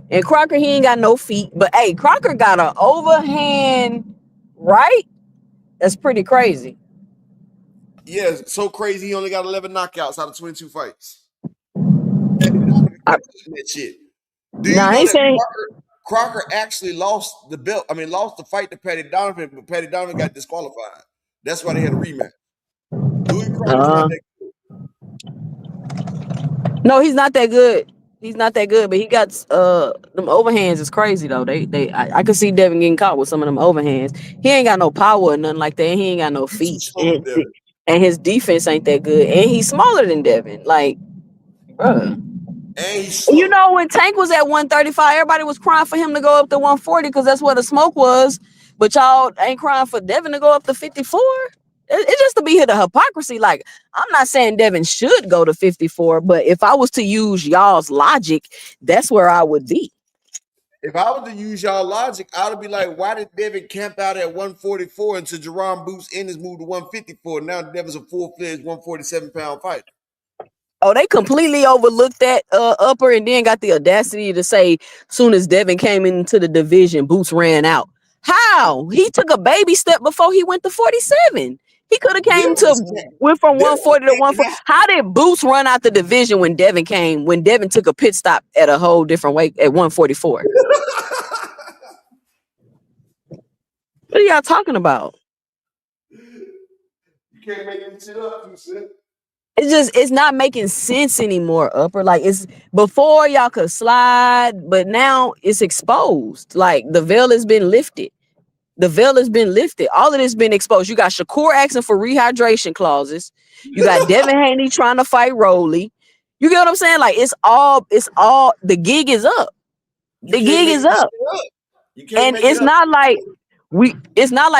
and Crocker, he ain't got no feet. But hey, Crocker got an overhand right. That's pretty crazy. Yeah, so crazy. He only got 11 knockouts out of 22 fights. That shit. Do you know that Crocker actually lost the belt? I mean, lost the fight to Patty Donovan, but Patty Donovan got disqualified. That's why they had a rematch. Louis Crocker's not that good. No, he's not that good. He's not that good, but he got them overhands is crazy though. I could see Devin getting caught with some of them overhands. He ain't got no power or nothing like that. And he ain't got no feet. And his defense ain't that good. And he's smaller than Devin. Like, bruh. You know, when Tank was at 135, everybody was crying for him to go up to 140 because that's where the smoke was. But y'all ain't crying for Devin to go up to 54. It's just to be here the hypocrisy. Like, I'm not saying Devin should go to 54, but if I was to use y'all's logic, that's where I would be. If I was to use y'all logic, I would be like, why did Devin camp out at 144 until Jerome Boots Ennis moved to 154? Now Devin's a full-fledged 147-pound fighter. Oh, they completely overlooked that upper and then got the audacity to say soon as Devin came into the division, Boots ran out. How? He took a baby step before he went to 47. He could have went from 140 to 140. How did Boots run out the division when Devin came, when Devin took a pit stop at a whole different weight at 144? What are y'all talking about? You can't make any shit up, you said. It's not making sense anymore, upper. Like, it's before y'all could slide, but now it's exposed. Like, the veil has been lifted. The veil has been lifted. All of this been exposed. You got Shakur asking for rehydration clauses. You got Devin Haney trying to fight Roley. You get what I'm saying? Like, it's all the gig is up. The gig is up. And it's not like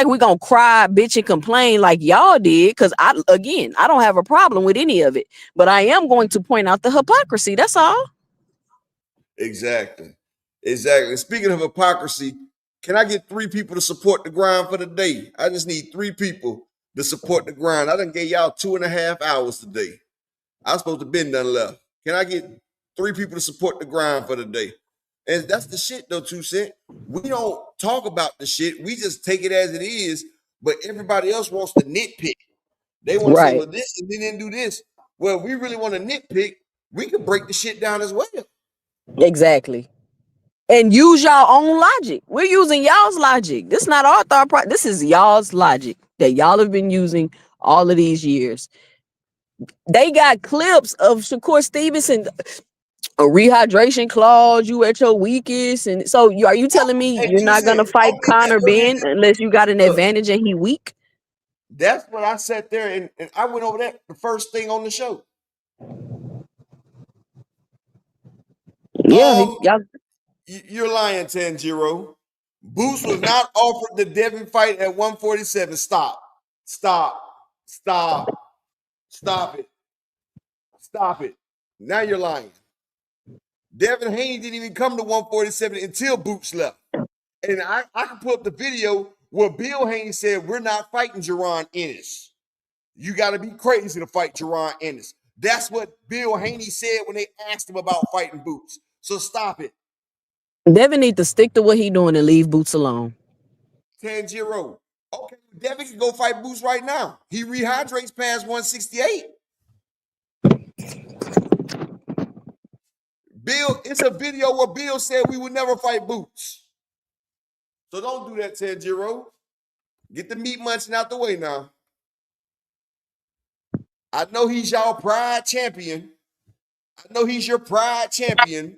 we gonna cry, bitch, and complain like y'all did. Cause I don't have a problem with any of it. But I am going to point out the hypocrisy. That's all. Exactly. Speaking of hypocrisy, can I get 3 people to support the grind for the day? I just need 3 people to support the grind. I done gave y'all 2.5 hours today. I was supposed to been done left. Can I get 3 people to support the grind for the day? And that's the shit though, 2 Cent. We don't talk about the shit. We just take it as it is. But everybody else wants to nitpick. They want to say, well, this and then do this. Well, we really want to nitpick. We can break the shit down as well. Exactly. And use y'all own logic. We're using y'all's logic. This is not our thought process. This is y'all's logic that y'all have been using all of these years. They got clips of Shakur Stevenson. a rehydration clause, you at your weakest, and so are you telling me Hey, you're not gonna fight only Conor network Ben unless you got an look, advantage and he weak? that's what I sat there and I went over that the first thing on the show. Yeah, y'all. You're lying, Tanjiro. Boots was not offered the Devin fight at 147. Stop. Stop. Stop. Stop it. Stop it. Now you're lying. Devin Haney didn't even come to 147 until Boots left. And I can put up the video where Bill Haney said, we're not fighting Jaron Ennis. You got to be crazy to fight Jaron Ennis. That's what Bill Haney said when they asked him about fighting Boots. So stop it. Devin need to stick to what he doing and leave Boots alone. Tanjiro. Okay, Devin can go fight Boots right now. He rehydrates past 168. Bill, it's a video where Bill said we would never fight Boots. So don't do that, Tanjiro. Get the meat munching out the way now. I know he's y'all pride champion. I know he's your pride champion.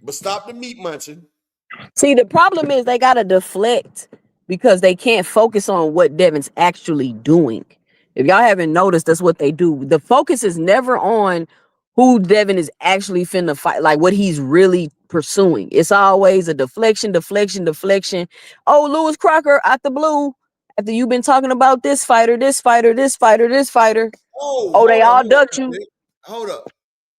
But stop the meat munching. See, the problem is they gotta deflect because they can't focus on what Devin's actually doing. If y'all haven't noticed, that's what they do. The focus is never on who Devin is actually finna fight, like what he's really pursuing. It's always a deflection, deflection, deflection. Oh, Lewis Crocker out the blue. After you've been talking about this fighter, this fighter, this fighter, this fighter. Oh, they all ducked you. Hold up.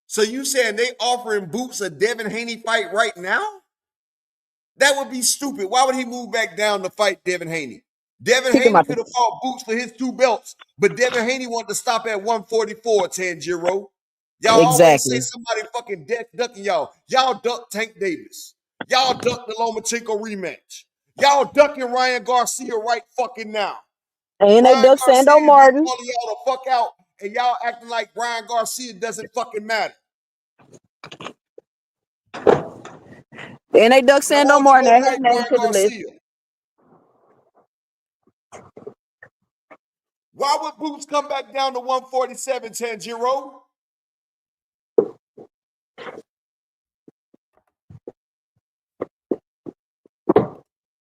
So you saying they offering Boots a Devin Haney fight right now? That would be stupid. Why would he move back down to fight Devin Haney? Devin Haney could have fought Boots for his 2 belts, but Devin Haney wanted to stop at 144, Tanjiro. Y'all always say somebody fucking ducking y'all. Y'all duck Tank Davis. Y'all duck the Lomachenko rematch. Y'all ducking Ryan Garcia right fucking now. And they duck Sando Martin. Calling y'all the fuck out, and y'all acting like Ryan Garcia doesn't fucking matter. And they duck Sando Martin. Add his name to the list. Why would Boots come back down to 147, Tanjiro?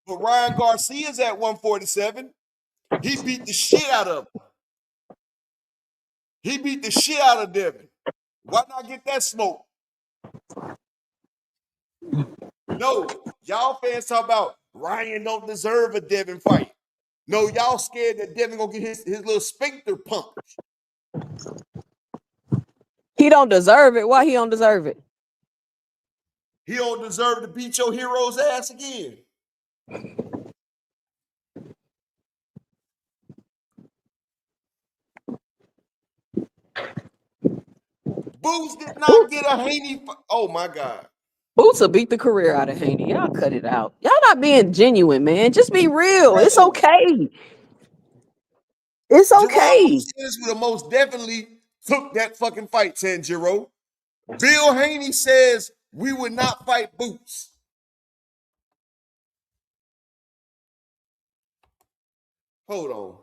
But Ryan Garcia's at 147. He beat the shit out of him. He beat the shit out of Devin. Why not get that smoke? No, y'all fans talk about Ryan don't deserve a Devin fight. No, y'all scared that Devin gonna get his little sphincter pumped. He don't deserve it. Why he don't deserve it? He don't deserve to beat your hero's ass again. Boots did not get a Haney. Oh my God. Boots will beat the career out of Haney. Y'all cut it out. Y'all not being genuine, man. Just be real. It's okay. It's okay. Martinez would have most definitely took that fucking fight, Tanjiro. Bill Haney says we would not fight Boots. Hold on.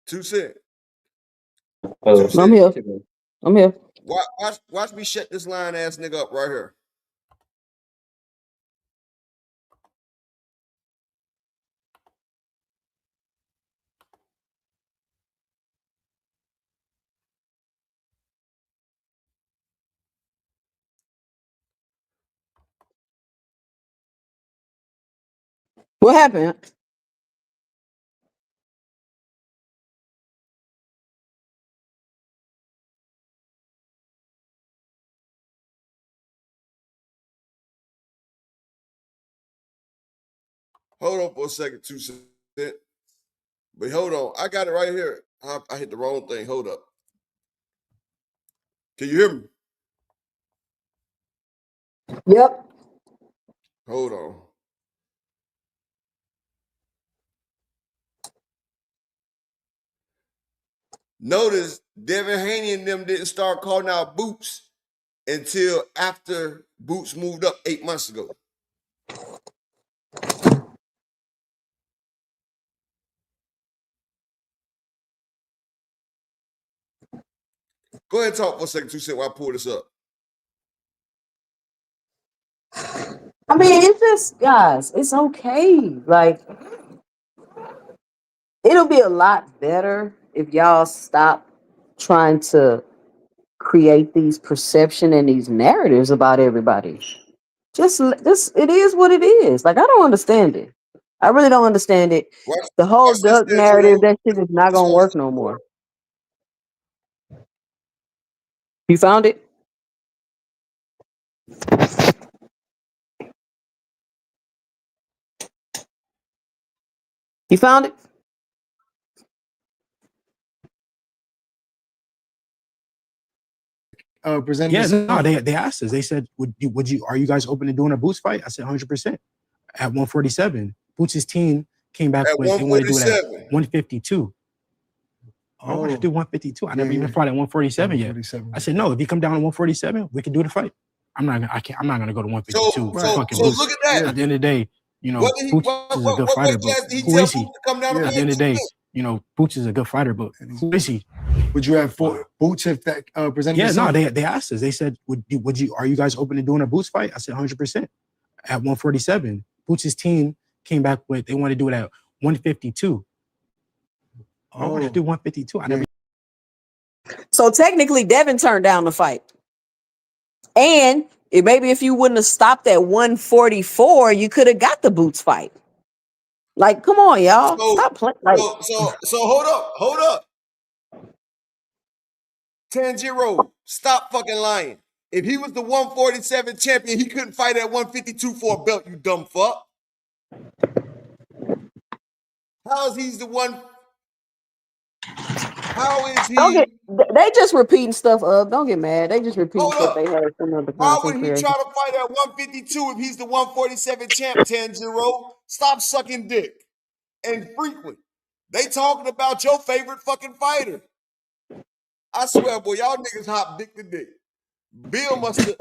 Two cent. I'm here. I'm here. Watch me shut this lying ass nigga up right here. What happened? Hold on for a second, 2 cent. But hold on. I got it right here. I hit the wrong thing. Hold up. Can you hear me? Yep. Hold on. Notice Devin Haney and them didn't start calling out Boots until after Boots moved up 8 months ago. Go ahead and talk for a second, 2 Cent, while I pull this up. I mean, it's just, guys, it's okay. Like, it'll be a lot better if y'all stop trying to create these perception and these narratives about everybody. Just it is what it is. Like, I don't understand it. I really don't understand it. The whole duck narrative, that shit is not gonna work no more. You found it? You found it? Present. Yeah, no, they asked us. They said, are you guys open to doing a Boots fight? I said 100%. At 147, Boots' team came back with they want to do it at 152. I want to do 152. I never even fought at 147 yet. I said, no, if you come down to 147, we can do the fight. I'm not gonna go to 152. So look at that. At the end of the day, you know, Boots is a good fighter, but who is he? At the end of the day, you know, Boots is a good fighter, but who is he? Would you have fought Boots if that presented? Yeah, no, they asked us. They said, are you guys open to doing a Boots fight? I said 100%. At 147, Boots' team came back with they want to do it at 152. I want to do 152. I never. So technically, Devin turned down the fight, and maybe if you wouldn't have stopped at 144, you could have got the Boots fight. Like, come on, y'all, stop playing. Like, so hold up. Tanjiro, stop fucking lying. If he was the 147 champion, he couldn't fight at 152 for a belt, you dumb fuck. How is he the one? How is he? They just repeating stuff up. Don't get mad. They just repeating stuff they heard from other. Why would he try to fight at 152 if he's the 147 champ, Tanjiro? Stop sucking dick. And frequent. They talking about your favorite fucking fighter. I swear, boy, y'all niggas hop dick to dick. Bill must have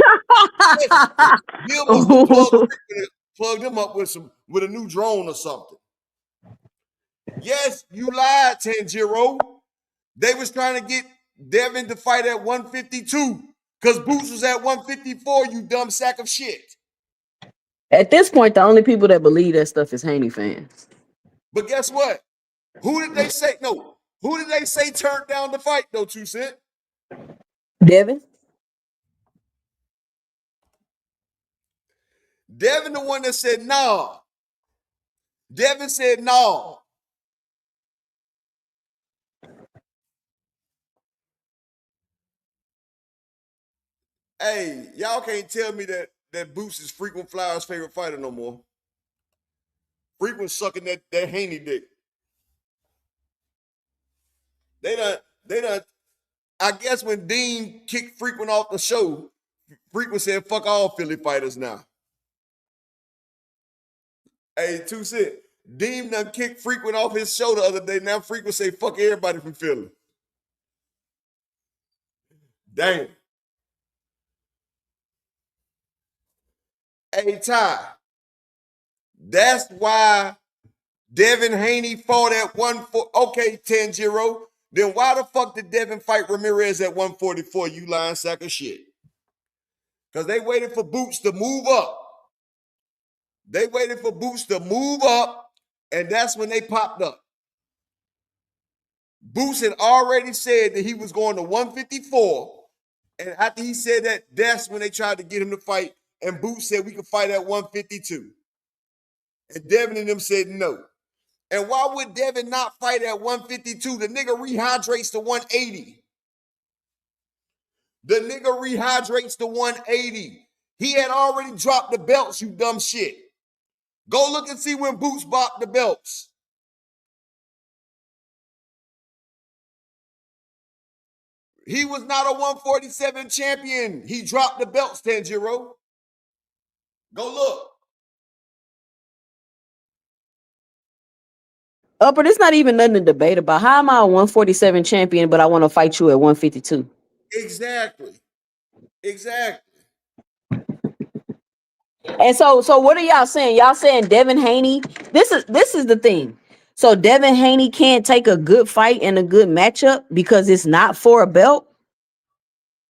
plugged him up with a new drone or something. Yes, you lied, Tanjiro. They was trying to get Devin to fight at 152 because Boots was at 154, you dumb sack of shit. At this point, the only people that believe that stuff is Haney fans. But guess what? Who did they say? No. Who did they say turned down the fight, though, 2 Cent? Devin? Devin the one that said nah. Devin said nah. Hey, y'all can't tell me that Boots is Frequent Flyer's favorite fighter no more. Frequent sucking that Haney dick. They done. I guess when Dean kicked Frequent off the show, Frequent said, fuck all Philly fighters now. Hey, 2 Cent, Dean done kicked Frequent off his show the other day. Now Frequent say, fuck everybody from Philly. Damn. Hey, Ty, that's why Devin Haney fought at 140. Okay, Tanjiro. Then why the fuck did Devin fight Ramirez at 144, you lying sack of shit? Because they waited for Boots to move up. They waited for Boots to move up, and that's when they popped up. Boots had already said that he was going to 154, and after he said that, that's when they tried to get him to fight, and Boots said we could fight at 152. And Devin and them said no. And why would Devin not fight at 152? The nigga rehydrates to 180. The nigga rehydrates to 180. He had already dropped the belts, you dumb shit. Go look and see when Boots bought the belts. He was not a 147 champion. He dropped the belts, Tanjiro. Go look. Upper, there's not even nothing to debate about. How am I a 147 champion, but I want to fight you at 152? Exactly. And so what are y'all saying? Y'all saying Devin Haney? This is the thing. So Devin Haney can't take a good fight and a good matchup because it's not for a belt.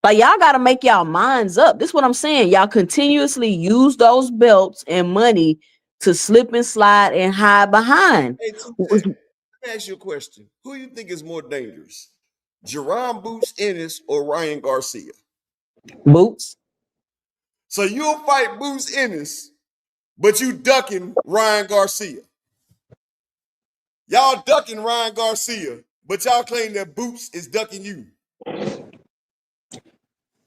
Like, y'all got to make y'all minds up. This is what I'm saying. Y'all continuously use those belts and money to slip and slide and hide behind. Hey, let me ask you a question. Who do you think is more dangerous? Jerron Boots Ennis or Ryan Garcia? Boots. So you'll fight Boots Ennis, but you ducking Ryan Garcia. Y'all ducking Ryan Garcia, but y'all claim that Boots is ducking you.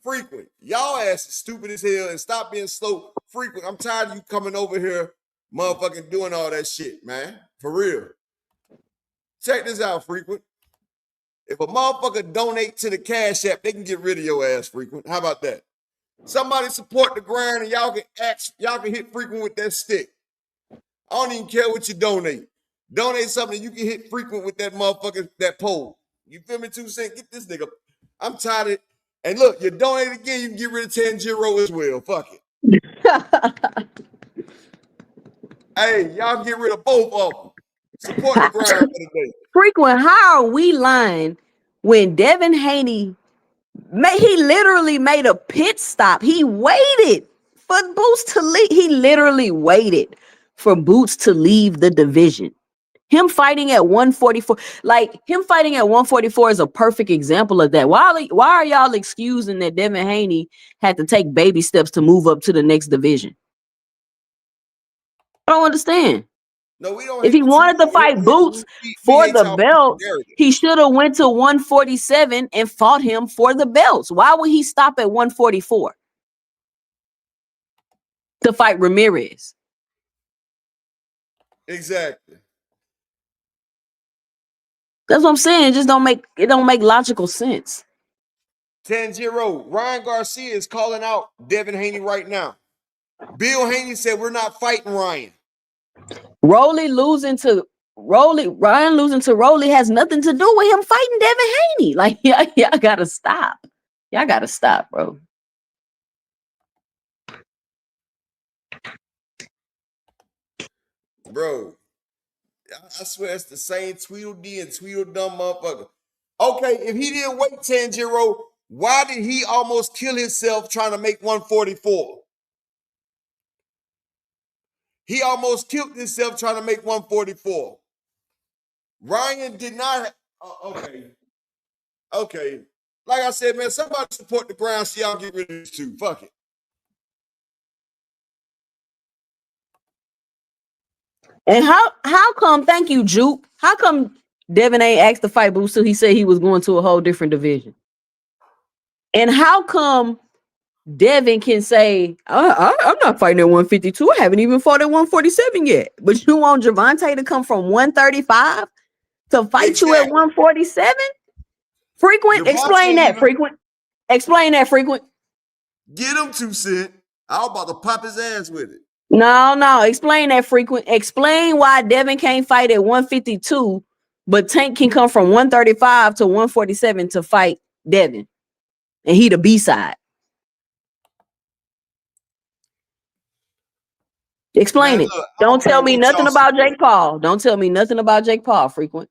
Frequent. Y'all ass is stupid as hell and stop being slow. Frequent. I'm tired of you coming over here, motherfucking doing all that shit, man. For real. Check this out, Frequent. If a motherfucker donate to the Cash App, they can get rid of your ass, Frequent. How about that? Somebody support the grind and y'all can hit Frequent with that stick. I don't even care what you donate. Donate something you can hit Frequent with that motherfucker, that pole. You feel me, 2 cents? Get this nigga. I'm tired of it. And look, you donate again, you can get rid of Tanjiro as well. Fuck it. Hey, y'all get rid of both of them. Support the grind for the day. Frequent, how are we lying when Devin Haney he literally made a pit stop? He waited for Boots to leave. He literally waited for Boots to leave the division. Him fighting at 144, like him fighting at 144 is a perfect example of that. Why are y'all excusing that Devin Haney had to take baby steps to move up to the next division? I don't understand. No, we don't. If he wanted to fight Boots for the belt, he should have went to 147 and fought him for the belts. Why would he stop at 144 to fight Ramirez? Exactly. That's what I'm saying. It don't make logical sense. Tanjiro, Ryan Garcia is calling out Devin Haney right now. Bill Haney said we're not fighting Ryan. Ryan losing to Rolly has nothing to do with him fighting Devin Haney. Like, y'all gotta stop. Y'all gotta stop, bro. Bro, I swear it's the same Tweedledee and Tweedledum motherfucker. Okay, if he didn't wait, Tanjiro, why did he almost kill himself trying to make 144? He almost killed himself trying to make 144. Ryan did not. Okay. Like I said, man, somebody support the ground so y'all get rid of this too. Fuck it. And how come, thank you, Juke, how come Devin ain't asked to fight Boots till he said he was going to a whole different division? And how come Devin can say, I'm not fighting at 152. I haven't even fought at 147 yet. But you want Gervonta to come from 135 to fight you at 147? Frequent, explain that, Frequent. Explain that, Frequent. Get him 2 cents. I was about to pop his ass with it. No. Explain that, Frequent. Explain why Devin can't fight at 152, but Tank can come from 135 to 147 to fight Devin. And he the B-side. Explain it. Don't tell me nothing about Jake Paul. Don't tell me nothing about Jake Paul, Frequent.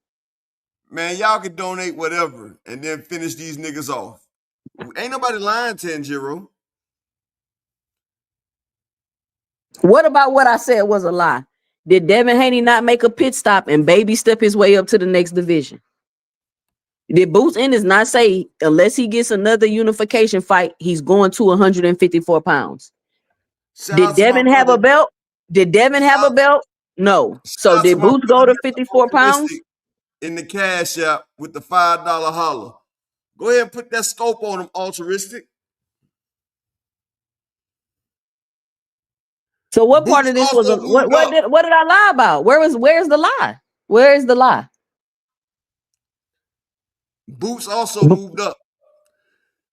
Man, y'all can donate whatever and then finish these niggas off. Ain't nobody lying, Tanjiro. What about what I said was a lie? Did Devin Haney not make a pit stop and baby step his way up to the next division? Did Boots Ennis not say unless he gets another unification fight, he's going to 154 pounds? Did Devin have a belt? Did Devin have a belt? No. So did Boots go to 54 pounds? In the Cash App with the $5 holler. Go ahead and put that scope on him, altruistic. So what part of this was what did I lie about? Where's the lie? Where is the lie? Boots also moved up.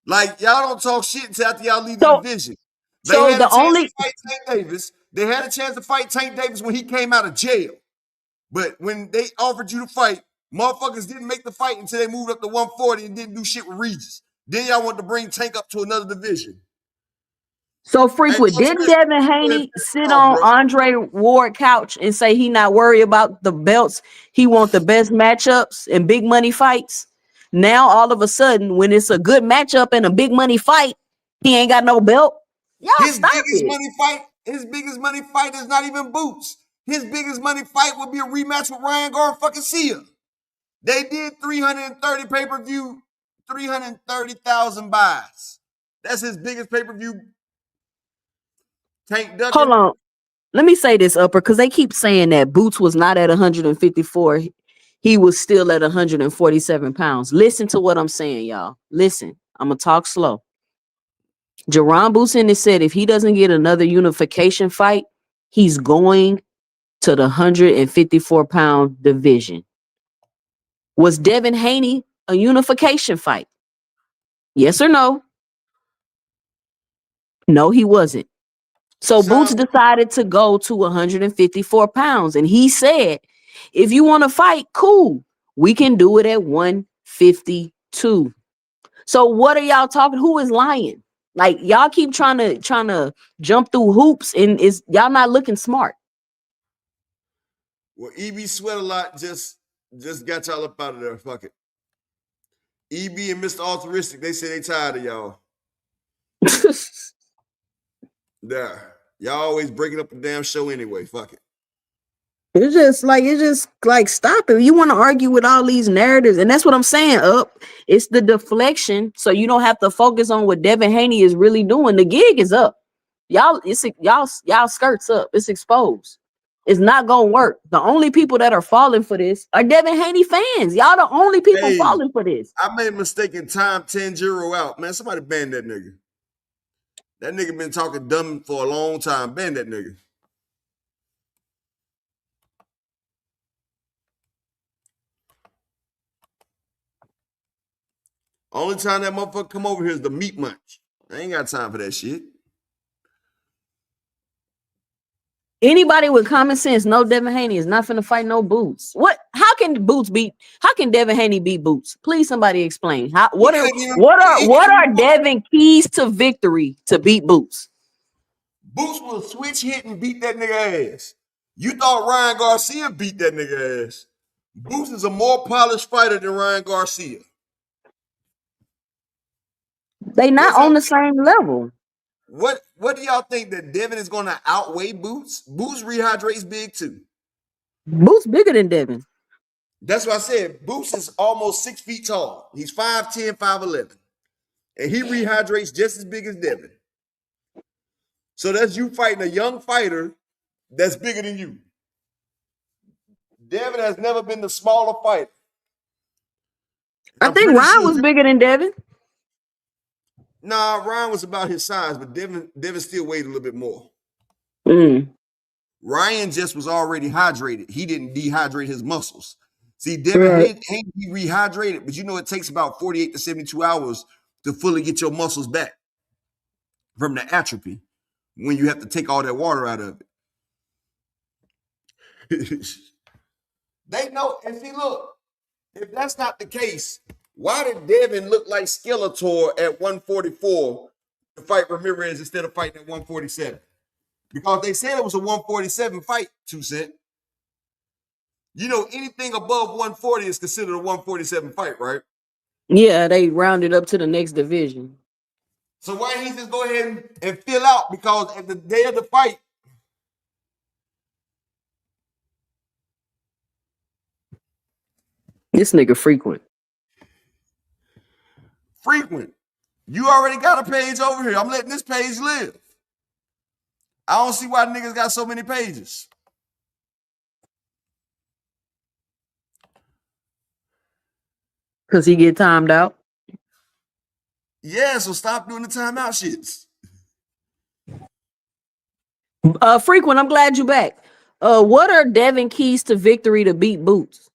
Like, y'all don't talk shit until after y'all leave the division. They had a chance to fight Tank Davis. They had a chance to fight Tank Davis when he came out of jail. But when they offered you to fight, motherfuckers didn't make the fight until they moved up to 140 and didn't do shit with Regis. Then y'all want to bring Tank up to another division. So frequent, didn't Devin Haney sit on Andre Ward couch and say he not worried about the belts? He want the best matchups and big money fights. Now all of a sudden, when it's a good matchup and a big money fight, he ain't got no belt. Y'all his biggest money fight is not even Boots. His biggest money fight would be a rematch with Ryan Garcia. They did 330 pay-per-view, 330,000 buys. That's his biggest pay-per-view. Tank Ducker. Hold on. Let me say this, Upper, because they keep saying that Boots was not at 154. He was still at 147 pounds. Listen to what I'm saying, y'all. Listen, I'm going to talk slow. Jerron Boots has said if he doesn't get another unification fight, he's going to the 154-pound division. Was Devin Haney a unification fight? Yes or no? No, he wasn't. So Boots decided to go to 154 pounds. And he said, if you want to fight, cool. We can do it at 152. So what are y'all talking? Who is lying? Like, y'all keep trying to jump through hoops and y'all not looking smart. Well, EB Sweat a lot just got y'all up out of there. Fuck it. EB and Mr. Altruistic, they say they tired of y'all. There. Y'all always breaking up the damn show anyway. Fuck it. It's just like stop it. You want to argue with all these narratives, and that's what I'm saying. Up, it's the deflection, so you don't have to focus on what Devin Haney is really doing. The gig is up, y'all. Y'all skirts up. It's exposed. It's not gonna work. The only people that are falling for this are Devin Haney fans. Y'all the only people falling for this. I made a mistake in time 10-0 out. Man, somebody ban that nigga. That nigga been talking dumb for a long time. Ban that nigga. Only time that motherfucker come over here is the meat munch. I ain't got time for that shit. Anybody with common sense know Devin Haney is not finna fight no Boots. What? How can Devin Haney beat Boots? Please, somebody explain. What are Devin keys to victory to beat Boots? Boots will switch hit and beat that nigga ass. You thought Ryan Garcia beat that nigga ass. Boots is a more polished fighter than Ryan Garcia. They not on the same level. What do y'all think that Devin is going to outweigh Boots? Boots rehydrates big too. Boots bigger than Devin. That's what I said. Boots is almost 6 feet tall. He's 5'10", 5'11". And he rehydrates just as big as Devin. So that's you fighting a young fighter that's bigger than you. Devin has never been the smaller fighter. I think Ryan was bigger than Devin. Nah, Ryan was about his size, but Devin still weighed a little bit more. Ryan just was already hydrated. He didn't dehydrate his muscles. See, Devin ain't rehydrated, but you know it takes about 48 to 72 hours to fully get your muscles back from the atrophy when you have to take all that water out of it. They know, and see, look, if that's not the case, why did Devin look like Skeletor at 144 to fight Ramirez instead of fighting at 147? Because they said it was a 147 fight, 2 Cent. You know, anything above 140 is considered a 147 fight, right? Yeah, they rounded up to the next division. So why didn't he just go ahead and fill out? Because at the day of the fight, this nigga frequent. You already got a page over here. I'm letting this page live. I don't see why niggas got so many pages. Because he get timed out? Yeah, so stop doing the timeout shits. Frequent, I'm glad you back. What are Devin keys to victory to beat Boots?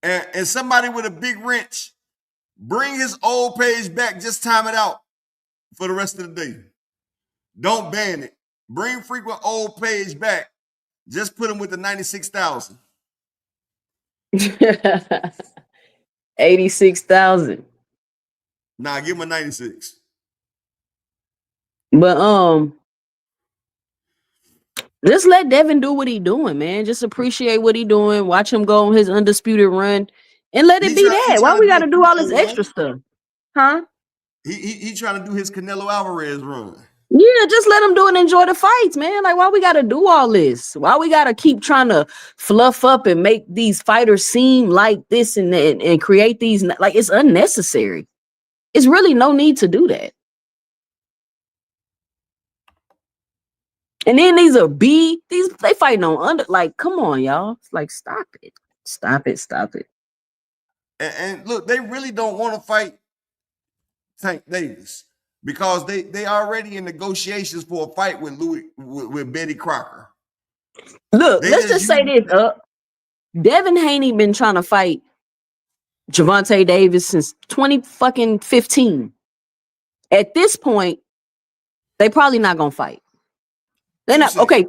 And somebody with a big wrench, bring his old page back. Just time it out for the rest of the day. Don't ban it. Bring frequent old page back Just put him with the 96,000. 86,000. Nah, give him a 96. But just let Devin do what he doing, man. Just appreciate what he doing. Watch him go on his undisputed run, and let it be that. Why we got to do all this extra stuff, huh? He trying to do his Canelo Alvarez run. Yeah, just let him do it and enjoy the fights, man. Like, why we got to do all this? Why we got to keep trying to fluff up and make these fighters seem like this and create these? Like, it's unnecessary. It's really no need to do that. And then these they fighting on under, like, come on, y'all. It's like, stop it. And look, they really don't want to fight Tank Davis because they already in negotiations for a fight with Betty Crocker. Look, let's just say this up. Devin Haney been trying to fight Gervonta Davis since 2015. At this point, they probably not gonna fight. They're not okay.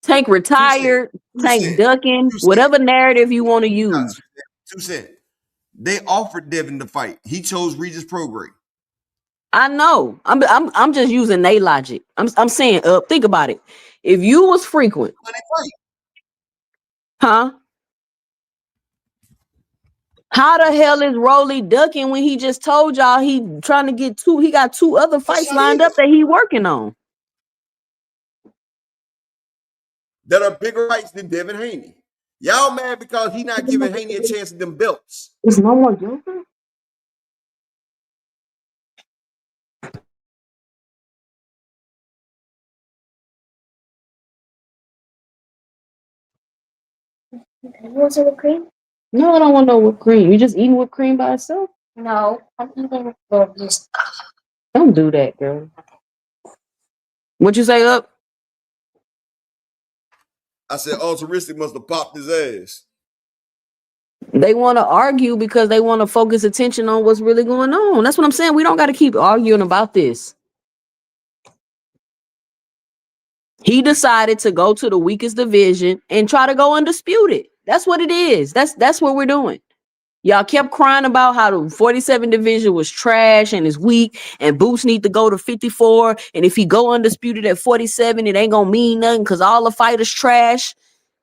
Tank retired, Tank ducking, whatever narrative you want to use. 2 cents. They offered Devin to fight. He chose Regis Prograis. I know. I'm just using their logic. I'm saying think about it. If you was frequent, huh? How the hell is Rolly ducking when he just told y'all he trying to get he got 2 other fights lined up that he working on? That are bigger fights than Devin Haney. Y'all mad because he not giving Haney a chance at them belts. Is no more Joker? You want some whipped cream? No, I don't want no whipped cream. You just eating whipped cream by itself? No, I'm eating this. Don't do that, girl. What you say, up? I said Altruistic must have popped his ass. They want to argue because they want to focus attention on what's really going on. That's what I'm saying. We don't got to keep arguing about this. He decided to go to the weakest division and try to go undisputed. That's what it is. That's what we're doing. Y'all kept crying about how the 47 division was trash and is weak and Boots need to go to 54. And if he go undisputed at 47, it ain't going to mean nothing because all the fighters trash.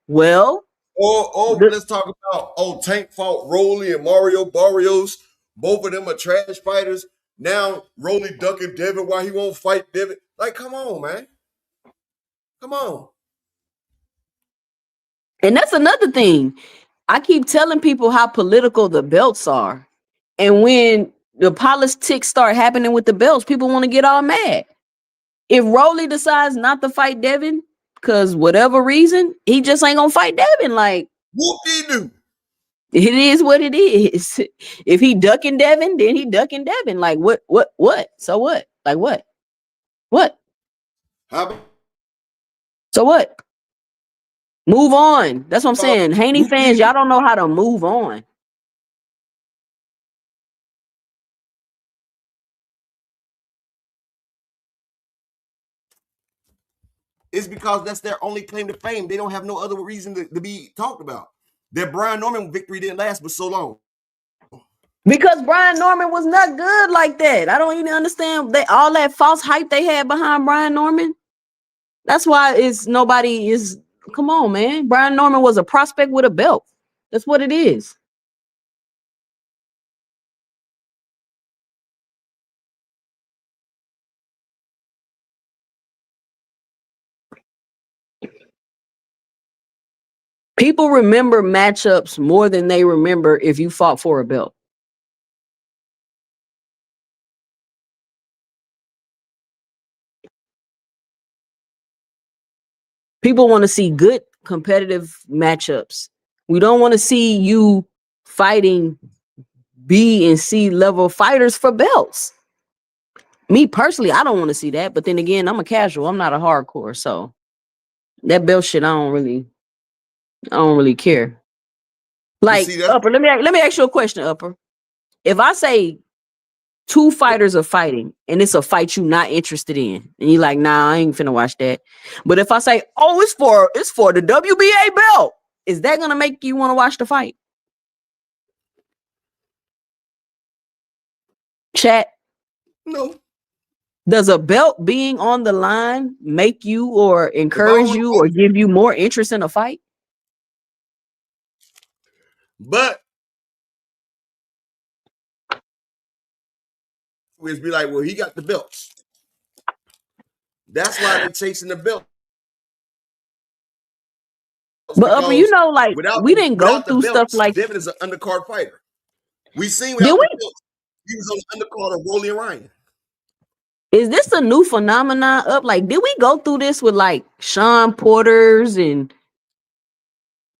Well. Let's talk about, Tank fought Rolly and Mario Barrios. Both of them are trash fighters. Now Rolly ducking Devin while he won't fight Devin. Like, come on, man. Come on. And that's another thing. I keep telling people how political the belts are. And when the politics start happening with the belts, people want to get all mad. If Rolly decides not to fight Devin, because whatever reason, he just ain't going to fight Devin. Like, whoop-de-doo. It is what it is. If he ducking Devin, then he ducking Devin. Like, what? So what? Like, what? So what? Move on. That's what I'm saying. Haney fans, y'all don't know how to move on. It's because that's their only claim to fame. They don't have no other reason to be talked about. That Brian Norman victory didn't last but so long. Because Brian Norman was not good like that. I don't even understand all that false hype they had behind Brian Norman. That's why nobody is. Come on, man. Brian Norman was a prospect with a belt. That's what it is. People remember matchups more than they remember if you fought for a belt. People want to see good competitive matchups. We don't want to see you fighting B and C level fighters for belts. Me personally, I don't want to see that. But then again, I'm a casual. I'm not a hardcore. So that belt shit, I don't really care. Like, Upper, let me ask you a question, Upper. If I say two fighters are fighting and it's a fight you're not interested in, and you're like, nah, I ain't finna watch that. But if I say, oh, it's for the WBA belt, is that gonna make you want to watch the fight? Chat. No. Does a belt being on the line make you or encourage you or give you more interest in a fight? But we be like, well, he got the belts. That's why they're chasing the belt. But Upper, you know, like we didn't go through stuff like Devin is an undercard fighter. We seen did without we? the belts, he was on the undercard of Rolly and Ryan. Is this a new phenomenon? Up, like, did we go through this with like Sean Porters and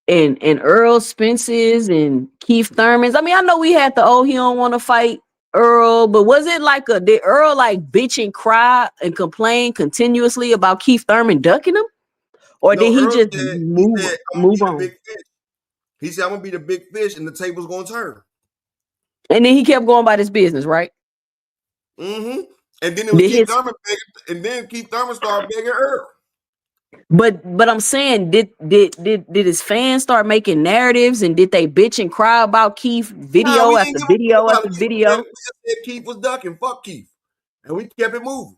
Earl Spence's and Keith Thurman's? I mean, I know we had the he don't want to fight Earl, but was it like did Earl like bitch and cry and complain continuously about Keith Thurman ducking him? Or did he Earl just said, move on? Big fish. He said, I'm gonna be the big fish and the table's gonna turn. And then he kept going about his business, right? Mm-hmm. And then it was Keith Thurman begging, and then Keith Thurman started begging Earl. But I'm saying, did his fans start making narratives, and did they bitch and cry about Keith video after video after video? We just said Keith was ducking. Fuck Keith. And we kept it moving.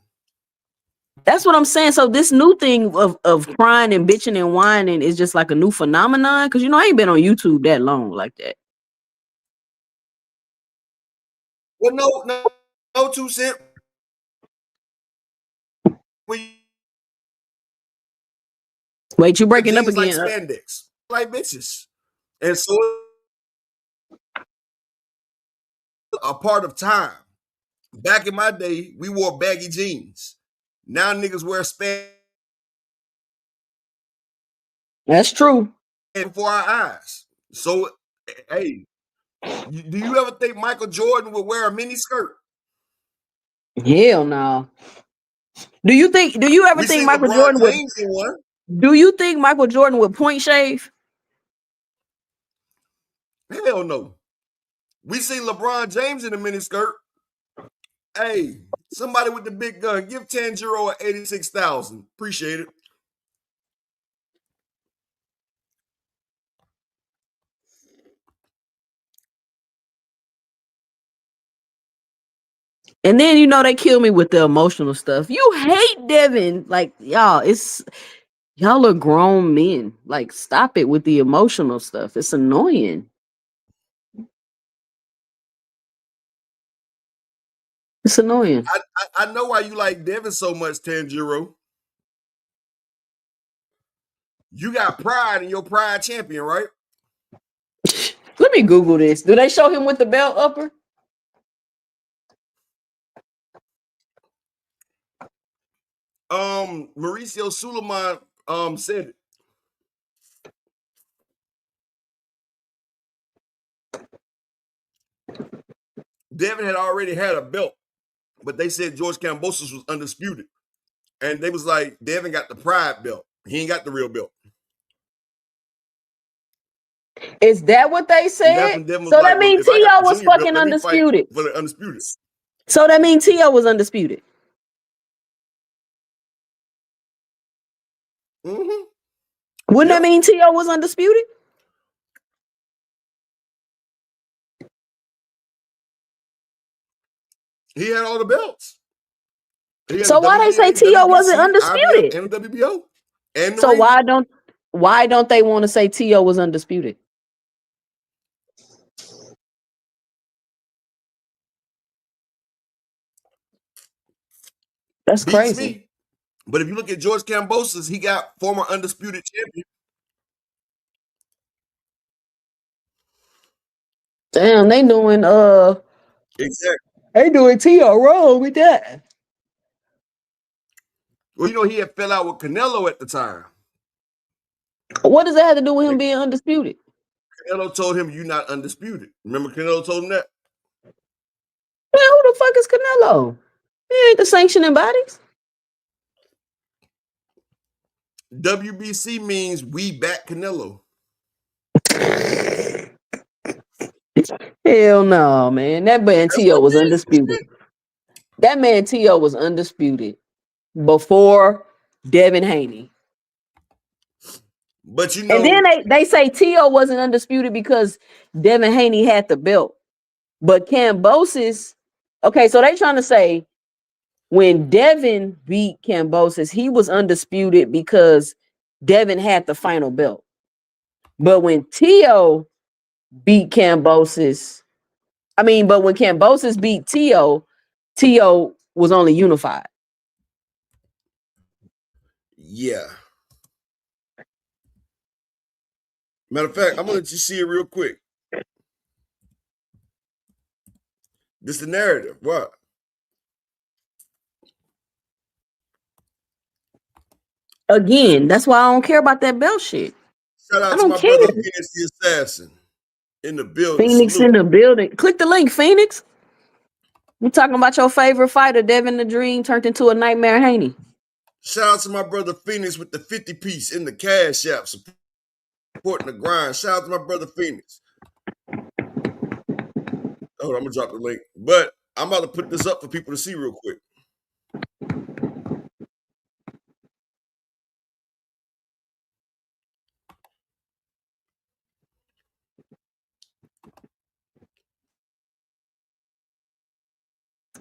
That's what I'm saying. So this new thing of crying and bitching and whining is just like a new phenomenon. Because, you know, I ain't been on YouTube that long like that. Well, no 2 Cent. Wait, you breaking up again? Like spandex, like bitches, and so a part of time. Back in my day, we wore baggy jeans. Now niggas wear spandex. That's true. Before our eyes. So, hey, do you ever think Michael Jordan would wear a mini skirt? Hell no. Do you ever think Michael Jordan would? Do you think Michael Jordan would point shave? Hell no. We see LeBron James in a mini skirt. Hey, somebody with the big gun, give Tanjiro at 86,000. Appreciate it. And then, you know, they kill me with the emotional stuff. You hate Devin. Like, y'all are grown men. Like, stop it with the emotional stuff. It's annoying. It's annoying. I know why you like Devin so much, Tanjiro. You got pride in your pride champion, right? Let me Google this. Do they show him with the belt upper? Mauricio Suleiman said it. Devin had already had a belt, but they said George Kambosos was undisputed. And they was like, Devin got the pride belt. He ain't got the real belt. Is that what they said? So that means T.O. was fucking undisputed. For the undisputed. So that means T.O. was undisputed. Mm-hmm. Wouldn't that mean T.O. was undisputed? He had all the belts. So why they say T.O. wasn't undisputed? And the WBO. And so why don't they want to say T.O. was undisputed? That's crazy. Me. But if you look at George Kambosos, he got former undisputed champion. Damn, they doing exactly. They doing T.O. wrong with that. Well, you know, he had fell out with Canelo at the time. What does that have to do with him being undisputed? Canelo told him, "You're not undisputed." Remember, Canelo told him that. Man, who the fuck is Canelo? He ain't the sanctioning bodies. WBC means we back Canelo. Hell no, man. That man T.O. was undisputed. That man T.O. was undisputed before Devin Haney. But you know, and then they say T.O. wasn't undisputed because Devin Haney had the belt. But Kambosos, okay, so they trying to say when Devin beat Kambosos, he was undisputed because Devin had the final belt. But when T.O. beat Kambosos, but when Kambosos beat T.O. was only unified. Yeah. Matter of fact, I'm gonna let you see it real quick. This the narrative. What? Again, that's why I don't care about that belt shit. Shout out I to don't my care. brother Phoenix the Assassin in the building. Phoenix Salute. in the building. Click the link, Phoenix. We talking about your favorite fighter, Devin the Dream, turned into a Nightmare Haney. Shout out to my brother Phoenix with the 50 piece in the Cash App, supporting the grind. Shout out to my brother Phoenix. Hold on, I'm gonna drop the link. But I'm about to put this up for people to see real quick.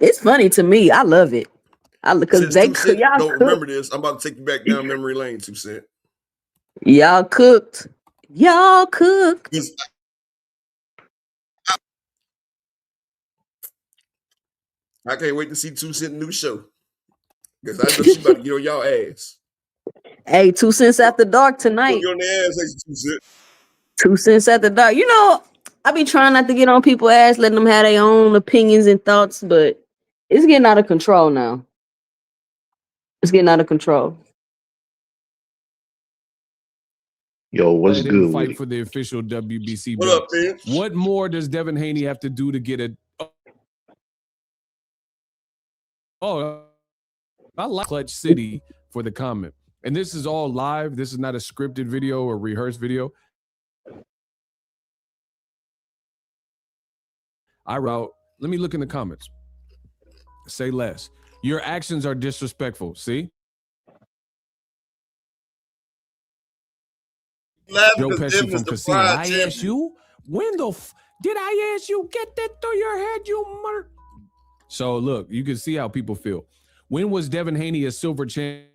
It's funny to me. I love it. Because Since 2 Cent y'all don't cooked. remember this, I'm about to take you back down memory lane, 2 Cent. Y'all cooked. Y'all cooked. I can't wait to see 2 Cent new show. Because I know she about to get on y'all ass. Hey, 2 Cents After Dark tonight. Get on their ass, ain't 2 Cent. 2 Cents After Dark. You know, I be trying not to get on people's ass, letting them have their own opinions and thoughts, but it's getting out of control now. It's getting out of control. Yo, what's Let him good? fight for the official WBC What belt. up, man? What more does Devin Haney have to do to get a? Oh, I like Clutch City for the comment. And this is all live. This is not a scripted video or rehearsed video. I wrote, let me look in the comments. Say less. Your actions are disrespectful. See? Joe Pesci from Casino. I asked you, when the did I ask you? Get that through your head, you mother. So look, you can see how people feel. When was Devin Haney a silver champion?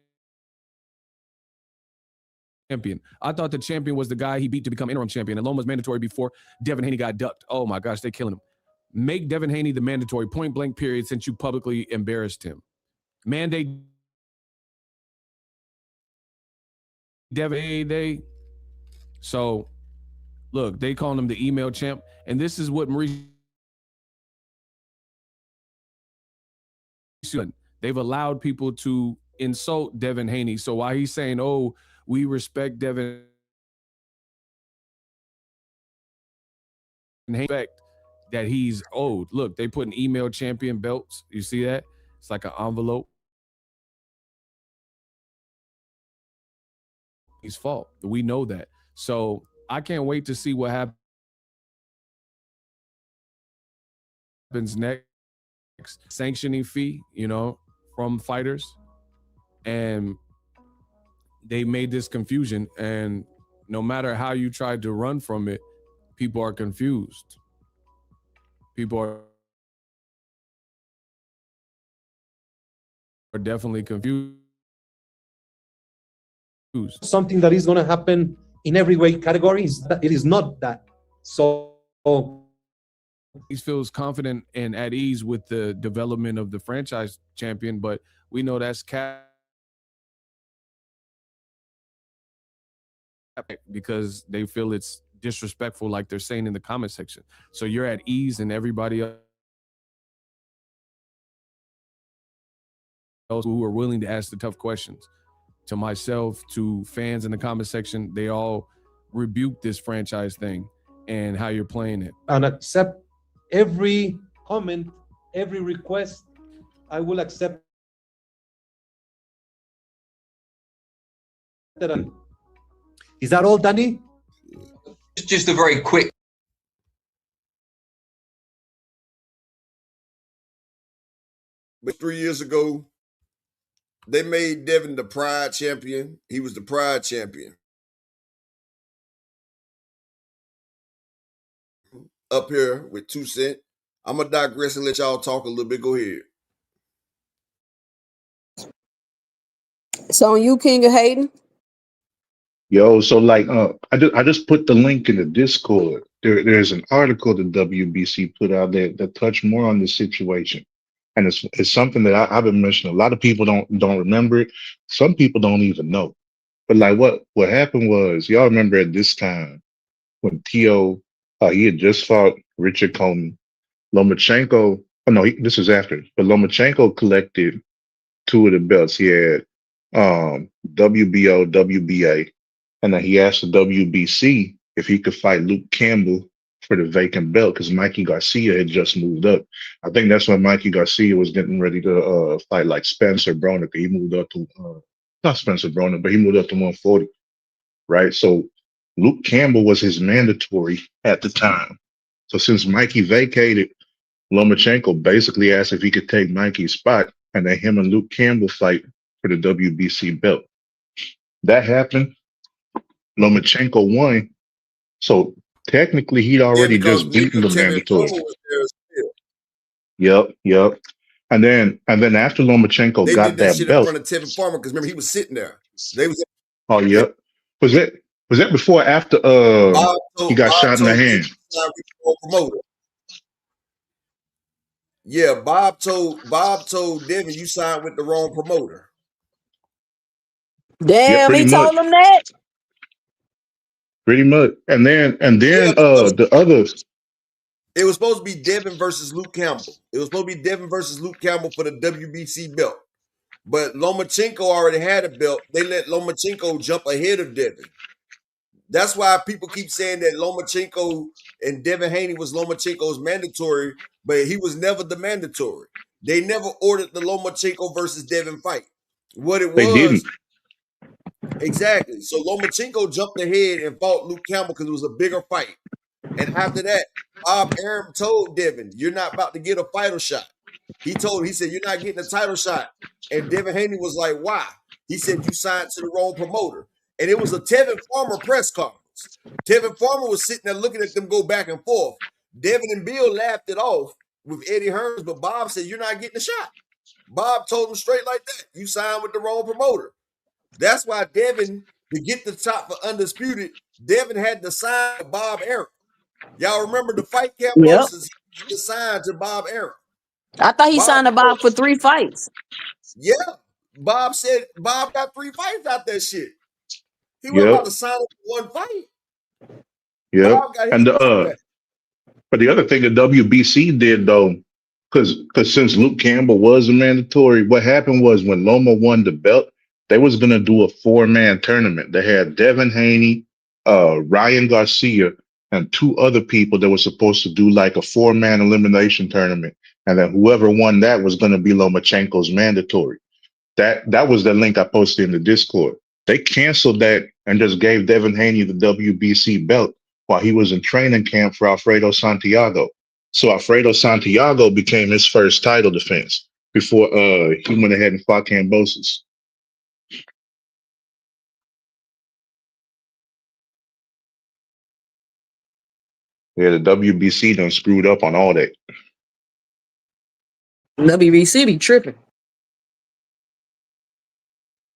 I thought the champion was the guy he beat to become interim champion. And loan was mandatory before Devin Haney got ducked. Oh my gosh, they're killing him. Make Devin Haney the mandatory point blank period since you publicly embarrassed him. Mandate Devin Haney. So look, they call him the email champ. And this is what Maurice. They've allowed people to insult Devin Haney. So while he's saying, oh, we respect Devin Haney, that he's owed. Look, they put an email champion belts. You see that? It's like an envelope. His fault. We know that. So I can't wait to see what happens next. Sanctioning fee, from fighters. And they made this confusion. And no matter how you tried to run from it, people are confused. People are definitely confused. Something that is going to happen in every weight category it is not that. So he feels confident and at ease with the development of the franchise champion, but we know that's cap because they feel it's disrespectful, like they're saying in the comment section. So you're at ease, and everybody else who are willing to ask the tough questions, to myself, to fans in the comment section, they all rebuke this franchise thing and how you're playing it. And accept every comment, every request. I will accept that. Is that all, Danny? Just a very quick but 3 years ago, they made Devin the Pride champion. He was the Pride champion. Up here with 2 Cent. I'm gonna digress and let y'all talk a little bit. Go ahead. So you, King of Hayden? Yo, so like, I just put the link in the Discord. There's an article the WBC put out there that touched more on this situation, and it's something that I've been mentioning. A lot of people don't remember it. Some people don't even know. But like, what happened was, y'all remember at this time when Tio, he had just fought Richard Coleman, Lomachenko. Oh no, this was after, but Lomachenko collected 2 of the belts. He had WBO, WBA. And then he asked the WBC if he could fight Luke Campbell for the vacant belt because Mikey Garcia had just moved up. I think that's when Mikey Garcia was getting ready to fight like Spencer Broner. He moved up to not Spencer Broner, but he moved up to 140, right? So Luke Campbell was his mandatory at the time. So since Mikey vacated, Lomachenko basically asked if he could take Mikey's spot, and then him and Luke Campbell fight for the WBC belt. That happened. Lomachenko won, so technically he'd already just beaten the mandatory. Yep. And then after Lomachenko they got did that shit belt in front of Tevin Farmer because remember he was sitting there. They was. Oh yep. Was that before or after he got shot in the hand? Yeah, Bob told Devin you signed with the wrong promoter. Damn, he told him that. Pretty much. And then the others. It was supposed to be Devin versus Luke Campbell. It was supposed to be Devin versus Luke Campbell for the WBC belt. But Lomachenko already had a belt. They let Lomachenko jump ahead of Devin. That's why people keep saying that Lomachenko and Devin Haney was Lomachenko's mandatory, but he was never the mandatory. They never ordered the Lomachenko versus Devin fight. What it was, they didn't. Exactly. So Lomachenko jumped ahead and fought Luke Campbell because it was a bigger fight. And after that, Bob Arum told Devin, "You're not about to get a title shot." He said, "You're not getting a title shot." And Devin Haney was like, "Why?" He said, "You signed to the wrong promoter." And it was a Tevin Farmer press conference. Tevin Farmer was sitting there looking at them go back and forth. Devin and Bill laughed it off with Eddie Hearns, but Bob said, "You're not getting a shot." Bob told him straight like that, "You signed with the wrong promoter." That's why Devin, to get the top for Undisputed, Devin had to sign Bob Arum. Y'all remember the fight camp posters? He signed to Bob Arum. I thought he signed to Bob for 3 fights. Yeah. Bob said Bob got 3 fights out that shit. He wasn't about to sign up for 1 fight. Yeah. And back. but the other thing the WBC did though, because since Luke Campbell was a mandatory, what happened was when Loma won the belt, they was gonna do a 4-man tournament. They had Devin Haney, Ryan Garcia, and 2 other people that were supposed to do like a 4-man elimination tournament. And then whoever won that was gonna be Lomachenko's mandatory. That was the link I posted in the Discord. They canceled that and just gave Devin Haney the WBC belt while he was in training camp for Alfredo Santiago. So Alfredo Santiago became his first title defense before he went ahead and fought Kambosos. Yeah, the WBC done screwed up on all that. WBC be tripping.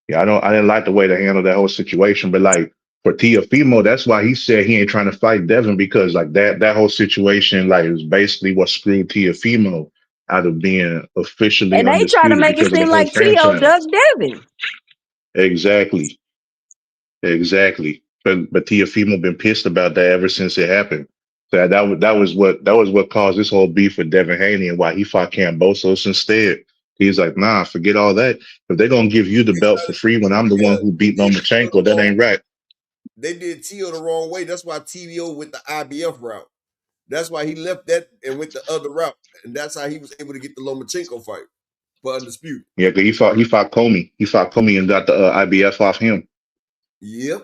Yeah, I didn't like the way they handled that whole situation, but like for Teofimo, that's why he said he ain't trying to fight Devin because like that whole situation like is basically what screwed Teofimo out of being officially and they try to make it seem like Tio dug Devin. Exactly. But Teofimo been pissed about that ever since it happened. So that was what caused this whole beef with Devin Haney and why he fought Kambosos instead. He's like, nah, forget all that. If they're gonna give you the belt for free when I'm the one who beat Lomachenko, that ain't right. They did Tio the wrong way. That's why TVO went the IBF route. That's why he left that and went the other route. And that's how he was able to get the Lomachenko fight for Undisputed. Yeah, because he fought Comey. He fought Comey and got the IBF off him. Yep.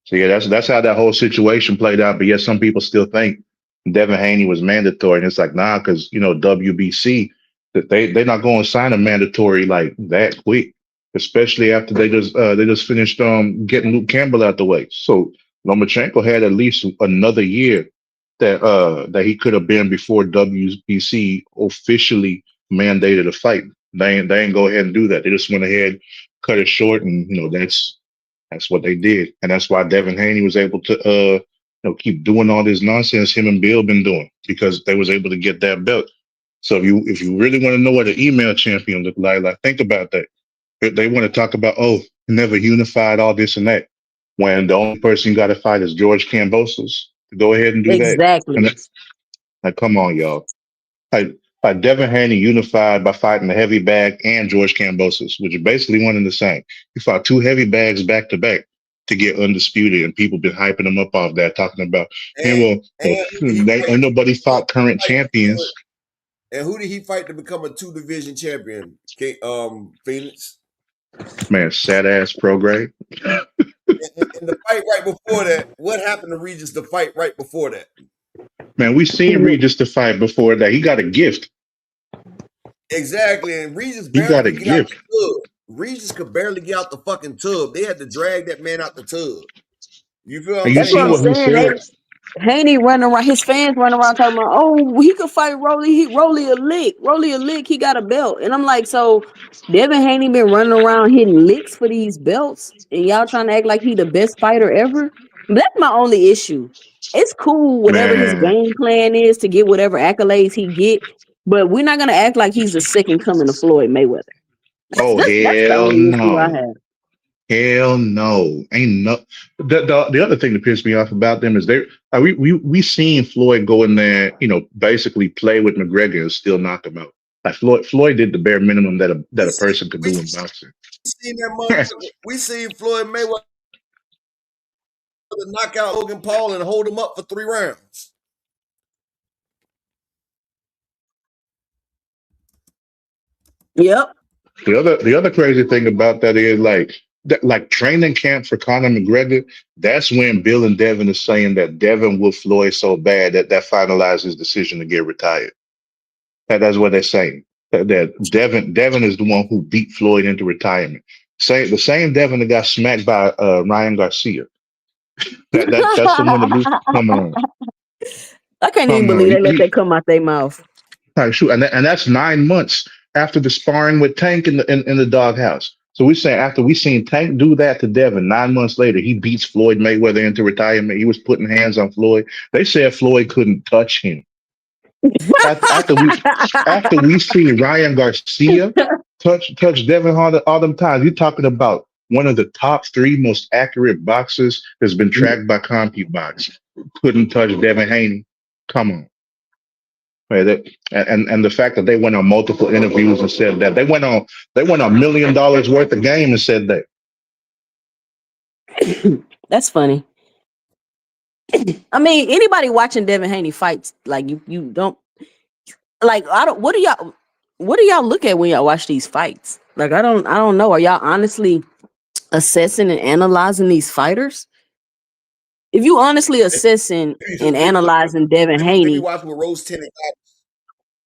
So yeah, that's how that whole situation played out. But yes, some people still think Devin Haney was mandatory, and it's like, nah, because WBC that they're not going to sign a mandatory like that quick, especially after they just finished getting Luke Campbell out the way. So Lomachenko had at least another year that he could have been before WBC officially mandated a fight. They ain't go ahead and do that. They just went ahead, cut it short, and that's what they did, and that's why Devin Haney was able to keep doing all this nonsense him and Bill been doing, because they was able to get that belt. So if you really want to know what an email champion look like think about that. They want to talk about, oh, never unified, all this and that, when the only person you got to fight is George Kambosos to go ahead and do that. And Exactly. like, come on, y'all. Like Devin Haney unified by fighting the heavy bag and George Kambosos, which are basically one and the same. He fought two heavy bags back to back to get undisputed, and people been hyping him up off that, talking about, ain't nobody fought current champions. And who did he fight to become a 2-division champion? Phoenix. Man, sad ass program. In the fight right before that, what happened to Regis? The fight right before that. Man, we seen Regis the fight before that. He got a gift. Exactly, and Regis got a barely get out gift. the tub. Regis could barely get out the fucking tub. They had to drag that man out the tub. You feel what I'm That's what I'm saying. Haney running around, his fans running around talking about, oh, he could fight Rolly. Rolly a lick. He got a belt. And I'm like, so Devin Haney been running around hitting licks for these belts, and y'all trying to act like he the best fighter ever? That's my only issue. It's cool, whatever his game plan is to get whatever accolades he get, but we're not gonna act like he's the second coming of Floyd Mayweather. That's the only issue I have. Hell no, ain't no. The other thing that pissed me off about them is we seen Floyd go in there, basically play with McGregor and still knock him out. Like Floyd did the bare minimum that a person could do in boxing. We seen Floyd Mayweather knock out Logan Paul and hold him up for 3 rounds. Yep. The other crazy thing about that is like training camp for Conor McGregor. That's when Bill and Devin are saying that Devin will Floyd so bad that finalized his decision to get retired. That's what they're saying. That Devin is the one who beat Floyd into retirement. The same Devin that got smacked by Ryan Garcia. That's the one that come on. I can't even believe they let that come out their mouth. Shoot, and that's 9 months after the sparring with Tank in the doghouse. So we say after we seen Tank do that to Devin, 9 months later, he beats Floyd Mayweather into retirement. He was putting hands on Floyd. They said Floyd couldn't touch him. after we see Ryan Garcia touch Devin all them times, you're talking about one of the top 3 most accurate boxers that's been tracked by CompuBox. Couldn't touch Devin Haney. Come on. Right, and the fact that they went on multiple interviews and said that they went on $1 million worth of game and said that. That's funny. I mean, anybody watching Devin Haney fights, like you don't like. What do y'all look at when y'all watch these fights? Like, I don't know. Are y'all honestly assessing and analyzing these fighters? If you honestly assessing and analyzing Devin Haney, they be watching with Rose Tinted.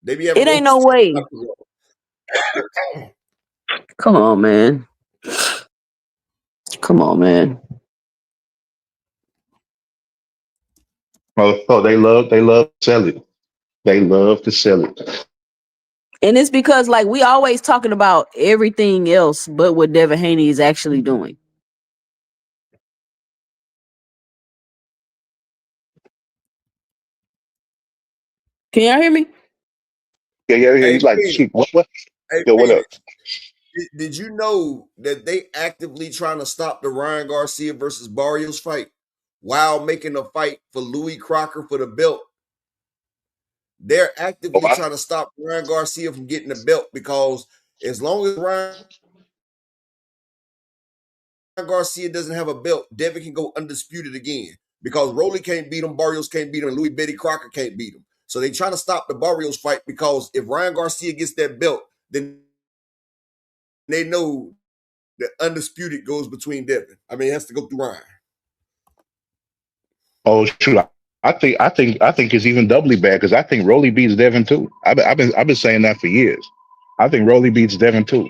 It ain't no way. Come on, man. Oh, they love to sell it. They love to sell it. And it's because, like, we always talking about everything else but what Devin Haney is actually doing. Can y'all hear me? Yeah. He's like, shoot, what? Hey, yo, what up? Did you know that they actively trying to stop the Ryan Garcia versus Barrios fight while making a fight for Louis Crocker for the belt? They're actively trying to stop Ryan Garcia from getting the belt, because as long as Ryan Garcia doesn't have a belt, Devin can go undisputed again, because Rolly can't beat him, Barrios can't beat him, and Louis Betty Crocker can't beat him. So they trying to stop the Barrios fight, because if Ryan Garcia gets that belt, then they know that undisputed goes between Devin. I mean, it has to go through Ryan. Oh, shoot. I think it's even doubly bad because I think Rolly beats Devin too. I've been saying that for years. I think Rolly beats Devin too.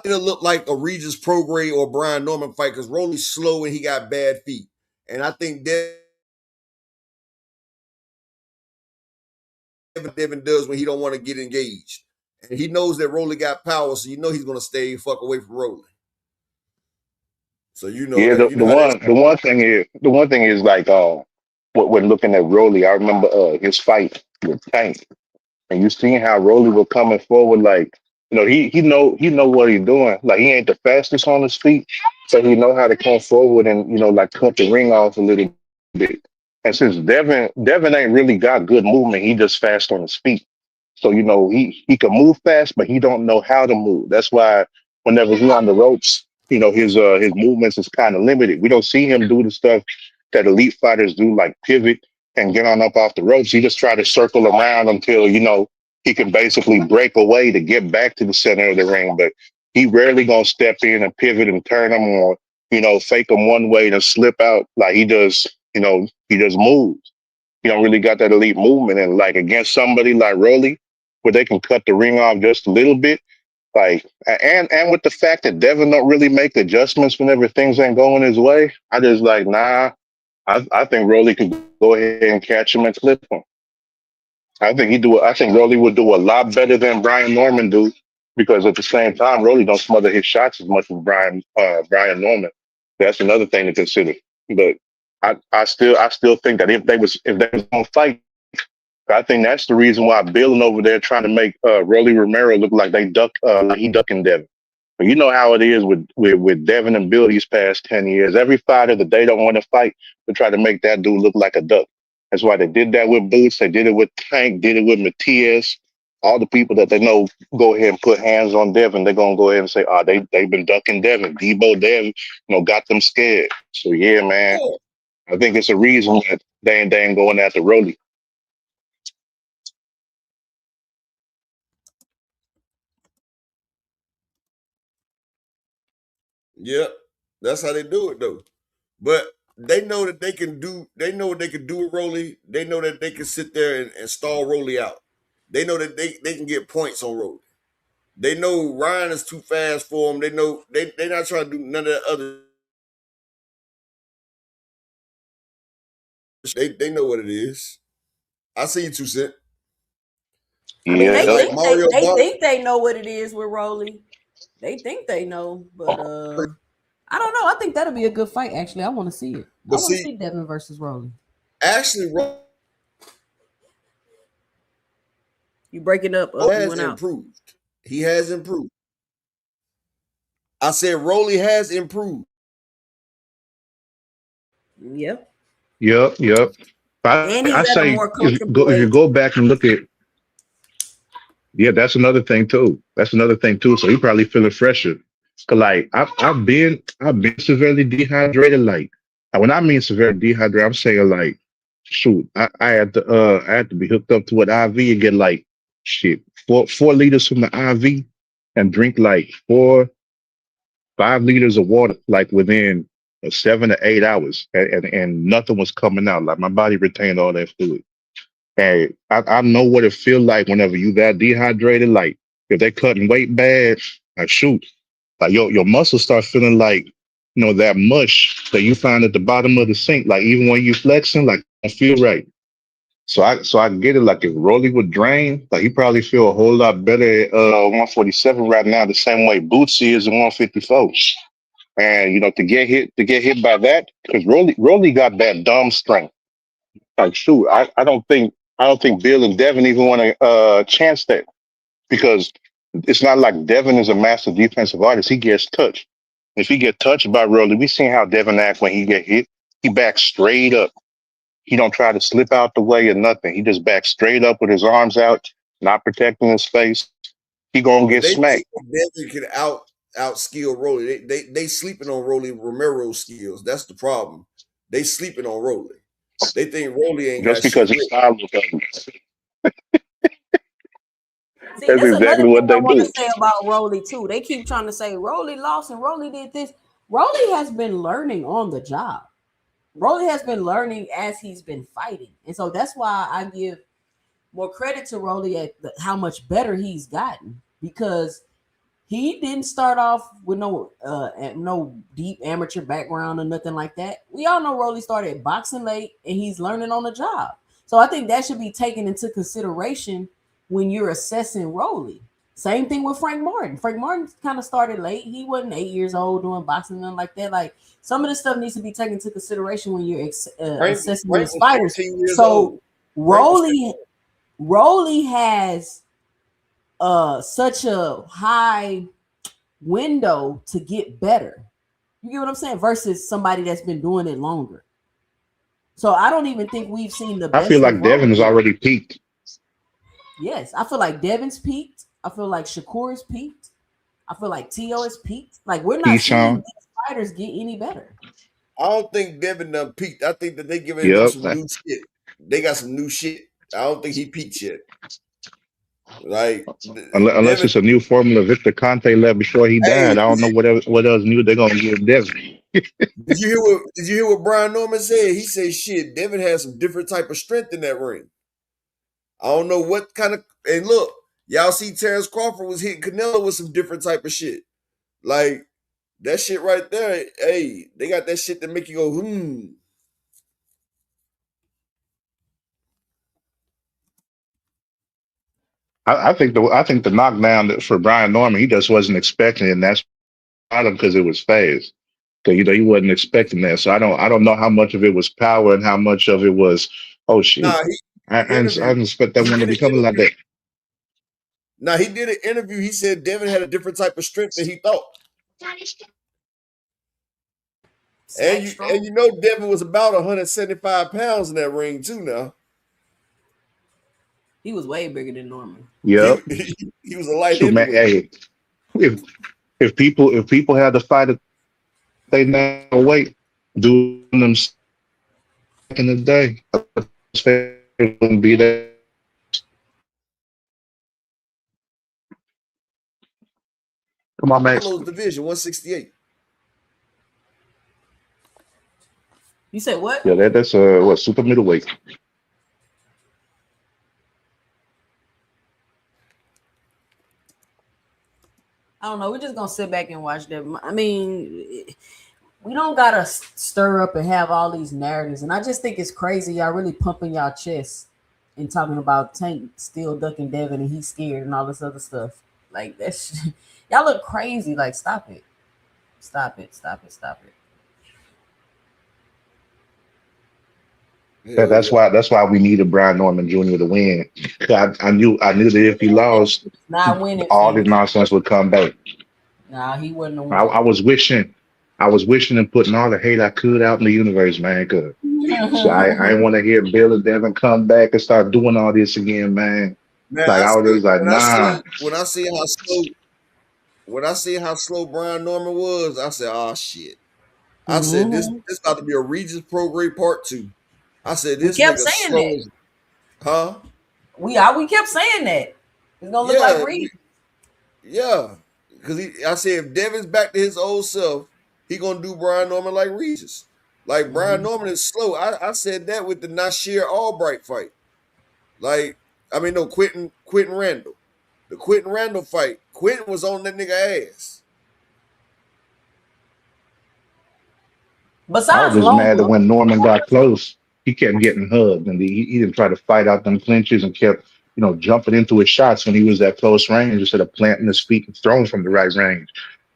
It'll look like a Regis Prograis or Brian Norman fight because Rolly's slow and he got bad feet. And I think Devin does when he don't want to get engaged. And he knows that Rolly got power, so you know he's gonna stay fuck away from Rolly. So you know Yeah, that the one thing is like when looking at Rolly, I remember his fight with Tank. And you seen how Rolly was coming forward, like he know what he's doing. Like he ain't the fastest on his feet, so he know how to come forward and like cut the ring off a little bit. And since Devin ain't really got good movement, he just fast on his feet. So he can move fast, but he don't know how to move. That's why whenever he's on the ropes, his movements is kind of limited. We don't see him do the stuff that elite fighters do, like pivot and get on up off the ropes. He just try to circle around until he can basically break away to get back to the center of the ring. But he rarely gonna step in and pivot and turn him or fake him one way to slip out. Like he does, he just moves. He don't really got that elite movement. And like against somebody like Rolly, where they can cut the ring off just a little bit. Like and with the fact that Devin don't really make adjustments whenever things ain't going his way, I just like nah. I think Rolly could go ahead and catch him and clip him. I think Rolly would do a lot better than Brian Norman do because at the same time, Rolly don't smother his shots as much as Brian Norman. That's another thing to consider. But I still think that if they was gonna fight, I think that's the reason why Bill over there trying to make Rolly Romero look like like he ducking Devin. But you know how it is with Devin and Bill these past 10 years. Every fighter that they don't want to fight, they try to make that dude look like a duck. That's why they did that with Boots. They did it with Tank, did it with Matias. All the people that they know go ahead and put hands on Devin, they're going to go ahead and say, they've been ducking Devin. Debo Devin, got them scared. So, yeah, man, I think it's a reason that they ain't going after Rolly. Yep, that's how they do it though. But they know that they can do. They know what they can do with Rolly. They know that they can sit there and stall Rolly out. They know that they can get points on Rolly. They know Ryan is too fast for them. They know they're not trying to do none of that other. They know what it is. I see you, 2 Cent. I mean, they Yeah. think they think they know what it is with Rolly. They think they know, but I don't know. I think that'll be a good fight. Actually, I want to see it. I want to see Devin versus Rolly. Actually, You breaking up? Rolly has improved. He has improved. I said Rolly has improved. Yep. Yep. And he's I at a say more if comfortable you age. go back and look at, yeah, that's another thing too. So he probably feeling fresher. Cause like I've been severely dehydrated. Like when I mean severely dehydrated, I'm saying like shoot, I had to be hooked up to an IV and get like shit 4 liters from the IV and drink like 5 liters of water like within 7 to 8 hours and nothing was coming out. Like my body retained all that fluid. And I know what it feel like whenever you that dehydrated. Like if they cutting weight bad, like shoot, like your muscles start feeling like that mush that you find at the bottom of the sink. Like even when you flexing, like I feel right. So I get it. Like if Rolly would drain, like he probably feel a whole lot better at 147 right now, the same way Bootsy is at 154. And to get hit by that, because Rolly got that dumb strength. Like shoot, I don't think Bill and Devin even want to chance that because it's not like Devin is a master defensive artist. He gets touched. If he get touched by Rolly, we seen how Devin act when he get hit. He backs straight up. He don't try to slip out the way or nothing. He just backs straight up with his arms out, not protecting his face. He gonna get They smacked. think Devin can out skill Rolly. They sleeping on Rolly Romero's skills. That's the problem. They sleeping on Rolly. They think Rolly ain't Just got shit. because his style was See, That's that's another exactly thing what I they want to do. say about Rolly too. They keep trying to say Rolly lost and Rolly did this. Rolly has been learning on the job. Rolly has been learning as he's been fighting, and so that's why I give more credit to Rolly at how much better he's gotten, because he didn't start off with no deep amateur background or nothing like that. We all know Rolly started boxing late and he's learning on the job. So I think that should be taken into consideration when you're assessing Rolly. Same thing with Frank Martin. Frank Martin kind of started late. He wasn't 8 years old doing boxing and like that. Like some of this stuff needs to be taken into consideration when you're assessing these fighters. So Rolly has such a high window to get better. You get what I'm saying? Versus somebody that's been doing it longer. So I don't even think we've seen the I best feel of like Devin has Rolly. already peaked. Yes, I feel like Devin's peaked. I feel like Shakur is peaked. I feel like T.O. is peaked. Like we're not seeing Keyshawn. these fighters get any better. I don't think Devin done peaked. I think that they giving him Yep. some new shit. They got some new shit. I don't think he peaked yet. Like Unless Devin, it's a new formula Victor Conte left before he hey, died. I don't know what else new they're gonna give Devin. did you hear what Brian Norman said? He said shit, Devin has some different type of strength in that ring. I don't know what kind of, and look, y'all see Terrence Crawford was hitting Canelo with some different type of shit. Like that shit right there, hey, they got that shit that make you go, I think the knockdown for Brian Norman, he just wasn't expecting it, and that's because it was fast. Because he wasn't expecting that. So I don't know how much of it was power and how much of it was, oh shit. Nah, I didn't expect that one to be coming like that. Now he did an interview. He said Devin had a different type of strength than he thought. And you know Devin was about 175 pounds in that ring too. Now he was way bigger than Norman. Yep. He was a light So, man, hey, if people had to fight it, they now wait doing them in the day. Wouldn't be there. Come on, Max. Division 168. You said what? Yeah, that's what, super middleweight. I don't know. We're just gonna sit back and watch them. I mean, we don't gotta stir up and have all these narratives. And I just think it's crazy. Y'all really pumping y'all chests and talking about Tank still ducking Devin and he's scared and all this other stuff. Like that's y'all look crazy. Like stop it. Stop it. Stop it. Stop it. Yeah, that's why we needed Brian Norman Jr. to win. I knew that if he lost, not winning, all this nonsense would come back. Nah, he wouldn't have won. I was wishing and putting all the hate I could out in the universe, man. Cause so I didn't want to hear Bill and Devin come back and start doing all this again, man. Like I was just like, nah. When I see how slow Brian Norman was, I said, oh shit. I said this about to be a Regis Prograde Part 2. I said this nigga slow. Huh? We kept saying that. It's gonna look like Reed. Yeah. Because I said if Devin's back to his old self, he gonna do Brian Norman like Regis. Like Brian Norman is slow. I said that with the Nasir Albright fight. Like, I mean, no, Quentin Randall. The Quentin Randall fight. Quentin was on that nigga ass. Besides, I was just mad that when Norman got close, he kept getting hugged, and he didn't try to fight out them clinches and kept, jumping into his shots when he was at close range instead of planting his feet and throwing from the right range.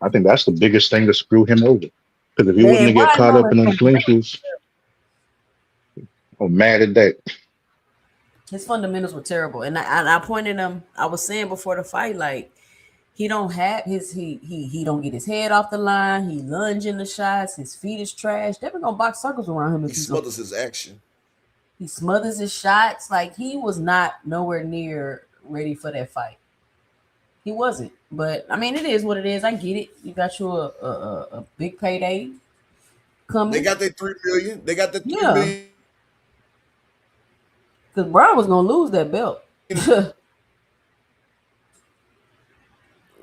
I think that's the biggest thing to screw him over. Because if he wouldn't have get caught up in them clinches, I'm mad at that. His fundamentals were terrible, and I pointed him. I was saying before the fight, like he don't have he don't get his head off the line. He lunging the shots. His feet is trash. They're gonna box circles around him. He smothers his action. He smothers his shots. Like he was not nowhere near ready for that fight. He wasn't. But I mean, it is what it is. I get it. You got you a big payday coming. They got their $3 million. They got the $3 million. Because Brian was gonna lose that belt.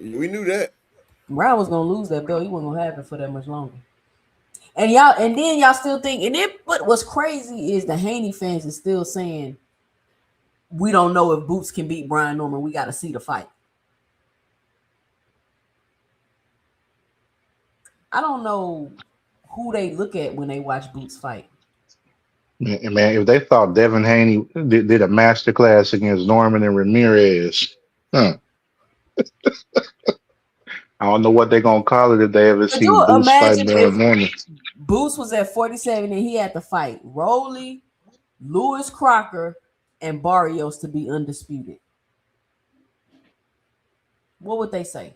We knew that. Brown was gonna lose that belt. He wasn't gonna have it for that much longer. And then y'all still think, and then what was crazy is the Haney fans is still saying we don't know if Boots can beat Brian Norman. We got to see the fight. I don't know who they look at when they watch Boots fight. Man, if they thought Devin Haney did a masterclass against Norman and Ramirez, I don't know what they're gonna call it if they ever see Boots fight Baron Norman. Boots was at 47 and he had to fight Rolly, Lewis Crocker, and Barrios to be undisputed. What would they say?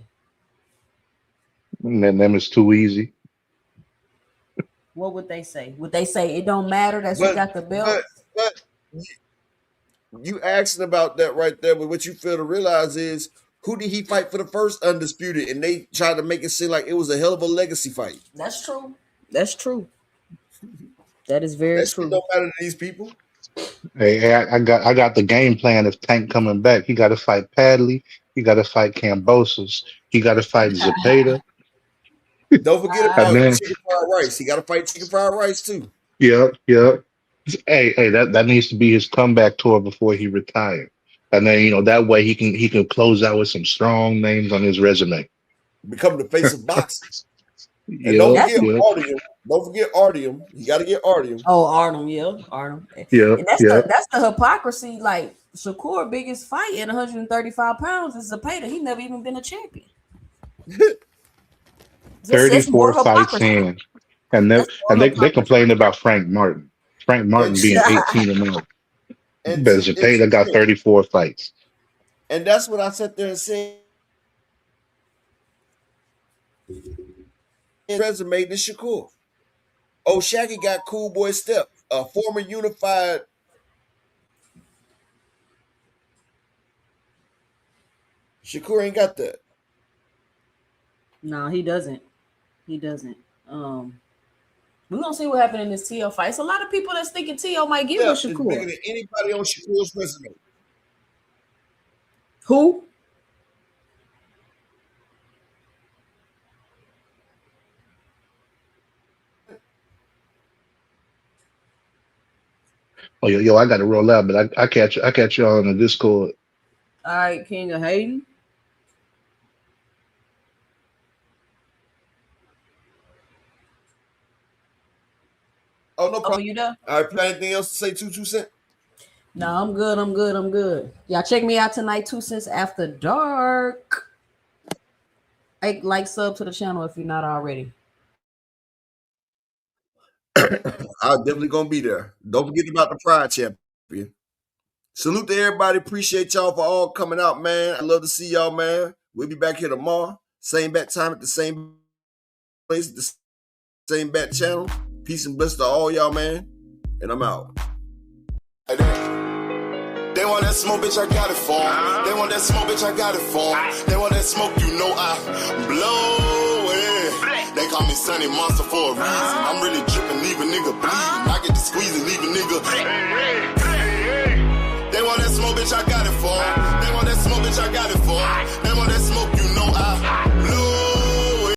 And them is too easy. What would they say? Would they say it don't matter that you got the belt? But you asking about that right there, but what you fail to realize is who did he fight for the first undisputed? And they tried to make it seem like it was a hell of a legacy fight. That's true. That's true. That is very true. Don't matter to these people. Hey, I got the game plan of Tank coming back. He got to fight Padley. He got to fight Cambosos. He got to fight Zepeda. Don't forget about chicken fried rice. He got to fight chicken fried rice too. Yep. Hey, that needs to be his comeback tour before he retired. And then that way he can close out with some strong names on his resume. Become the face of boxing. And don't forget Artyom. Don't forget Artyom. You got to get Artyom. Oh, Artyom, yeah, Artyom. Yeah, and that's the hypocrisy. Like Shakur, biggest fight at 135 pounds is Zepeda. He never even been a champion. 34 fights in, and they complained about Frank Martin. Frank Martin being 18-0. But Zepeda got 34 fights. And that's what I sat there and said. Resume to Shakur. Oh, Shaggy got Cool Boy Step, a former Unified. Shakur ain't got that. No, he doesn't. He doesn't. We're gonna see what happened in this T.O. fight. It's a lot of people that's thinking T.O. might give with Shakur. Bigger than anybody on Shakur's resume. Who? Oh, yo, I got to roll out, but I catch y'all on the Discord. All right, King of Hayden. Oh, no problem. You done? All right, plan anything else to say 2 cents? No, I'm good. Y'all check me out tonight, 2 cents after dark. Like, sub to the channel if you're not already. I'm definitely gonna be there. Don't forget about the Pride Champion. Salute to everybody. Appreciate y'all for all coming out, man. I love to see y'all, man. We'll be back here tomorrow. Same bat time at the same place, the same bat channel. Peace and bless to all y'all, man. And I'm out. They want that smoke, bitch, I got it for 'em. They want that smoke, bitch, I got it for 'em. They want that smoke, you know I blow it. They call me Sunny Monster for a reason. I'm really dripping, leave a nigga bleeding. I get to squeeze and leave a nigga. They want that smoke, bitch, I got it for 'em. They want that smoke, bitch, I got it for 'em. They want